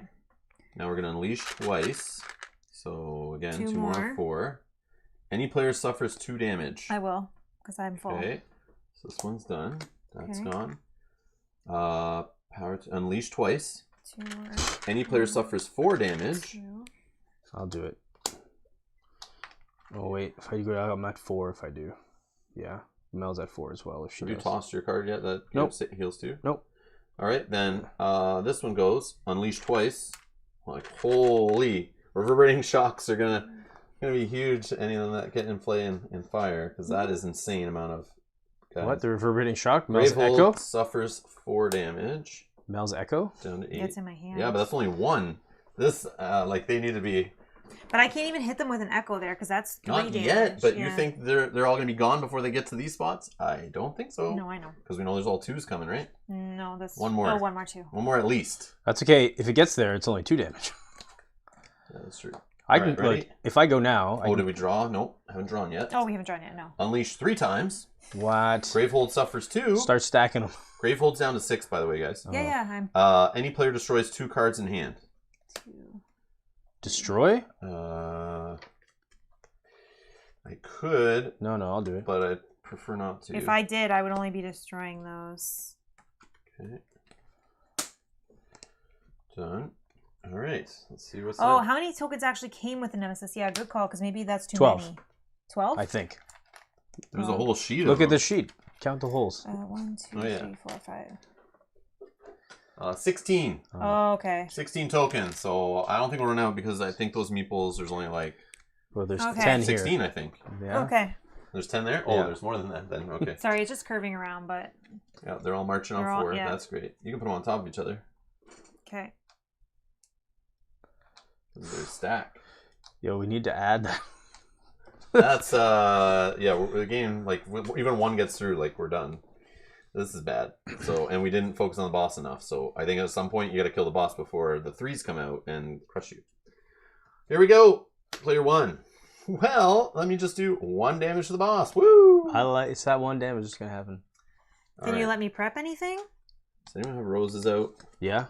Now we're going to unleash twice. So again, 2 2 more, more. 4. Any player suffers 2 damage. I will, because I'm full. Okay. So this one's done. That's Okay. gone. Power to unleash twice. 2 more. Any player suffers 4 damage. 2. I'll do it. Oh, wait. If I go out, I'm at 4 if I do. Yeah. Mel's at 4 as well. If she Have you does. tossed your card yet that Nope. heals 2? Nope. All right, then this one goes unleash twice. Like holy, reverberating shocks are gonna be huge. Any of them that get in play in fire, because that is insane amount of. Guys. What? The reverberating shock? Mel's Gravehold Echo? suffers 4 damage. Mel's Echo? Down to 8. It's in my hand. Yeah, but that's only 1. This like they need to be But I can't even hit them with an echo there, because that's 3 not damage. yet. But Yeah. you think they're all gonna be gone before they get to these spots? I don't think so. No, I know. Because we know there's all 2s coming, right? No, that's... One more. Oh, 1 more, 2. One more at least. That's okay. If it gets there, it's only 2 damage. Yeah, that's true. I All can right, ready? look. If I go now, I Oh, can, did we draw? Nope, haven't drawn yet. Oh, we haven't drawn yet, no. Unleash 3 times. what? Gravehold suffers 2. Start stacking them. Gravehold's down to 6, by the way, guys. Yeah, yeah, I'm... Any player destroys 2 cards in hand. 2. Destroy? I could, No, I'll do it. but I prefer not to. If I did, I would only be destroying those. Okay. Done. All right. Let's see what's Oh, up. how many tokens actually came with the Nemesis? Yeah, good call, because maybe that's too 12. many. 12? I think. There's a whole sheet of Look at them. the sheet. Count the holes. 1, 2, Oh, yeah. 3, 4, 5. 16. Oh, okay. 16 tokens. So I don't think we'll run out because I think those meeples, there's only like Well, there's Okay. 10 here. 16, I think. Yeah. Okay. There's 10 there? Oh, Yeah. there's more than that then. Okay. Sorry, it's just curving around, but... Yeah, they're all marching They're on all- forward. yeah. That's great. You can put them on top of each other. Okay. They're stacked. Yo, we need to add that. That's the game, like even one gets through, like we're done. This is bad. So, and we didn't focus on the boss enough. So I think at some point you got to kill the boss before the 3s come out and crush you. Here we go. Player 1. Well, let me just do 1 damage to the boss. Woo! It's that 1 damage that's gonna happen. Can you let me prep anything? Does anyone have roses out? Yeah.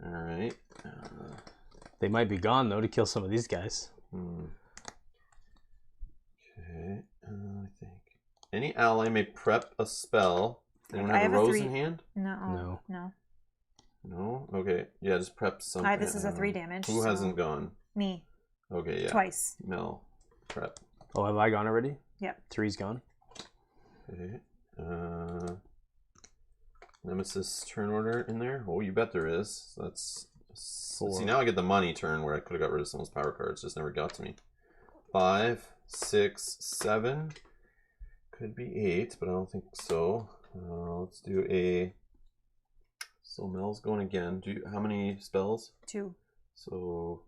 All right. They might be gone though to kill some of these guys. Okay. I think any ally may prep a spell. Anyone I have a have a rose 3. in hand? No. No. Okay. Yeah, just prep something. This is a 3 damage. Who hasn't gone? Me. Okay. Yeah. Twice. Mel. Prep. Oh, have I gone already? Yep. 3's gone. Okay. Nemesis turn order in there? Oh, you bet there is. That's 4. See, now I get the money turn where I could have got rid of someone's power cards. Just never got to me. 5, 6, 7. Could be 8, but I don't think so. Let's do a... So Mel's going again. How many spells? 2. So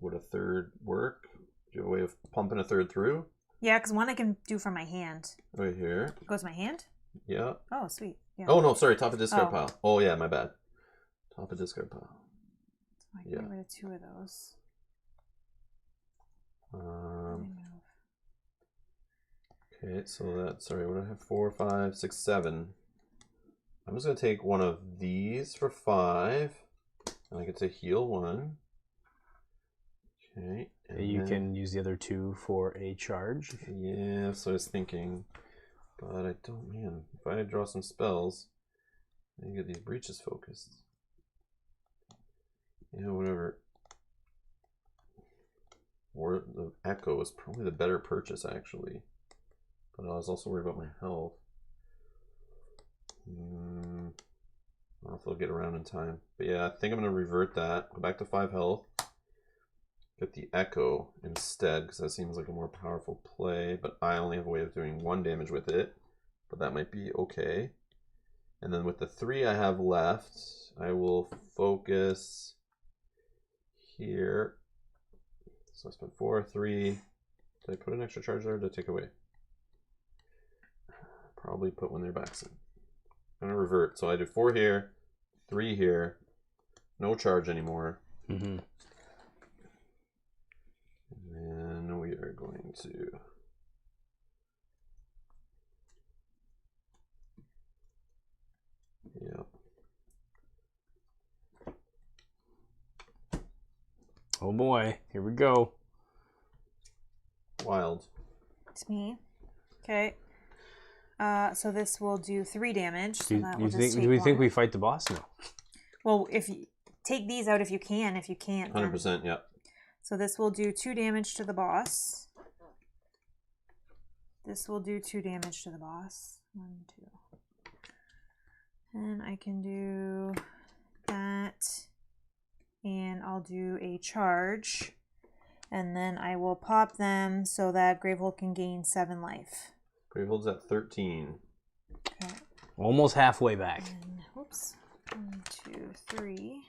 would a 3rd work? Do you have a way of pumping a 3rd through? Yeah, because 1 I can do from my hand. Right here. Goes my hand? Yeah. Oh, sweet. Yeah. Oh, no, sorry. Top of discard pile. Oh, yeah, my bad. Top of discard pile. So I can get rid of 2 of those. Okay, so that's... Sorry, what do I have? 4, 5, 6, 7. I'm just going to take one of these for 5. And I get to heal 1. Okay. You can use the other 2 for a charge. Yeah, so I was thinking. But I don't, man. If I draw some spells, I get these breaches focused. Yeah, whatever. Or the Echo is probably the better purchase, actually. But I was also worried about my health. I don't know if they'll get around in time. But yeah, I think I'm going to revert that. Go back to 5 health. Get the Echo instead, because that seems like a more powerful play. But I only have a way of doing 1 damage with it. But that might be okay. And then with the 3 I have left, I will focus here. So I spent 4, 3. Did I put an extra charge there or did I take away? Probably put when their backs in. I'm going to revert. So I do 4 here, 3 here. No charge anymore. Mm-hmm. And then we are going to... Yep. Oh boy, here we go. Wild. It's me. Okay. So this will do 3 damage. So that will Do we think we fight the boss? No. Well, if you take these out if you can. If you can't, 100%, yeah. So this will do 2 damage to the boss. This will do 2 damage to the boss. 1, 2. And I can do that. And I'll do a charge. And then I will pop them so that Gravehold can gain 7 life. Gravehold's at 13. Okay. Almost halfway back. And, whoops. 1, 2, 3,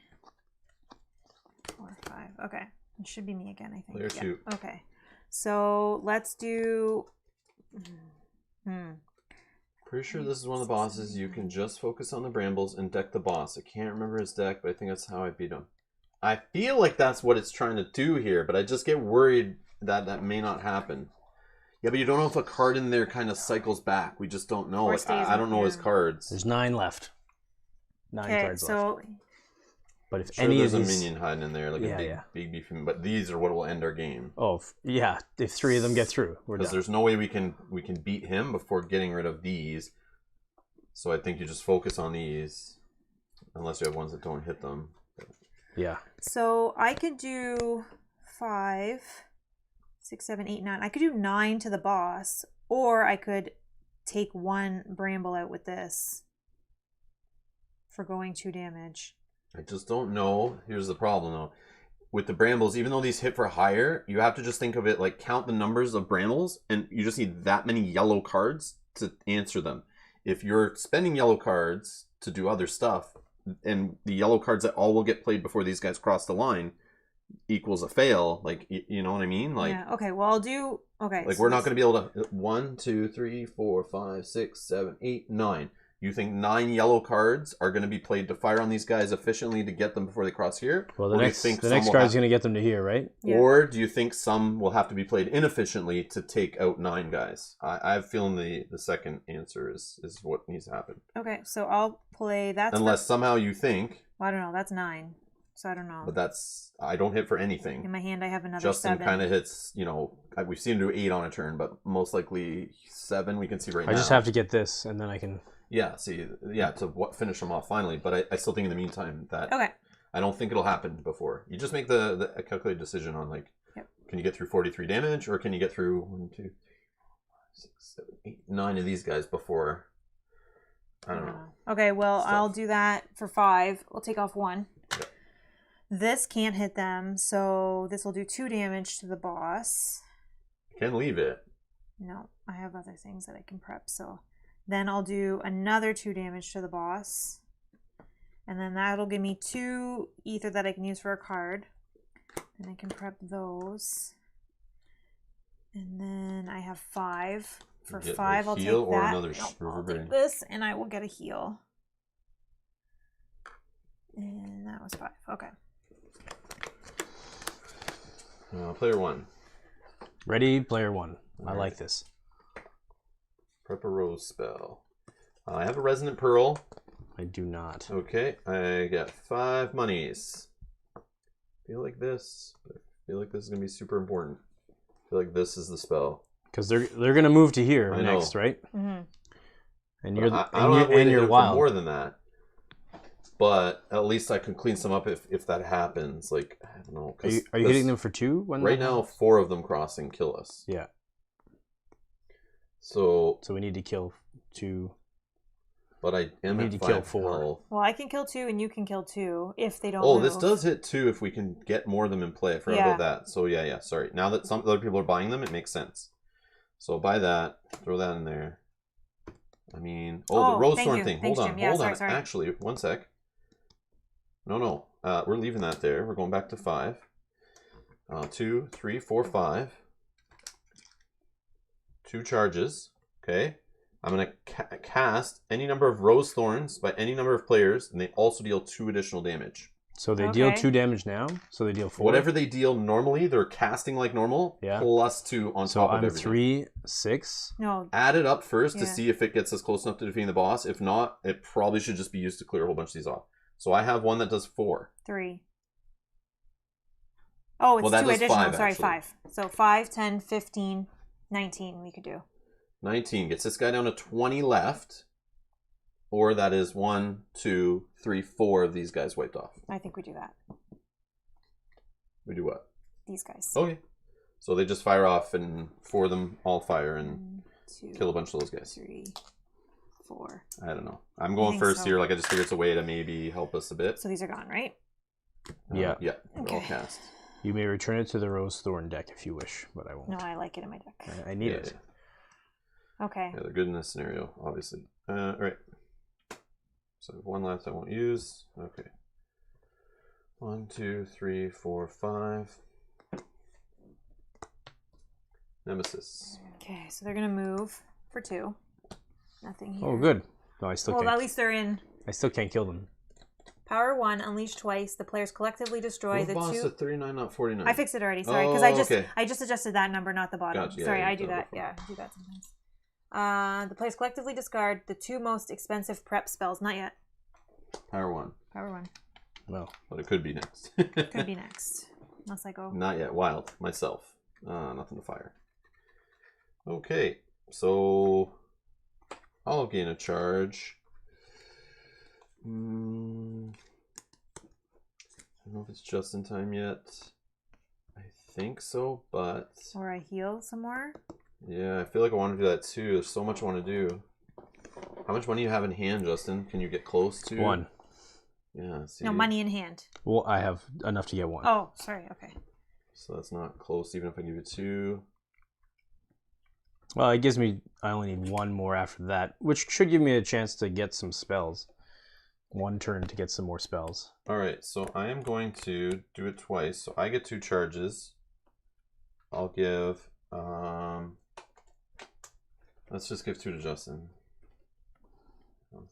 4, 5. Okay. It should be me again, I think. Player 2. Okay. So let's do... Pretty sure this is one of the bosses you can just focus on the brambles and deck the boss. I can't remember his deck, but I think that's how I beat him. I feel like that's what it's trying to do here, but I just get worried that that may not happen. Yeah, but you don't know if a card in there kind of cycles back. We just don't know. Like, I don't know his cards. There's 9 left. 9 cards left. But if any of these... There's a minion hiding in there, like a big beefy... But these are what will end our game. Oh, yeah. If 3 of them get through, we're done. Because there's no way we can beat him before getting rid of these. So I think you just focus on these. Unless you have ones that don't hit them. Yeah. So I could do 5, 6, 7, 8, 9. I could do 9 to the boss. Or I could take 1 bramble out with this. For going 2 damage. I just don't know. Here's the problem, though. With the brambles, even though these hit for higher, you have to just think of it like count the numbers of brambles, and you just need that many yellow cards to answer them. If you're spending yellow cards to do other stuff, and the yellow cards that all will get played before these guys cross the line equals a fail, like, you know what I mean? Like, yeah, okay, well, I'll do... Okay. Like, so we're not going to be able to... 1, 2, 3, 4, 5, 6, 7, 8, 9. You think 9 yellow cards are going to be played to fire on these guys efficiently to get them before they cross here? Well, Or the do you next think the some next will card's have- going to get them to here, right? Yeah. Or do you think some will have to be played inefficiently to take out 9 guys? I have a feeling the second answer is what needs to happen. Okay, so I'll play that. Unless somehow you think, Well, I don't know. That's 9. So I don't know. but I don't hit for In anything. my hand, I have another Justin 7. kind of hits, we've seen him do 8 on a turn, but most likely 7 we can see right now. I just have to get this, and then I can... Yeah, to finish them off finally. But I still think in the meantime that Okay. I don't think it'll happen before. You just make the calculated decision on like, Yep. Can you get through 43 damage, or can you get through 1, 2, 3, 4, 5, 6, 7, 8, 9 of these guys before? I don't know. Okay, well, Stuff. I'll do that for 5. We'll take off 1. Yep. This can't hit them, so this will do 2 damage to the boss. Can leave it. No, I have other things that I can prep, so then I'll do another 2 damage to the boss. And then that'll give me 2 ether that I can use for a card. And I can prep those. And then I have 5. For Get a 5, I'll take heal or that. another Nope, I'll reverberate. take this, and I will get a heal. And that was 5. Okay. Player 1. Ready, player 1. I Alright. like this. Prep a rose spell. I have a resonant pearl. I do not. Okay, I got 5 monies. Feel like this is gonna be super important. Feel like this is the spell. Because they're going to move to here I know. next, right? Mm-hmm. And But you're I don't have a way to you're hit it for wild. more than that. But at least I can clean some up if that happens. Like, I don't know. Are you hitting them for 2? When Right that now, happens? 4 of them crossing kill us. Yeah. So, So we need to kill 2. but I am We at need to 5 kill 4. health. Well, I can kill 2, and you can kill 2 if they don't Oh, move. this does hit 2 if we can get more of them in play. I forgot Yeah. about that. So yeah. Sorry. Now that some other people are buying them, it makes sense. So buy that. Throw that in there. I mean, the rose thank thorn you. thing. Thanks, Hold on. Jim. Yeah, Hold on. sorry. Actually, one sec. No. We're leaving that there. We're going back to 5. 2, 3, 4, 5. 2 charges. Okay. I'm going to cast any number of rose thorns by any number of players, and they also deal 2 additional damage. So they deal Okay. 2 damage now. So they deal 4. Whatever they deal normally, they're casting like normal, Yeah. plus 2 on So top of I'm everything. 3, 6. No. Add it up first to Yeah. see if it gets us close enough to defeating the boss. If not, it probably should just be used to clear a whole bunch of these off. So I have one that does 4. 3. Oh, it's Well, that 2 does additional. 5, Sorry, actually. 5. So 5, 10, 15, 19 we could do. 19 gets this guy down to 20 left. Or that is 1, 2, 3, 4 of these guys wiped off. I think we do that. We do what? These guys. Okay. So they just fire off, and 4 of them all fire and 1, 2, kill a bunch of those guys. 3, 4. I don't know. I'm going think first so. here. Like, I just figured it's a way to maybe help us a bit. So these are gone, right? Yeah. Yeah. They're all Okay. cast. You may return it to the Rose Thorn deck if you wish, but I won't. No, I like it in my deck. I need Yeah, it. Okay. Yeah, they're good in this scenario, obviously. All right. So I have 1 left I won't use. Okay. 1, 2, 3, 4, 5. Nemesis. Okay, so they're gonna move for 2. Nothing here. Oh, good. No, I still Well, can't. at least they're in I still can't kill them. power 1. Unleash twice. The players collectively destroy Move the boss 2. at 39, not 49. I fixed it already. Sorry, because Oh, I okay. just adjusted that number, not the bottom. Gotcha, yeah, Sorry, yeah, I you've do done it that. before. Yeah, I do that sometimes. The players collectively discard the 2 most expensive prep spells. Not yet. Power 1. Power 1 Well, But it could be next. could be next, unless I go. Not yet. Wild. Myself. Nothing to fire. Okay. So I'll gain a charge. I don't know if it's just in time yet. I think so, but Or I heal some more. yeah, I feel like I want to do that too. There's so much I want to do. How much money you have in hand, Justin? Can you get close to 1. Yeah. See? No money in hand. Well, I have enough to get 1. Oh, sorry. Okay. So that's not close, even if I give you 2. Well, it gives me... I only need 1 more after that, which should give me a chance to get some spells. 1 turn to get some more spells. All right, so I am going to do it twice. So I get 2 charges. I'll give, let's just give 2 to Justin.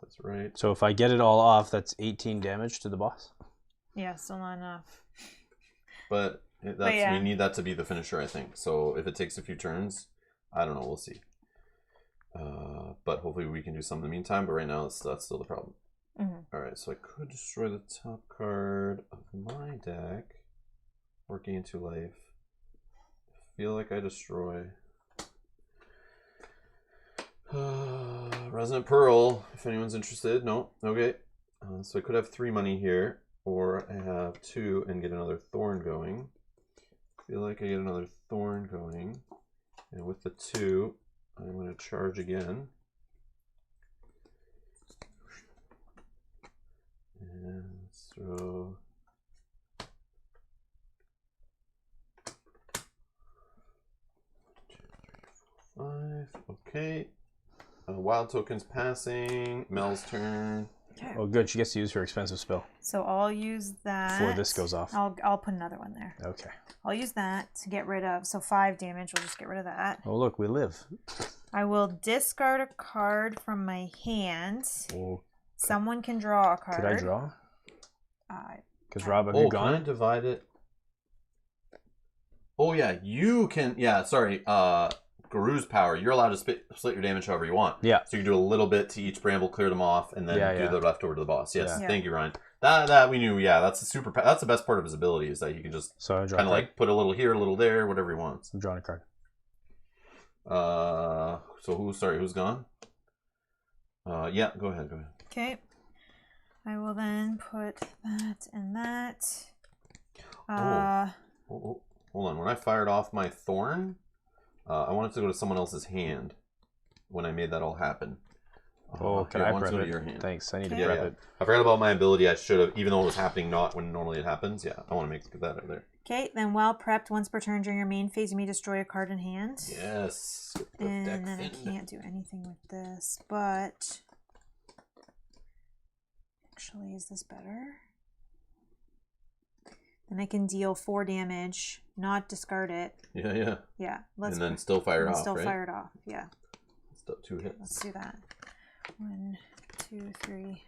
That's right. So if I get it all off, that's 18 damage to the boss. Yeah, still not enough. But we need that to be the finisher, I think. So if it takes a few turns, I don't know. We'll see. But hopefully we can do something in the meantime. But right now, that's still the problem. All right, so I could destroy the top card of my deck or gain 2 life. I feel like I destroy Resonant Pearl, if anyone's interested. No? Okay. So I could have 3 money here, or I have 2 and get another Thorn going. I feel like I get another Thorn going. And with the 2, I'm going to charge again. And let's throw... Five. Okay. Wild tokens passing. Mel's turn. Okay. Oh, good. She gets to use her expensive spell So I'll use that. before this goes off. I'll put another one there. Okay. I'll use that to get rid of. So 5 damage. We'll just get rid of that. Oh, look, we live. I will discard a card from my hand. Oh, Someone can draw a card. could I draw? Uh, Because Rob, have you Can I gone? divide it? Oh yeah, you can. Yeah, sorry. Guru's power. You're allowed to split your damage however you want. Yeah. So you can do a little bit to each bramble, clear them off, and then do the leftover to the boss. Yes. Yeah. Thank you, Ryan. That we knew. Yeah, that's that's the best part of his ability is that he can just So I'm drawing kind of like put a little here, a little there, whatever he wants. I'm drawing a card. So who's gone? Yeah, go ahead. okay. I will then put that and that. Oh, hold on. When I fired off my thorn, I wanted to go to someone else's hand when I made that all happen. Can here, I want to prep go to it? your hand. Thanks. I need to Okay. prep Yeah. it. I forgot about my ability. I should have, even though it was happening not when normally it happens. Yeah, I want to make that out there. Okay, then while prepped, once per turn during your main phase, you may destroy a card in hand. Yes. Get the And deck then I thinned. can't do anything with this, but actually, is this better? Then I can deal 4 damage, not discard it. Yeah. Yeah, And then still fire and off, still right? fire it off. Yeah, Still 2 hits. let's do that. 1, 2, 3,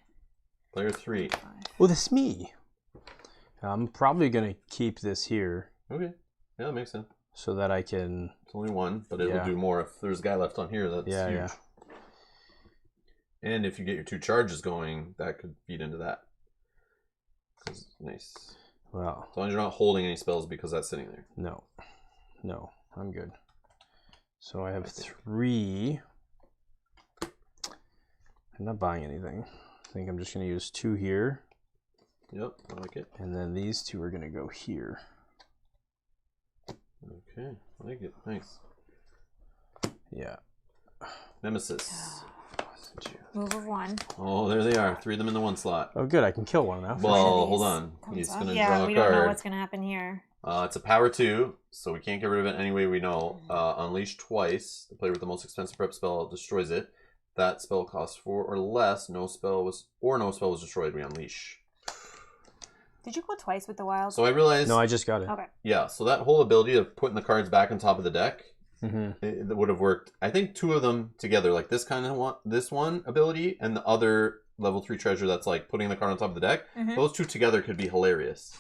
Player 3. 5. Oh, that's me. I'm probably going to keep this here Okay. Yeah, that makes sense. so that I can... It's only 1, but it'll Yeah. do more if there's a guy left on here. That's huge. Yeah. And if you get your 2 charges going, that could feed into that. Nice. Well, As long as you're not holding any spells because that's sitting there. no, I'm good. So I have 3. I'm not buying anything. I think I'm just going to use 2 here. Yep, I like it. And then these 2 are going to go here. Okay, I like it. Nice. Yeah. Nemesis. Move of 1. Oh, there they are. 3 of them in the 1 slot. Oh, good. I can kill one now. Well, these hold on. comes He's off. going to Yeah, draw a we card. don't know what's going to happen here. It's a power 2, so we can't get rid of it any way we know. Unleash twice. The player with the most expensive prep spell destroys it. That spell costs 4 or less. No spell was destroyed. We unleash. Did you go twice with the wild? So I realized. No, I just got it. Okay. Yeah. So that whole ability of putting the cards back on top of the deck, Mm-hmm. it would have worked. I think 2 of them together, like this kind of one ability, and the other level 3 treasure that's like putting the card on top of the deck. Mhm. Those 2 together could be hilarious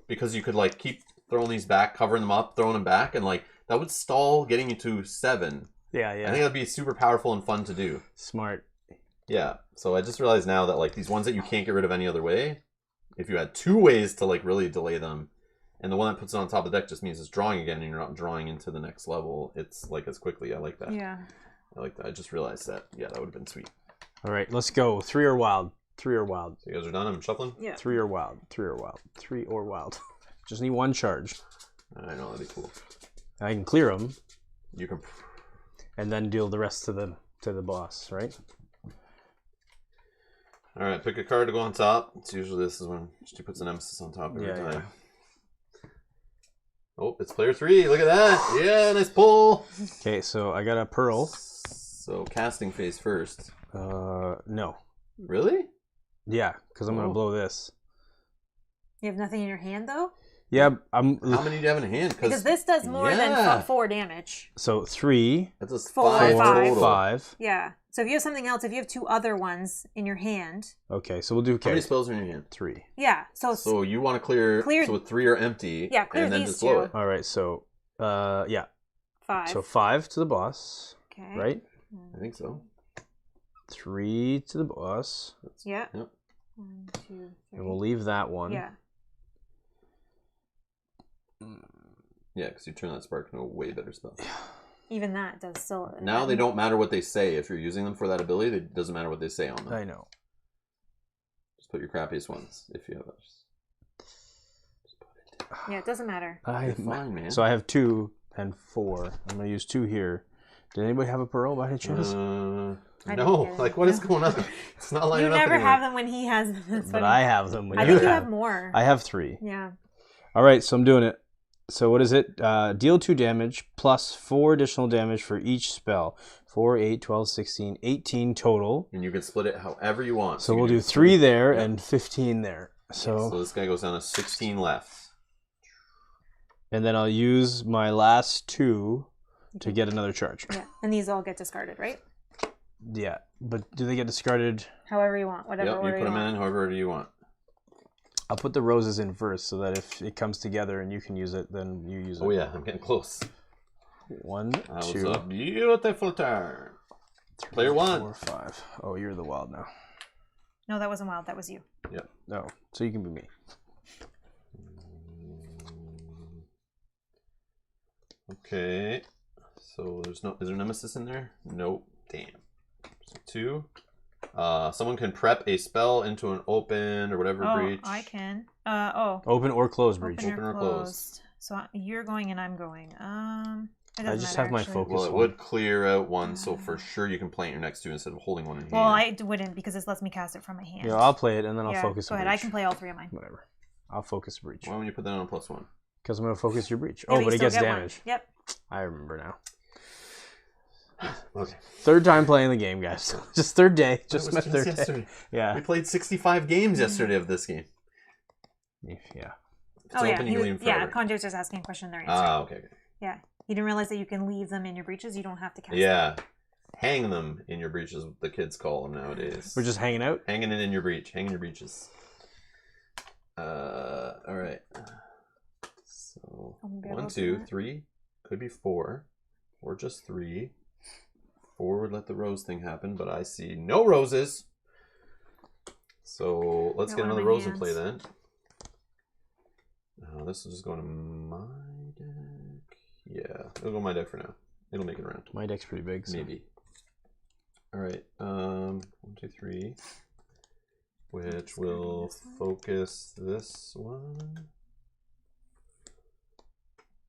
because you could like keep throwing these back, covering them up, throwing them back, and like that would stall getting you to 7. Yeah. I think that'd be super powerful and fun to do. Smart. Yeah. So I just realized now that like these ones that you can't get rid of any other way, if you had 2 ways to like really delay them, and the one that puts it on top of the deck just means it's drawing again and you're not drawing into the next level, it's like as quickly. I like that. Yeah. I like that. I just realized that. Yeah, that would have been sweet. All right, let's go. 3 or wild. 3 or wild. So you guys are done? I'm shuffling? Yeah. 3 or wild. 3 or wild. 3 or wild. Just need 1 charge. I know, that'd be cool. I can clear them You can... and then deal the rest to the boss, right? Alright, pick a card to go on top. It's usually this is when she puts an emphasis on top every Yeah. time. Oh, it's player 3. Look at that. Yeah, nice pull. Okay, so I got a pearl. So casting phase first. No. Really? Yeah, because I'm going Oh. to blow this. You have nothing in your hand though? Yeah, How many do you have in hand? Because this does more than 4 damage. So 3. That's just 4, 5 total. 5. Yeah. So if you have something else, if you have 2 other ones in your hand. Okay, so we'll do. How many spells are in your hand? 3. Yeah. So you want to clear. So 3 are empty. Yeah, clear and then these just blow 2. it. All right, so yeah. 5. So 5 to the boss. Okay. Right. I think so. 3 to the boss. Yeah. Yep. 1, 2, 3. And we'll leave that one. Yeah. Yeah, because you turn that spark into a way better spell. Even that does still. Now they don't matter what they say. If you're using them for that ability, it doesn't matter what they say on them. I know. Just put your crappiest ones if you have those. Yeah, it doesn't matter. You're fine, man. So I have 2 and 4. I'm gonna use 2 here. Did anybody have a pearl by any chance? No. it. Like what is going on? It's not lining You up never anymore. have them when he has them. That's But funny. I have them. When I you think you have more. I have 3. Yeah. All right, so I'm doing it. So what is it? Deal 2 damage plus 4 additional damage for each spell. 4, 8, 12, 16, 18 total. And you can split it however you want. So you we'll can do 3 there Yeah. and 15 there. So So this guy goes down to 16 left. and then I'll use my last 2 to get another charge. Yeah. And these all get discarded, right? Yeah, but do they get discarded? However you want, whatever Yep, you order put them want. in however you want. I'll put the roses in first so that if it comes together and you can use it, then you use it. Oh yeah, I'm getting close. 1, That was 2, a beautiful turn. Player 1. 4, 5. Oh, you're the wild now. No, that wasn't wild. That was you. Yep. No, so you can be me. Okay. So is there Nemesis in there? Nope. Damn. So 2. Someone can prep a spell into an open or whatever breach. I can. Open or close breach. Open Open or or closed. closed. So you're going and I'm going. It I doesn't just matter, have my actually. focus. Well, it would clear out one, so for sure you can plant your next 2 instead of holding one in hand. Well, I wouldn't because this lets me cast it from my hand. Yeah, I'll play it and then I'll Yeah, focus go a ahead. breach. I can play all 3 of mine. Whatever. I'll focus a breach. Why don't you put that on a +1? Because I'm going to focus your breach. Yeah, Oh, you but it still gets get one. damage. Yep. I remember now. Okay. 3rd time playing the game, guys. Just 3rd day. Just That my was 3rd day. yesterday. Yeah. We played 65 games yesterday of this game. Yeah. If it's open, you can leave them yeah. forever. Conjo's just asking a question. They're answering. Ah, okay. Yeah. You didn't realize that you can leave them in your breeches. You don't have to cast them. Yeah. Hang them in your breeches, the kids call them nowadays. We're just hanging out. Hanging it in your breech. Hanging your breeches. Alright. So, I'm good 1, with 2, that. 3. Could be 4. Or just 3. 4 would let the rose thing happen, but I see no roses. So, let's Got get one of another my rose in play then. hands. This is just going to my deck. Yeah, it'll go my deck for now. It'll make it around. My deck's pretty big. So. Maybe. Alright, 1, 2, 3. Which will focus this one.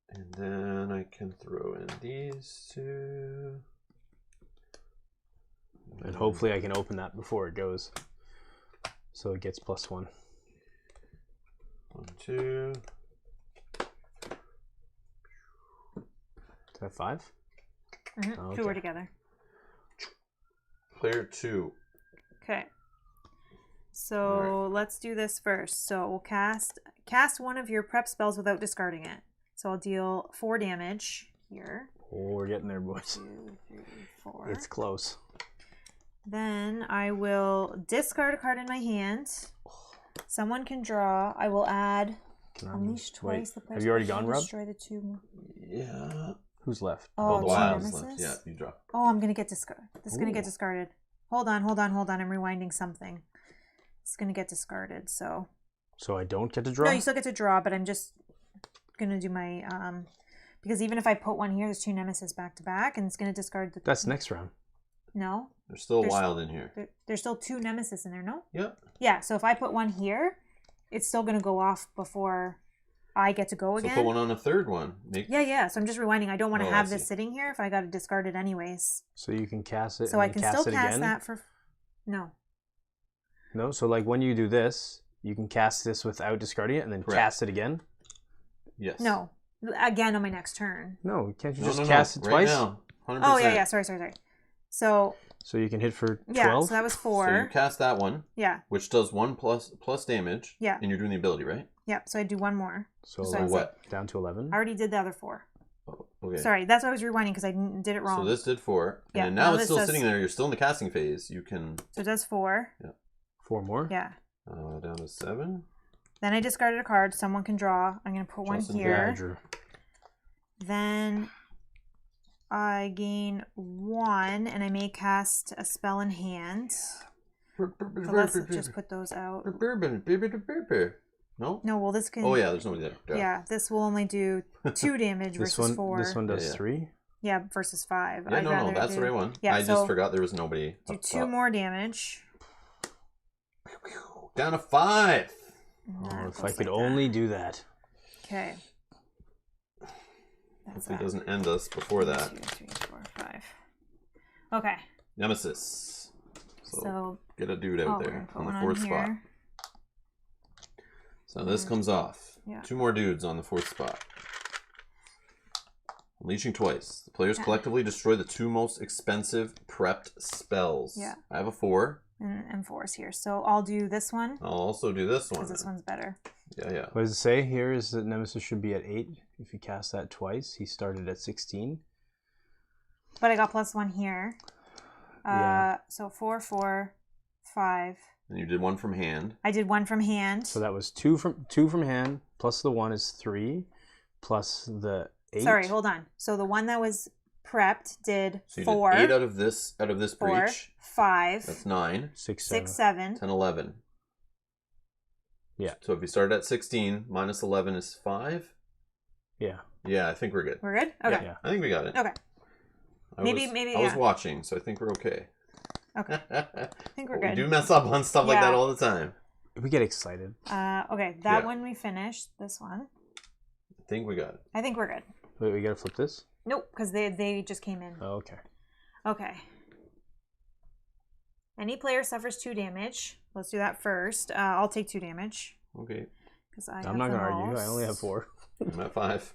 And then I can throw in these 2. And hopefully I can open that before it goes. So it gets +1. 1, 2. Is that 5? Mhm. Oh, 2 are okay. together. Player 2. Okay. So Alright. let's do this first. So we'll cast one of your prep spells without discarding it. So I'll deal 4 damage here. Oh, we're getting there, boys. 2, 3, 4. It's close. Then I will discard a card in my hand. Someone can draw. I will add unleash twice. The player's have you already power, gone, Rob? destroy the 2 more. Yeah. Who's left? Oh, the 2 wilds nemesis. left. Yeah, you draw. Oh, I'm gonna get discarded. This is gonna get Ooh. discarded. Hold on. I'm rewinding something. It's gonna get discarded. So So I don't get to draw? no, you still get to draw, but I'm just gonna do my because even if I put one here, there's 2 nemesis back to back, and it's gonna discard the. That's next round. No, There's still wild in here. there's still 2 nemesis in there. No. Yep. Yeah. So if I put one here, it's still gonna go off before I get to go So again. put one on a third one. Yeah. So I'm just rewinding. I don't want to Oh, I have this see. sitting here if I got to discard it anyways. So you can cast it So and I then can cast still it cast again? that for. No. No, so like when you do this, you can cast this without discarding it and then Correct. cast it again? Yes. No. Again on my next turn. No, can't you No, just no, cast it right twice? now. 100%. Oh yeah. Sorry. So So you can hit for 12? yeah. So that was So 4. you cast that one, Yeah. which does 1 plus damage. Yeah. And you're doing the ability, right? Yep, so I do one more. So So what? Down to 11. I already did the other 4. Oh, okay. Sorry, that's why I was rewinding because I did it wrong. So this did 4. Yeah, And now now it's this still does- sitting there. You're still in the casting phase. You can... So it does 4. 4 more? Yeah. Down to 7. Then I discarded a card. Someone can draw. I'm going to put one Justin, Yeah, here. I drew. Then I gain 1, and I may cast a spell in hand. So let's just put those out. No? No, well, this can... Oh, yeah, there's nobody there. Yeah, this will only do 2 damage versus 4. This one does Yeah. 3. Yeah, versus 5. Yeah, I'd no, rather that's do... the right one. Yeah, I so just forgot there was nobody. do up 2 top. more damage. Down to 5. And that Oh, if I goes could like only that. do that. Okay. That's Hopefully it that. doesn't end us before that. 1, 2, 3, 4, 5. Okay. Nemesis. So, So get a dude oh, out we're there gonna put on the one 4th spot. here. So this comes off. Yeah. 2 more dudes on the 4th spot. Unleashing twice. The players Okay. collectively destroy the 2 most expensive prepped spells. Yeah. I have a 4. And 4's here. So I'll do this one I'll also do this one. because this one's better. Yeah. What does it say here is that Nemesis should be at 8. If you cast that twice, he started at 16. But I got +1 here. Yeah. So 4, 4, 5. And you did 1 from hand. I did 1 from hand. So that was 2 from hand, plus the 1 is 3, plus the 8. Sorry, hold on. So the one that was prepped did So you 4. did 8 out of this 4, breach. 5, That's 9. 6, 6, 7. 7. 10, 11. Yeah. So if you started at 16, minus 11 is 5. Yeah. Yeah, I think we're good. We're good? Okay. Yeah. I think we got it. Okay. I Maybe- was yeah. watching, so I think we're okay. Okay. I think we're We good. do mess up on stuff like Yeah. that all the time. We get excited. Okay, that Yeah. one we finished. This one. I think we got it. I think we're good. Wait, we gotta flip this? Nope, because they just came in. Oh, okay. Okay. Any player suffers 2 damage. Let's do that first. I'll take 2 damage Okay. because I. I'm not gonna argue. I only have 4. I'm at 5.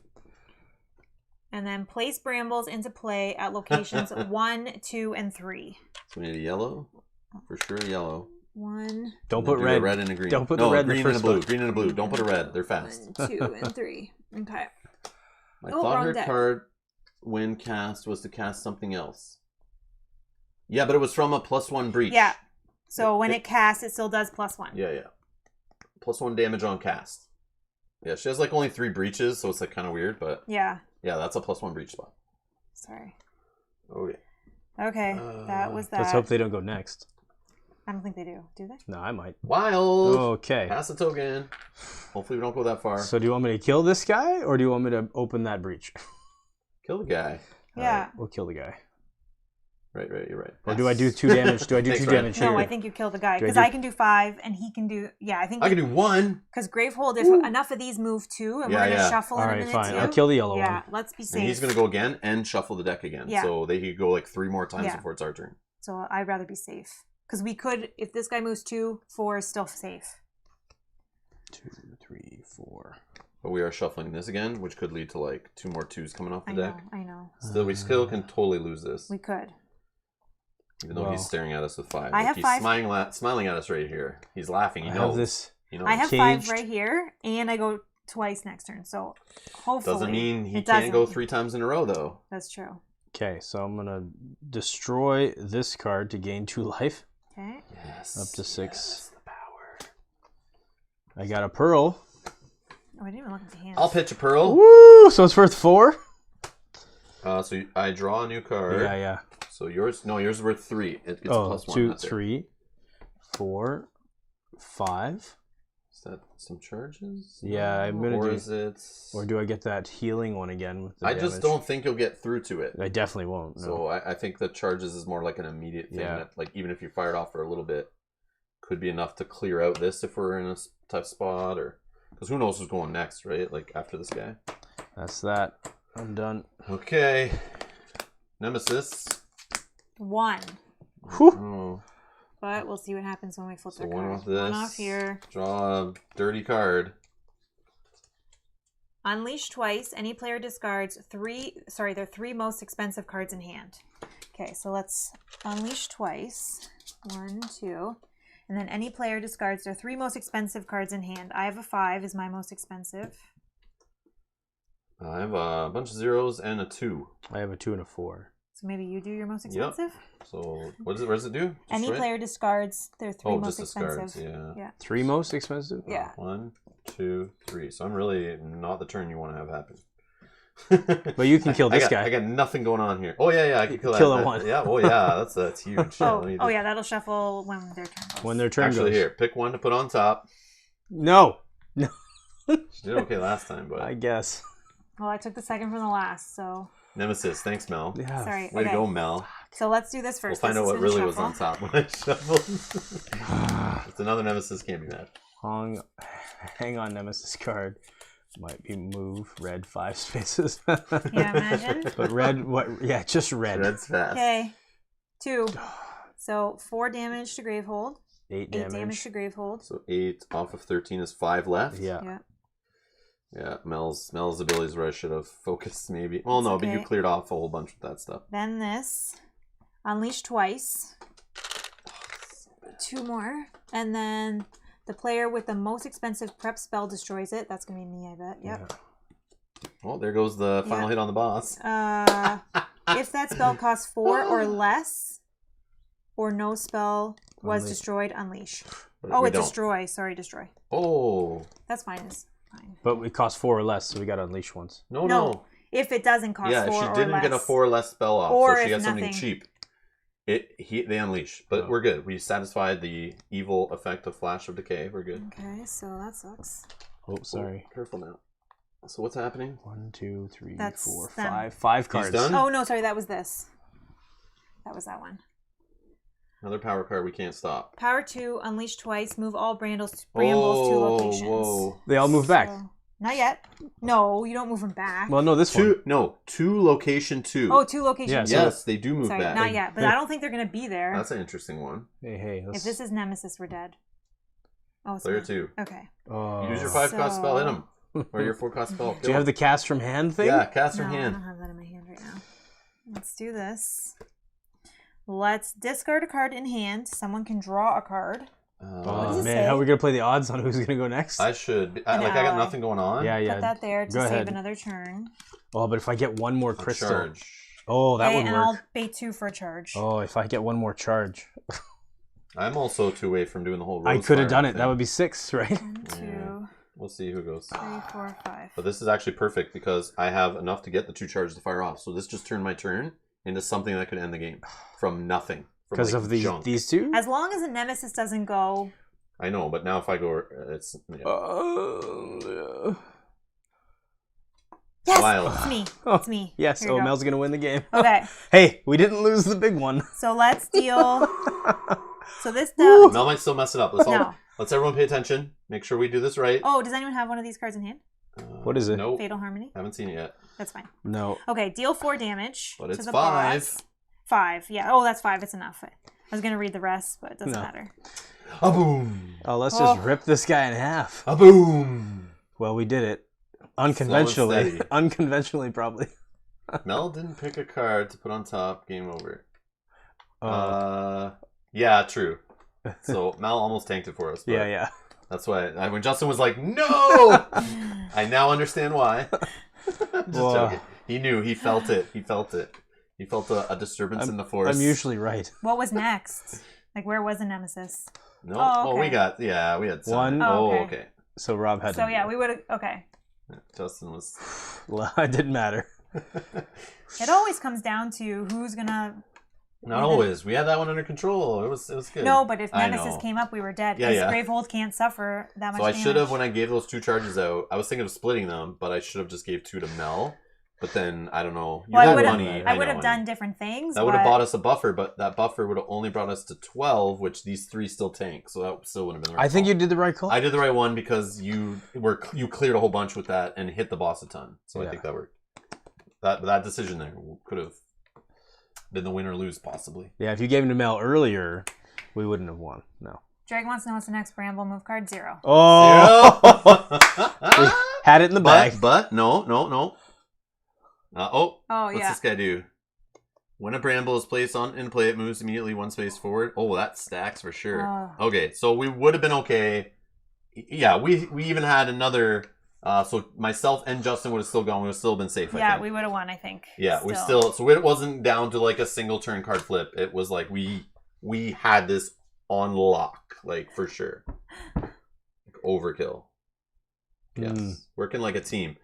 And then place brambles into play at locations 1, 2, and 3. So we need a yellow. For sure, yellow. 1. Don't And put do red. a red and a green. Don't put no, the red in green the and a first blue. one. Green and a blue. Don't put a red. They're fast. 1, 2, and 3. Okay. I Oh, thought wrong her deck. card when cast was to cast something else. Yeah, but it was from a +1 breach. Yeah. So when it casts, it still does +1. Yeah. +1 damage on cast. Yeah, she has like only 3 breaches, so it's like kind of weird, but Yeah. yeah, that's a +1 breach spot. Sorry. Okay. Okay. That was that. Let's hope they don't go next. I don't think they do. Do they? No, I might. Wild. Okay. Pass the token. Hopefully we don't go that far. So do you want me to kill this guy, or do you want me to open that breach? Kill the guy. Yeah. We'll kill the guy. Right, you're right. Or do I do 2 damage? Do I do Thanks, 2 Ryan. damage No, here? I think you kill the guy Do I because do- I can do 5 and he can do. Yeah, I think. I can do 1. Because Gravehold, if enough of these move too, and Yeah, we're gonna yeah. shuffle All in a right, minute fine. too. I'll kill the yellow Yeah, one. let's be safe. And he's going to go again and shuffle the deck again. Yeah. So they could go like 3 more times Yeah. before it's our turn. So I'd rather be safe because we could. If this guy moves 2, 4 is still safe. 2, 3, 4. But we are shuffling this again, which could lead to like 2 more 2s coming off the I deck. know. I know. Still, we still can totally lose this. We could. Even though Well, he's staring at us with 5. I Like, have he's 5. smiling at us right here. He's laughing. He I knows. have this. You know, I have caged. 5 right here, and I go twice next turn. So hopefully doesn't mean he it can't go doesn't. 3 times in a row, though. That's true. Okay, so I'm gonna destroy this card to gain 2 life. Okay. Yes. Up to 6. Yes, the power. I got a pearl. Oh, I didn't even look at the hands. I'll pitch a pearl. Woo! So it's worth 4. I draw a new card. Yeah. So yours is worth 3. It gets a Oh, +1. 2, that's it. 3, 4, 5. Is that some charges? Yeah, I'm gonna or do. is it? Or do I get that healing one again? With the I just damage? don't think you'll get through to it. I definitely won't. No. So I think the charges is more like an immediate thing. Yeah. That, like even if you fire it off for a little bit, could be enough to clear out this if we're in a tough spot, or because who knows who's going next, right? Like after this guy. That's that. I'm done. Okay. Nemesis. 1. Whew. Oh, But we'll see what happens when we flip so the one card. off this. One off here. Draw a dirty card. Unleash twice. Any player discards 3. Sorry, their 3 most expensive cards in hand. Okay, so let's unleash twice. 1, 2. And then any player discards their 3 most expensive cards in hand. I have a 5 is my most expensive. I have a bunch of zeros and a 2. I have a 2 and a 4. So maybe you do your most expensive? So what is it? What does it do? Any player discards their 3 most expensive. Discards, yeah. 3 most expensive? Yeah. 1, 2, 3. So I'm really not the turn you want to have happen. But you can kill this guy. I got nothing going on here. Oh yeah, I can kill Kill that one. Yeah, oh yeah, that's huge. Yeah, that'll shuffle when their turn goes. When their turn Actually, goes. here, pick one to put on top. No. She did okay last time, but I guess. Well, I took the second from the last, so... Nemesis, thanks, Mel. Yeah. Sorry. Way to go, Mel. So let's do this We'll first. find out This what is gonna really was shuffle. on top when I shuffled. It's another Nemesis, can't be mad. Hang on, Nemesis card. Might be move red 5 spaces. Yeah, imagine. But red, what? Yeah, just red. Red's fast. Okay. 2. So 4 damage to Gravehold. 8 8 damage to Gravehold. So 8 off of 13 is 5 left. Yeah. Yeah. Yeah, Mel's abilities where I should have focused maybe. Well, no, but you okay. cleared off a whole bunch with that stuff. Then this. Unleash twice. 2 more. And then the player with the most expensive prep spell destroys it. That's going to be me, I bet. Yep. Well, there goes the final hit on the boss. If that spell costs 4 or less, or no spell was destroyed, unleash. But we don't. Destroy. Sorry, destroy. Oh. That's fine. It's fine. But it costs 4 or less, so we got to unleash once. No. If it doesn't cost 4 or less. Yeah, if she didn't get a 4 or less spell off, Or so she if got something nothing. cheap. They unleash. But we're good. We satisfied the evil effect of Flash of Decay. We're good. Okay, so that sucks. Oh, sorry. Oh, careful now. So what's happening? 1, 2, 3, That's 4, them. 5. 5 cards. done? Oh, no, sorry, that was this. That was that one. Another power card we can't stop. Power 2, unleash twice, move all brambles to locations. Whoa. They all move back. So, not yet. No, you don't move them back. Well, no, this one. Two location 2. Oh, 2 locations. Yeah, so- Yes, they do move Sorry, back. not yet. But I don't think they're going to be there. That's an interesting one. Hey. If this is Nemesis, we're dead. Oh, it's Player not. 2. Okay. Oh. Use your 5 cost So- spell, hit him. Or your 4 cost spell. Do you have the cast from hand thing? Yeah, cast No, from I hand. don't have that in my hand right now. Let's do this. Let's discard a card in hand. Someone can draw a card. Oh, does it man, say? how are we going to play the odds on who's going to go next? I should. I An got ally. nothing going on. Yeah. Put that there to Go save ahead. another turn. Oh, but if I get one more A crystal. charge. Oh, that Okay, would and work. I'll pay 2 for a charge. Oh, if I get one more charge. I'm also 2 away from doing the whole. I Rose could have Fire done it. thing. That would be 6, right? 1, 2, Yeah. We'll see who goes. 3, 4, 5. But this is actually perfect because I have enough to get the 2 charges to fire off. So this just turned my turn into something that could end the game from nothing. Because of these two? As long as a Nemesis doesn't go. I know, but now if I go, it's yeah. Yes! Wild. It's me. It's me. Yes, Here you go. Mel's going to win the game. Okay, Hey, we didn't lose the big one. so let's deal. So this Mel might still mess it up. No. Let's everyone pay attention. Make sure we do this right. Oh, does anyone have one of these cards in hand? What is it? Nope. Fatal Harmony? Haven't seen it yet. That's fine. No. Okay, deal 4 damage But to it's the 5. boss. 5, yeah. Oh, that's 5. It's enough. I was going to read the rest, but it doesn't No. matter. A boom. Oh, let's just rip this guy in half. A boom. Well, we did it. Unconventionally. steady. Unconventionally, probably. Mel didn't pick a card to put on top. Game over. Oh. Yeah, true. So Mel almost tanked it for us. But yeah. That's why when Justin was like, "No," I now understand why. Just Whoa. joking. He knew. He felt it. He felt it. He felt a disturbance in the force. I'm usually right. What was next? Like, where was the Nemesis? No. Oh, Oh, we okay. we had One. Oh, okay. okay. So Rob had So, to. yeah, we would have. Okay. Justin was. Well, it didn't matter. It always comes down to who's going to. Not always. We had that one under control. It was good. No, but if I Nemesis know. came up, we were dead. Yeah, Because yeah. Gravehold can't suffer that much So I damage. should have, when I gave those 2 charges out, I was thinking of splitting them, but I should have just gave 2 to Mel. But then I don't know. You Well, I had would have. money. I would know, have done different things. That would have but- bought us a buffer, but that buffer would have only brought us to 12, which these 3 still tank. So that still would have been the right I think call. you did the right call. I did the right one because you cleared a whole bunch with that and hit the boss a ton. So Yeah. I think that worked. That decision there could have been the win or lose possibly. Yeah, if you gave him to Mel earlier, we wouldn't have won. No. Drake wants to know what's the next Bramble move card. 0. Oh! We had it in the bag. But no. Oh, What's yeah. this guy do? When a bramble is placed in play, it moves immediately one space forward. Oh, that stacks for sure. Oh. Okay, so we would have been okay. Yeah, we even had another. So myself and Justin would have still gone. We would have still been safe. I Yeah, think. we would have won, I think. Yeah, we still. So it wasn't down to like a single turn card flip. It was like we had this on lock, like for sure. Like, overkill. Yes, working like a team.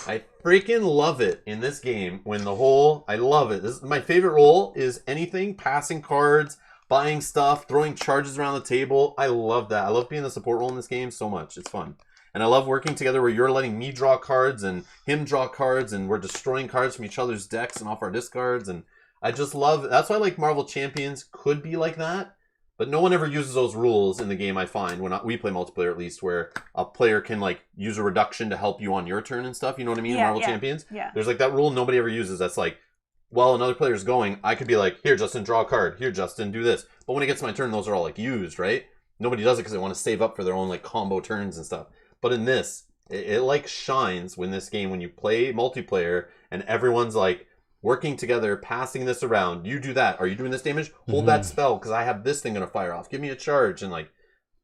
I freaking love it in this game when I love it. This is my favorite role is anything, passing cards, buying stuff, throwing charges around the table. I love that. I love being the support role in this game so much. It's fun. And I love working together where you're letting me draw cards and him draw cards and we're destroying cards from each other's decks and off our discards. And I just love, that's why like Marvel Champions could be like that. But no one ever uses those rules in the game, I find, when we play multiplayer at least, where a player can like use a reduction to help you on your turn and stuff. You know what I mean? Marvel Champions. Yeah. There's like that rule nobody ever uses. That's like, while another player's going, I could be like, here, Justin, draw a card. Here, Justin, do this. But when it gets to my turn, those are all like used, right? Nobody does it because they want to save up for their own like combo turns and stuff. But in this, it like shines when you play multiplayer and everyone's like, working together, passing this around. You do that. Are you doing this damage? Hold that spell because I have this thing going to fire off. Give me a charge. And like,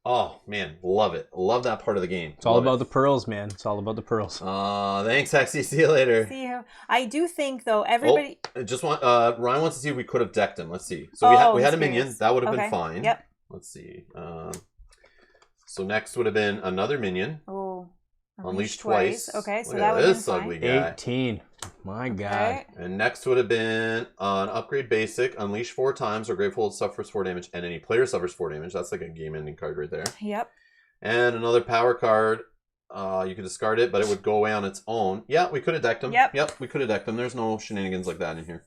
oh, man, love it. Love that part of the game. It's all about the pearls, man. It's all about the pearls. Thanks, Hexy. See you later. See you. I do think, though, everybody... Ryan wants to see if we could have decked him. Let's see. So we had a minion. That would have been fine. Yep. Let's see. So next would have been another minion. Oh. Unleash twice. Okay, so Look that at would have this been ugly fine. guy. 18. My God. Okay. And next would have been an upgrade basic, unleash 4 times, or Gravehold suffers 4 damage, and any player suffers 4 damage. That's like a game-ending card right there. Yep. And another power card. You could discard it, but it would go away on its own. Yeah, we could have decked him. Yep, we could have decked him. There's no shenanigans like that in here.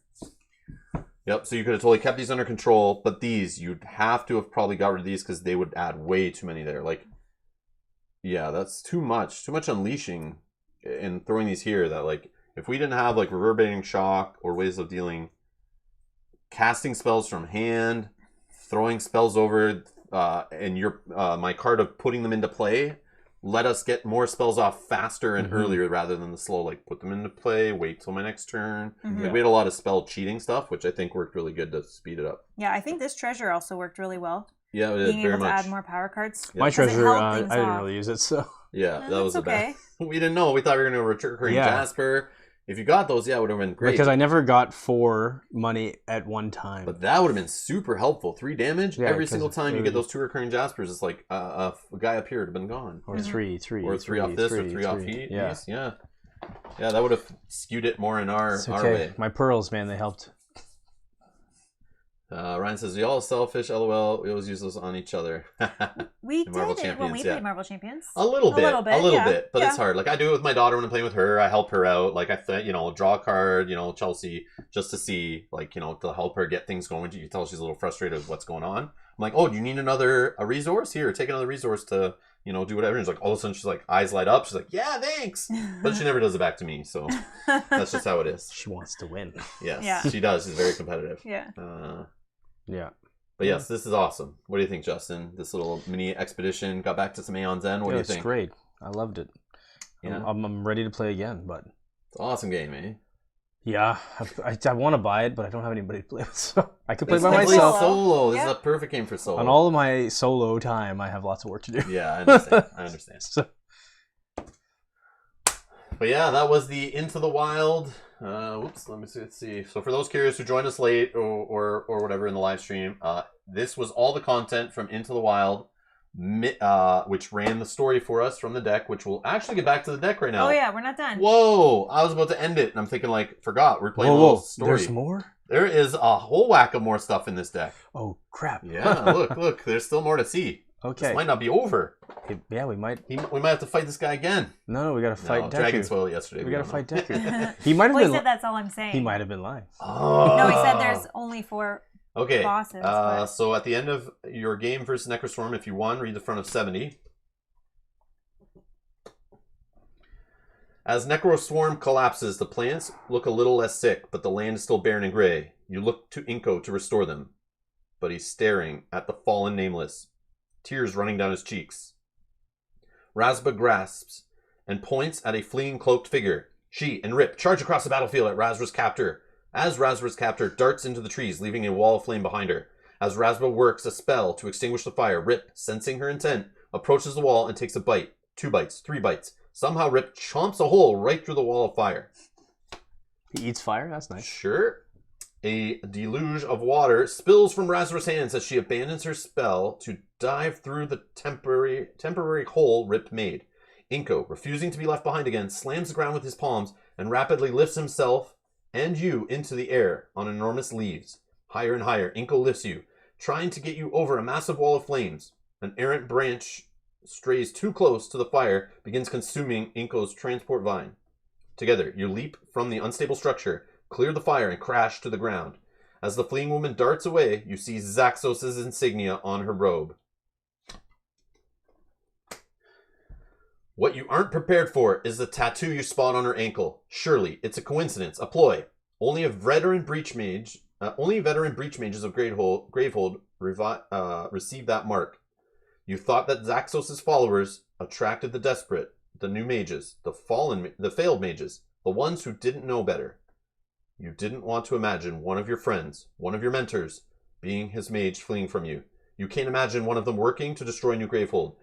Yep, so you could have totally kept these under control, but these, you'd have to have probably got rid of these because they would add way too many there. Like, yeah, that's too much. Too much unleashing and throwing these here that, like, if we didn't have, like, reverberating shock or ways of dealing, casting spells from hand, throwing spells over, and my card of putting them into play, let us get more spells off faster and earlier rather than the slow, like, put them into play, wait till my next turn. Like, we had a lot of spell cheating stuff, which I think worked really good to speed it up. Yeah, I think this treasure also worked really well. Yeah, it did, Being very able to much. add more power cards. My Because it treasure, held I things didn't off. really use it, so. Yeah, that was that's a bad. okay. We didn't know. We thought we were going to recurring Jasper. If you got those, yeah, it would have been great. Because I never got 4 money at one time. But that would have been super helpful. 3 damage Yeah, every 'cause single time you it get was- those 2 recurring Jaspers. It's like a guy up here would have been gone. Or 3. Or 3 off this, or 3 off heat. Yeah. Yeah. Yeah, that would have skewed it more in our way. My pearls, man, they helped. Ryan says, y'all selfish, lol. We always use those on each other. We In Marvel did it when we Champions, played yeah. Marvel Champions. A little bit, yeah. but Yeah. it's hard. Like I do it with my daughter when I'm playing with her. I help her out. Like draw a card, Chelsea, just to see, to help her get things going. You can tell she's a little frustrated with what's going on. I'm like, oh, do you need a resource? Here, take another resource to, do whatever. And she's like, all of a sudden she's like, eyes light up. She's like, yeah, thanks. But she never does it back to me. So that's just how it is. She wants to win. Yes, Yeah. she does. She's very competitive. Yeah. Yeah. But yes, this is awesome. What do you think, Justin? This little mini expedition got back to some Aeon's End. What do you think? It's great. I loved it. Yeah. I'm ready to play again, but It's an awesome game, eh? yeah, I want to buy it, but I don't have anybody to play with, so I could play by Definitely myself. Solo. This Yeah. is a perfect game for solo. On all of my solo time, I have lots of work to do. Yeah, I understand. I understand. So, But yeah, that was the Into the Wild. Let's see. So for those curious who joined us late or whatever in the live stream, this was all the content from Into the Wild, which ran the story for us from the deck, which we'll actually get back to the deck right now. Oh yeah, we're not done. Whoa! I was about to end it, and I'm thinking forgot. We're playing a little story. There's more? There is a whole whack of more stuff in this deck. Oh, crap. Yeah, look. There's still more to see. Okay. This might not be over. Yeah, we might. We might have to fight this guy again. No, we gotta fight No, Deku. Dragon spoiled it yesterday. We gotta don't fight know. Deku. He might have Well, he been. said that's all I'm saying. He might have been lying. Oh. No, he said there's only 4 Okay. bosses. but- So at the end of your game versus Necroswarm, if you won, read the front of 70. As Necroswarm collapses, the plants look a little less sick, but the land is still barren and gray. You look to Inko to restore them, but he's staring at the fallen Nameless, tears running down his cheeks. Razba grasps and points at a fleeing cloaked figure. She and Rip charge across the battlefield at Razra's captor As Razra's captor darts into the trees, leaving a wall of flame behind her. As Razra works a spell to extinguish the fire, Rip, sensing her intent, approaches the wall and takes a bite. 2 bites, 3 bites. Somehow Rip chomps a hole right through the wall of fire. He eats fire? That's nice. Sure. A deluge of water spills from Razra's hands as she abandons her spell to dive through the temporary hole Rip made. Inko, refusing to be left behind again, slams the ground with his palms and rapidly lifts himself and you into the air on enormous leaves. Higher and higher, Inko lifts you, trying to get you over a massive wall of flames. An errant branch strays too close to the fire, begins consuming Inko's transport vine. Together, you leap from the unstable structure, clear the fire, and crash to the ground. As the fleeing woman darts away, you see Zaxos' insignia on her robe. What you aren't prepared for is the tattoo you spot on her ankle. Surely, it's a coincidence, a ploy. Only veteran breach mages of Gravehold receive that mark. You thought that Zaxos' followers attracted the desperate, the new mages, the failed mages, the ones who didn't know better. You didn't want to imagine one of your friends, one of your mentors, being his mage fleeing from you. You can't imagine one of them working to destroy New Gravehold.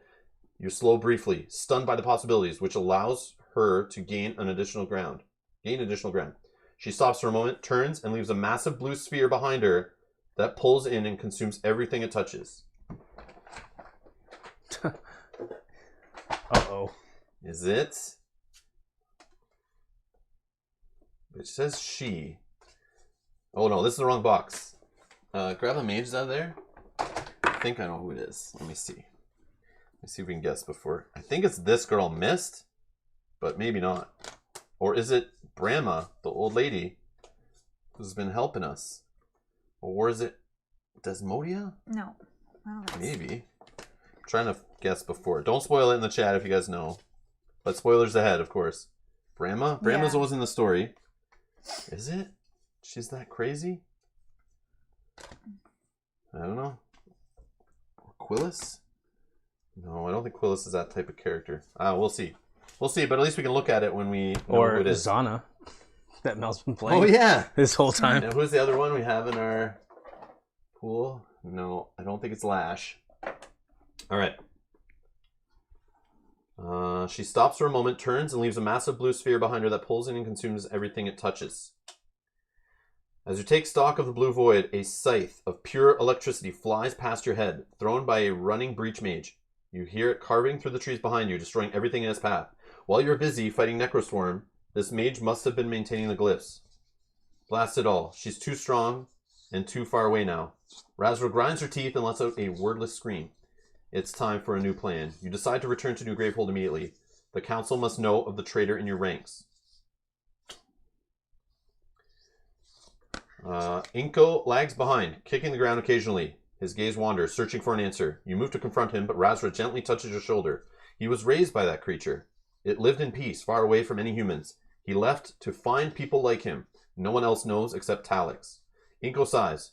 You slow briefly, stunned by the possibilities, which allows her to gain additional ground. She stops for a moment, turns, and leaves a massive blue sphere behind her that pulls in and consumes everything it touches. Uh-oh. Is it? It says she. Oh no, this is the wrong box. Grab the mages out of there. I think I know who it is. Let me see. Let's see if we can guess before. I think it's this girl, Mist, but maybe not. Or is it Brahma, the old lady, who's been helping us? Or is it Desmodia? No. I don't think so. Maybe. I'm trying to guess before. Don't spoil it in the chat if you guys know. But spoilers ahead, of course. Brahma? Brahma's always in the story. Is it? She's that crazy? I don't know. Or Quillis? No, I don't think Quillis is that type of character. We'll see. We'll see, but at least we can look at it when we know who it is. Zana, that Mel's been playing. Oh, yeah. This whole time. Now, who's the other one we have in our pool? No, I don't think it's Lash. All right. She stops for a moment, turns, and leaves a massive blue sphere behind her that pulls in and consumes everything it touches. As you take stock of the blue void, a scythe of pure electricity flies past your head, thrown by a running breach mage. You hear it carving through the trees behind you, destroying everything in its path. While you're busy fighting Necroswarm, this mage must have been maintaining the glyphs. Blast it all. She's too strong and too far away now. Razra grinds her teeth and lets out a wordless scream. It's time for a new plan. You decide to return to New Gravehold immediately. The council must know of the traitor in your ranks. Inko lags behind, kicking the ground occasionally. His gaze wanders, searching for an answer. You move to confront him, but Razra gently touches your shoulder. He was raised by that creature. It lived in peace, far away from any humans. He left to find people like him. No one else knows except Talix. Inko sighs.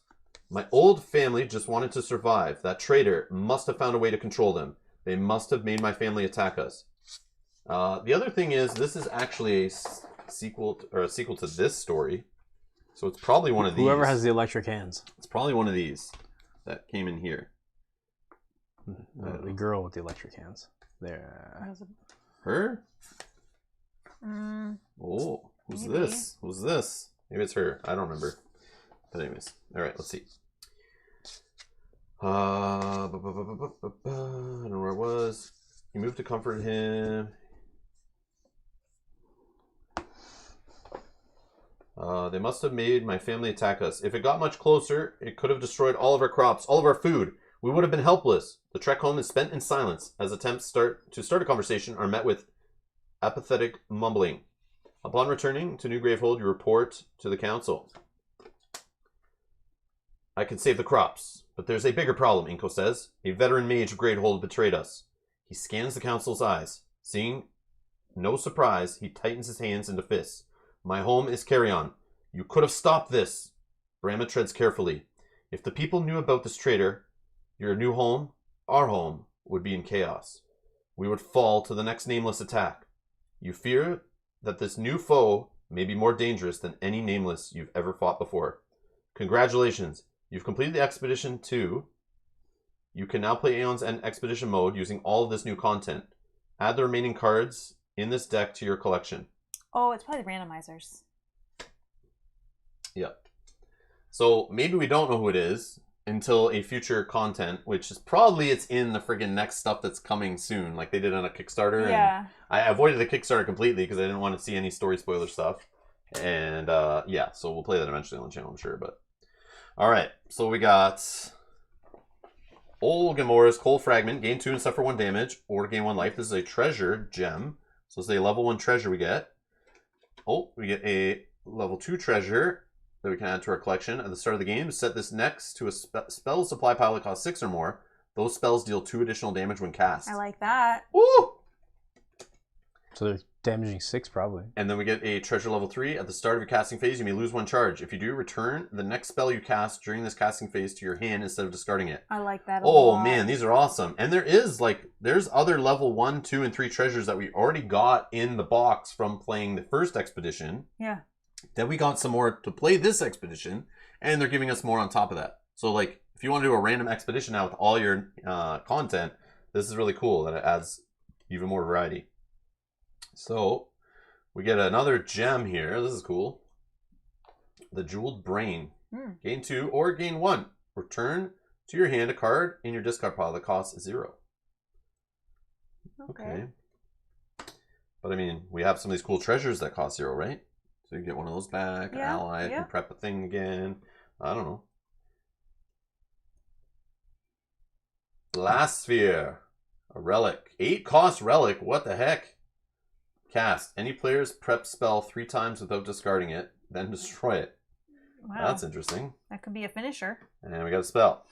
My old family just wanted to survive. That traitor must have found a way to control them. They must have made my family attack us. The other thing is, this is actually a sequel to this story. So it's probably one of these. Whoever has the electric hands. It's probably one of these that came in here. The girl with the electric hands. There. Her? Mm, Oh, who's maybe. this? Who's this? Maybe it's her. I don't remember. But anyways, all right. Let's see. I don't know where it was. You moved to comfort him. They must have made my family attack us. If it got much closer, it could have destroyed all of our crops, all of our food. We would have been helpless. The trek home is spent in silence as attempts to start a conversation are met with apathetic mumbling. Upon returning to New Gravehold, you report to the council. I can save the crops, but there's a bigger problem, Inko says. A veteran mage of Gravehold betrayed us. He scans the council's eyes. Seeing no surprise, he tightens his hands into fists. My home is Aeon. You could have stopped this. Brahma treads carefully. If the people knew about this traitor, your new home, our home, would be in chaos. We would fall to the next nameless attack. You fear that this new foe may be more dangerous than any nameless you've ever fought before. Congratulations, you've completed the Expedition 2. You can now play Aeons End Expedition mode using all of this new content. Add the remaining cards in this deck to your collection. Oh, it's probably the randomizers. Yep. So maybe we don't know who it is until a future content, which is probably it's in the friggin' next stuff that's coming soon, like they did on a Kickstarter. Yeah. And I avoided the Kickstarter completely because I didn't want to see any story spoiler stuff. And yeah, so we'll play that eventually on the channel, I'm sure. But all right, so we got Olgamora's Coal Fragment. Gain 2 and suffer 1 damage, or gain 1 life. This is a treasure gem. So it's a level 1 treasure we get. Oh, we get a level 2 treasure that we can add to our collection. At the start of the game, set this next to a spell supply pile that costs 6 or more. Those spells deal 2 additional damage when cast. I like that. Woo! So they're damaging 6 probably. And then we get a treasure level 3. At the start of your casting phase, you may lose 1 charge. If you do, return the next spell you cast during this casting phase to your hand instead of discarding it. I like that a Oh lot. man, these are awesome. And there's other level 1, 2, and 3 treasures that we already got in the box from playing the first expedition. Yeah. Then we got some more to play this expedition, and they're giving us more on top of that. So like, if you want to do a random expedition now with all your content, this is really cool, and it adds even more variety. So we get another gem here. This is cool. The Jeweled Brain. Gain 2 or gain 1. Return to your hand a card in your discard pile that costs 0. Okay. But I mean, we have some of these cool treasures that cost 0, right? So you get one of those back, Yeah, ally, yeah. and prep a thing again. I don't know. Blast Sphere. A relic. 8 cost relic. What the heck? Cast. Any player's prep spell 3 times without discarding it, then destroy it. Wow. That's interesting. That could be a finisher. And we got a spell.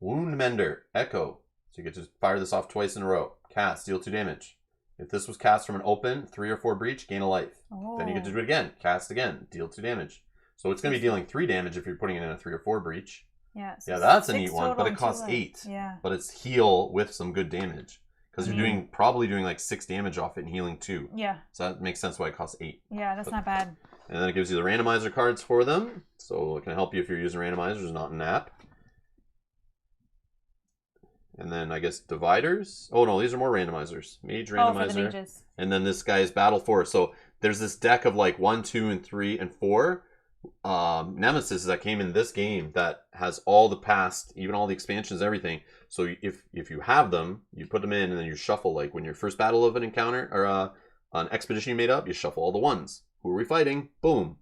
Wound Mender. Echo. So you get to fire this off twice in a row. Cast. Deal 2 damage. If this was cast from an open 3 or 4 breach, gain a life. Oh. Then you get to do it again. Cast again. Deal 2 damage. So it's going to be dealing 3 damage if you're putting it in a 3 or 4 breach. Yeah. So Yeah, that's a 6 neat one, total but it and 2 costs life. 8. Yeah. But it's heal with some good damage. Because I you're mean- probably doing like 6 damage off it and healing 2. Yeah. So that makes sense why it costs 8. Yeah, that's not bad. And then it gives you the randomizer cards for them. So it can help you if you're using randomizers, not an app. And then I guess dividers. Oh no, these are more randomizers. Mage Oh, for the randomizer. mages. And then this guy's battle force. So there's this deck of like 1, 2, and 3, and 4 nemesis that came in this game that has all the past, even all the expansions, everything. So if you have them, you put them in and then you shuffle. Like when your first battle of an encounter or an expedition you made up, you shuffle all the ones. Who are we fighting? Boom.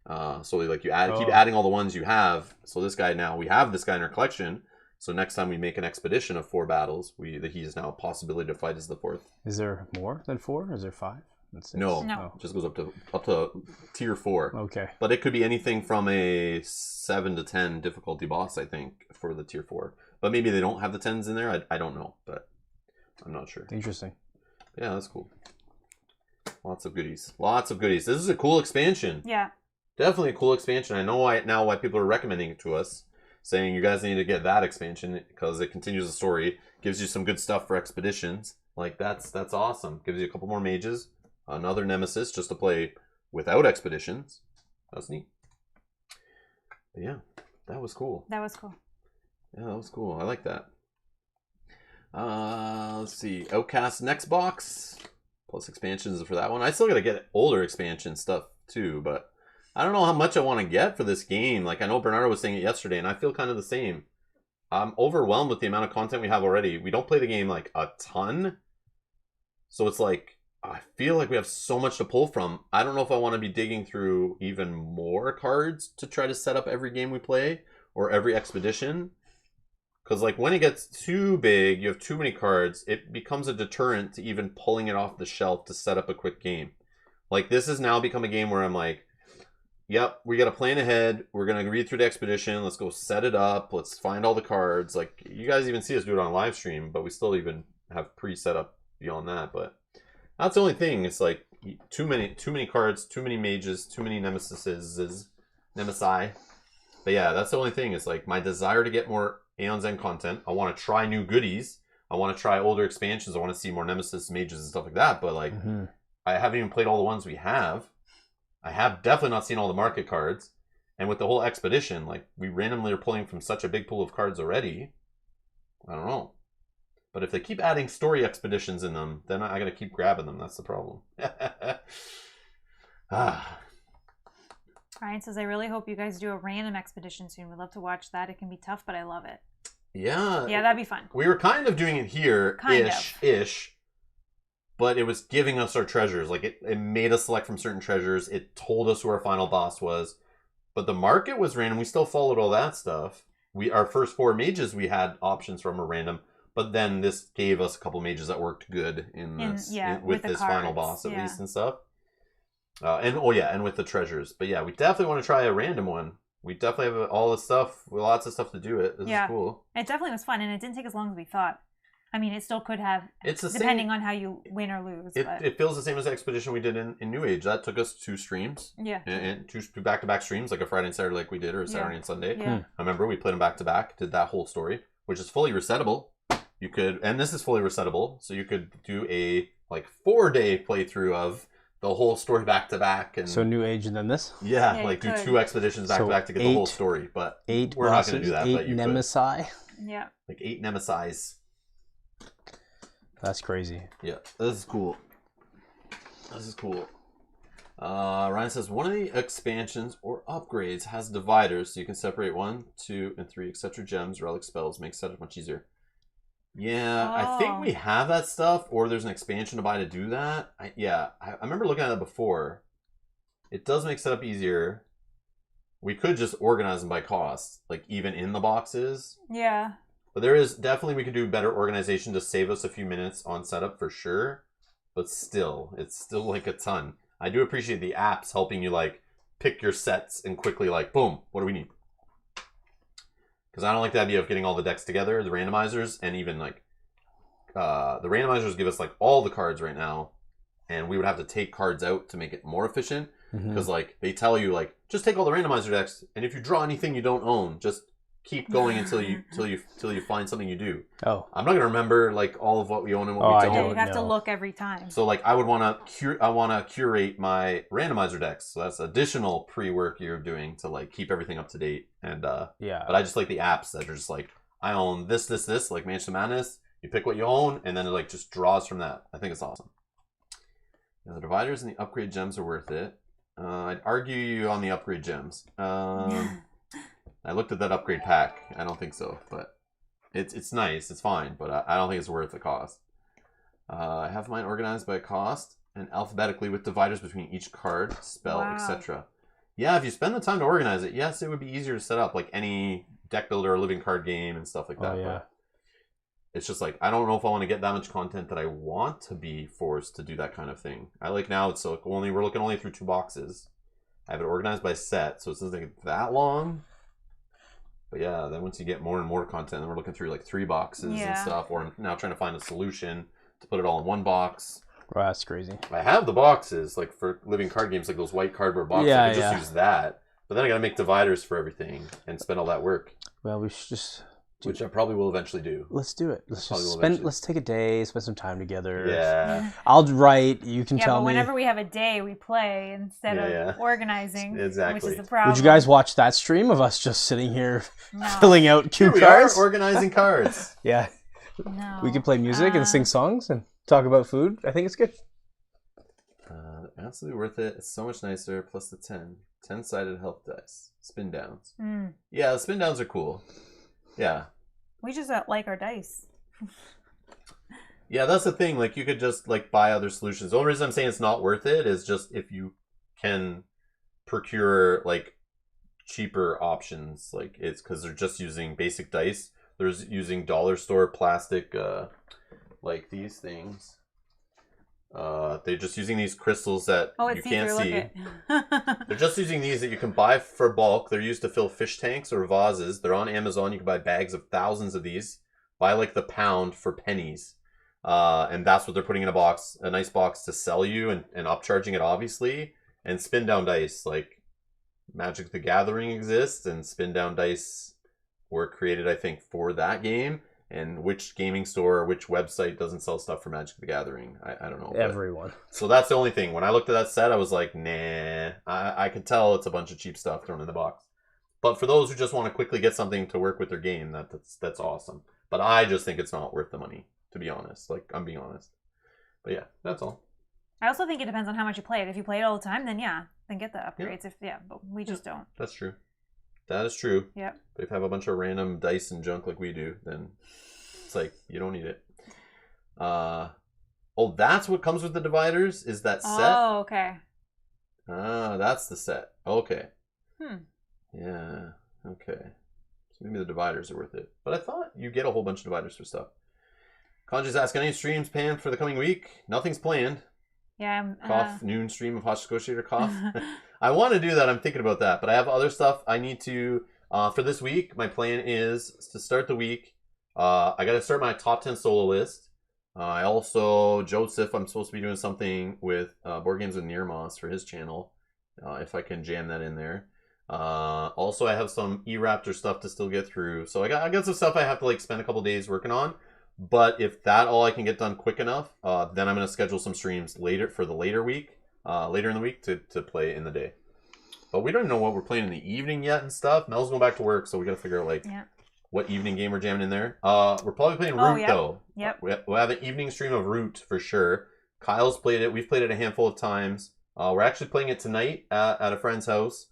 So like you keep adding all the ones you have. So this guy now, we have this guy in our collection. So next time we make an expedition of 4 battles, he is now a possibility to fight as the 4th. Is there more than 4? Is there 5? That's 6? No, No. it just goes up to tier 4. Okay. But it could be anything from a 7 to 10 difficulty boss, I think, for the tier 4. But maybe they don't have the 10s in there. I don't know, but I'm not sure. Interesting. Yeah, that's cool. Lots of goodies. Lots of goodies. This is a cool expansion. Yeah. Definitely a cool expansion. I know why people are recommending it to us, saying you guys need to get that expansion because it continues the story, gives you some good stuff for expeditions. Like that's awesome. Gives you a couple more mages, another nemesis just to play without expeditions. That's neat. But yeah, that was cool. That was cool. Yeah, that was cool. I like that. Let's see. Outcast next box. Plus expansions for that one. I still gotta get older expansion stuff too, but I don't know how much I want to get for this game. Like I know Bernardo was saying it yesterday, and I feel kind of the same. I'm overwhelmed with the amount of content we have already. We don't play the game like a ton. So it's like, I feel like we have so much to pull from. I don't know if I want to be digging through even more cards to try to set up every game we play or every expedition. Because like when it gets too big, you have too many cards, it becomes a deterrent to even pulling it off the shelf to set up a quick game. Like this has now become a game where I'm like, yep, we got a plan ahead. We're going to read through the expedition. Let's go set it up. Let's find all the cards. Like you guys even see us do it on live stream, but we still even have pre-set up beyond that. But that's the only thing. It's like too many cards, too many mages, too many nemesi. But yeah, that's the only thing. It's like my desire to get more Aeons End content. I want to try new goodies. I want to try older expansions. I want to see more nemesis, mages, and stuff like that. But like, I haven't even played all the ones we have. I have definitely not seen all the market cards. And with the whole expedition, like, we randomly are pulling from such a big pool of cards already. I don't know. But if they keep adding story expeditions in them, then I gotta keep grabbing them. That's the problem. Ryan says, I really hope you guys do a random expedition soon. We'd love to watch that. It can be tough, but I love it. Yeah. Yeah, that'd be fun. We were kind of doing it here, Kind ish. But it was giving us our treasures. Like, it made us select from certain treasures. It told us who our final boss was. But the market was random. We still followed all that stuff. Our first 4 mages we had options from were random. But then this gave us a couple mages that worked good with this final boss at least and stuff. And with the treasures. But yeah, we definitely want to try a random one. We definitely have all this stuff, lots of stuff to do it. This is cool. It definitely was fun, and it didn't take as long as we thought. I mean, it still could have, depending on how you win or lose. It feels the same as the expedition we did in New Age. That took us 2 streams. Yeah. And 2 back-to-back streams, like a Friday and Saturday like we did, or a Saturday and Sunday. Yeah. I remember we played them back-to-back, did that whole story, which is fully resettable. You could, and this is fully resettable, so you could do a, 4-day playthrough of the whole story back-to-back. And so New Age and then this? Yeah, do 2 expeditions back-to-back to get the whole story. But 8 we're bosses, not going to do that. 8 but you Nemesi. Yeah. 8 Nemesi's. That's crazy. Yeah, this is cool. Ryan says, one of the expansions or upgrades has dividers, so you can separate 1, 2, and 3, etc. gems, relic spells, makes setup much easier. Yeah, I think we have that stuff, or there's an expansion to buy to do that. I remember looking at that before. It does make setup easier. We could just organize them by cost, even in the boxes. Yeah. But there is definitely, we could do better organization to save us a few minutes on setup for sure. But still, it's still a ton. I do appreciate the apps helping you pick your sets and quickly boom, what do we need? Because I don't like the idea of getting all the decks together, the randomizers, and even the randomizers give us all the cards right now, and we would have to take cards out to make it more efficient. Because they tell you just take all the randomizer decks, and if you draw anything you don't own, just keep going until you find something you do. Oh, I'm not gonna remember all of what we own and what we don't. Yeah, you'd have to look every time. So I would want to curate my randomizer decks. So that's additional pre-work you're doing to keep everything up to date. And yeah. But I just like the apps that are just I own this, like Mansion of Madness. You pick what you own, and then it just draws from that. I think it's awesome. Now, the dividers and the upgrade gems are worth it. I'd argue you on the upgrade gems. I looked at that upgrade pack. I don't think so, but it's nice. It's fine, but I don't think it's worth the cost. I have mine organized by cost and alphabetically with dividers between each card, spell, etc. Yeah, if you spend the time to organize it, yes, it would be easier to set up like any deck builder or living card game and stuff like that. Oh, yeah. But it's just I don't know if I want to get that much content that I want to be forced to do that kind of thing. I now it's we're looking only through 2 boxes. I have it organized by set, so it doesn't take that long. But yeah, then once you get more and more content, then we're looking through 3 boxes and stuff, or now trying to find a solution to put it all in 1 box. Well, that's crazy. I have the boxes, for living card games, those white cardboard boxes. I just use that. But then I gotta make dividers for everything and spend all that work. Well, we should just... Which I probably will eventually do. Let's do it. Let's take a day, spend some time together. Yeah. I'll write, you can tell but me. Whenever we have a day, we play instead of organizing. Exactly. Which is the problem. Would you guys watch that stream of us just sitting here filling out cue Here cards? we are, organizing cards. Yeah. No. We can play music and sing songs and talk about food. I think it's good. Absolutely worth it. It's so much nicer. Plus the 10-sided health dice. Spin downs. Mm. Yeah, the spin downs are cool. Yeah. We just like our dice. Yeah, that's the thing. You could just buy other solutions. The only reason I'm saying it's not worth it is just if you can procure cheaper options. It's because they're just using basic dice. They're using dollar store plastic, these things. They're just using these crystals that you can't see. They're just using these that you can buy for bulk. They're used to fill fish tanks or vases. They're on Amazon. You can buy bags of thousands of these. Buy the pound for pennies. And that's what they're putting in a nice box to sell you and upcharging it, obviously. And spin down dice, Magic the Gathering exists, and spin down dice were created, I think, for that game. and which gaming store or which website doesn't sell stuff for Magic the Gathering. I don't know. Everyone. So that's the only thing. When I looked at that set, I was like, nah. I could tell it's a bunch of cheap stuff thrown in the box. But for those who just want to quickly get something to work with their game, that's awesome. But I just think it's not worth the money, to be honest. Like, I'm being honest. But yeah, that's all. I also think it depends on how much you play it. If you play it all the time, then then get the upgrades. But we just don't. That's true. That is true. Yep. But if you have a bunch of random dice and junk like we do, then it's like you don't need it. Oh, that's what comes with the dividers? Is that set? Oh, okay. Ah, that's the set. Okay. Hmm. Yeah. Okay. So maybe the dividers are worth it. But I thought you get a whole bunch of dividers for stuff. Kanji's asking, any streams planned for the coming week? Nothing's planned. Yeah. Cough, noon stream of Hostage Negotiator cough. I want to do that. I'm thinking about that. But I have other stuff I need to... for this week, my plan is to start the week. I got to start my top 10 solo list. I also... Joseph, I'm supposed to be doing something with Board Games with Nirmas for his channel. If I can jam that in there. Also, I have some E-Raptor stuff to still get through. So I got some stuff I have to like spend a couple days working on. But if that all I can get done quick enough, then I'm going to schedule some streams later for the later in the week to play in the day. But we don't even know what we're playing in the evening yet and stuff. Mel's going back to work, so we got to figure out like what evening game we're jamming in there. We're probably playing Root though. Yep. We'll have an evening stream of Root for sure. Kyle's played it. We've played it a handful of times. We're actually playing it tonight at a friend's house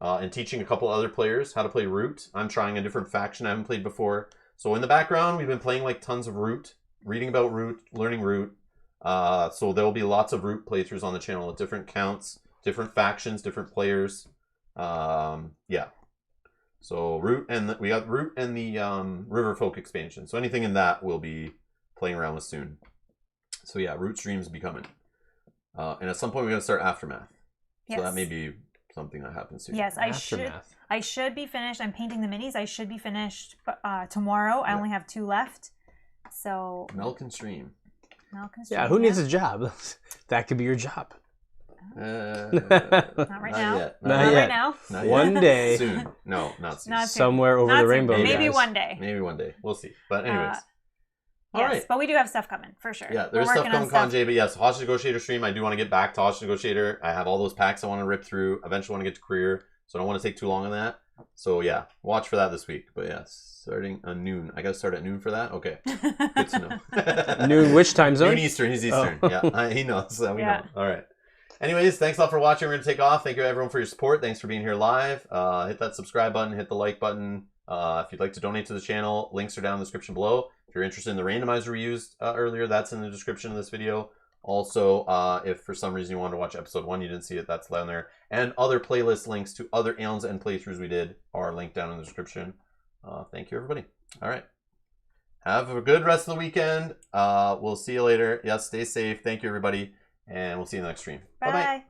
and teaching a couple other players how to play Root. I'm trying a different faction I haven't played before. So in the background, we've been playing like tons of Root, reading about Root, learning Root. So there will be lots of Root playthroughs on the channel at different counts, different factions, different players. Yeah. So Root, and we got Root and the Riverfolk expansion. So anything in that we'll be playing around with soon. So yeah, Root streams will be coming. And at some point we're going to start Aftermath. So that may be something that happens soon. Yes, I should be finished. I'm painting the minis. I should be finished tomorrow. I only have 2 left. So Mel can stream. Yeah, who needs a job? That could be your job. Not right now. Not right now. Not one yet. day. Soon. No, not soon. Not soon. Somewhere over Not the soon. rainbow. Maybe guys. one day. Maybe one day. We'll see. But anyways. Yes, right. but we do have stuff coming, for sure. Yeah, there's stuff coming, Kanji, but yes, Hostage Negotiator stream. I do want to get back to Hostage Negotiator. I have all those packs I want to rip through. Eventually want to get to career, so I don't want to take too long on that. So yeah, watch for that this week. But yeah, starting at noon. I got to start at noon for that? Okay. Good to know. Noon which time zone? Noon Eastern. He's Eastern. Oh. Yeah, he knows. So we know. All right. Anyways, thanks a lot for watching. We're going to take off. Thank you, everyone, for your support. Thanks for being here live. Hit that subscribe button. Hit the like button. If you'd like to donate to the channel, links are down in the description below. If you're interested in the randomizer we used earlier, that's in the description of this video. Also, if for some reason you wanted to watch episode 1, you didn't see it, that's down there. And other playlist links to other Aeons and playthroughs we did are linked down in the description. Thank you, everybody. All right. Have a good rest of the weekend. We'll see you later. Yes, stay safe. Thank you, everybody. And we'll see you in the next stream. Bye-bye.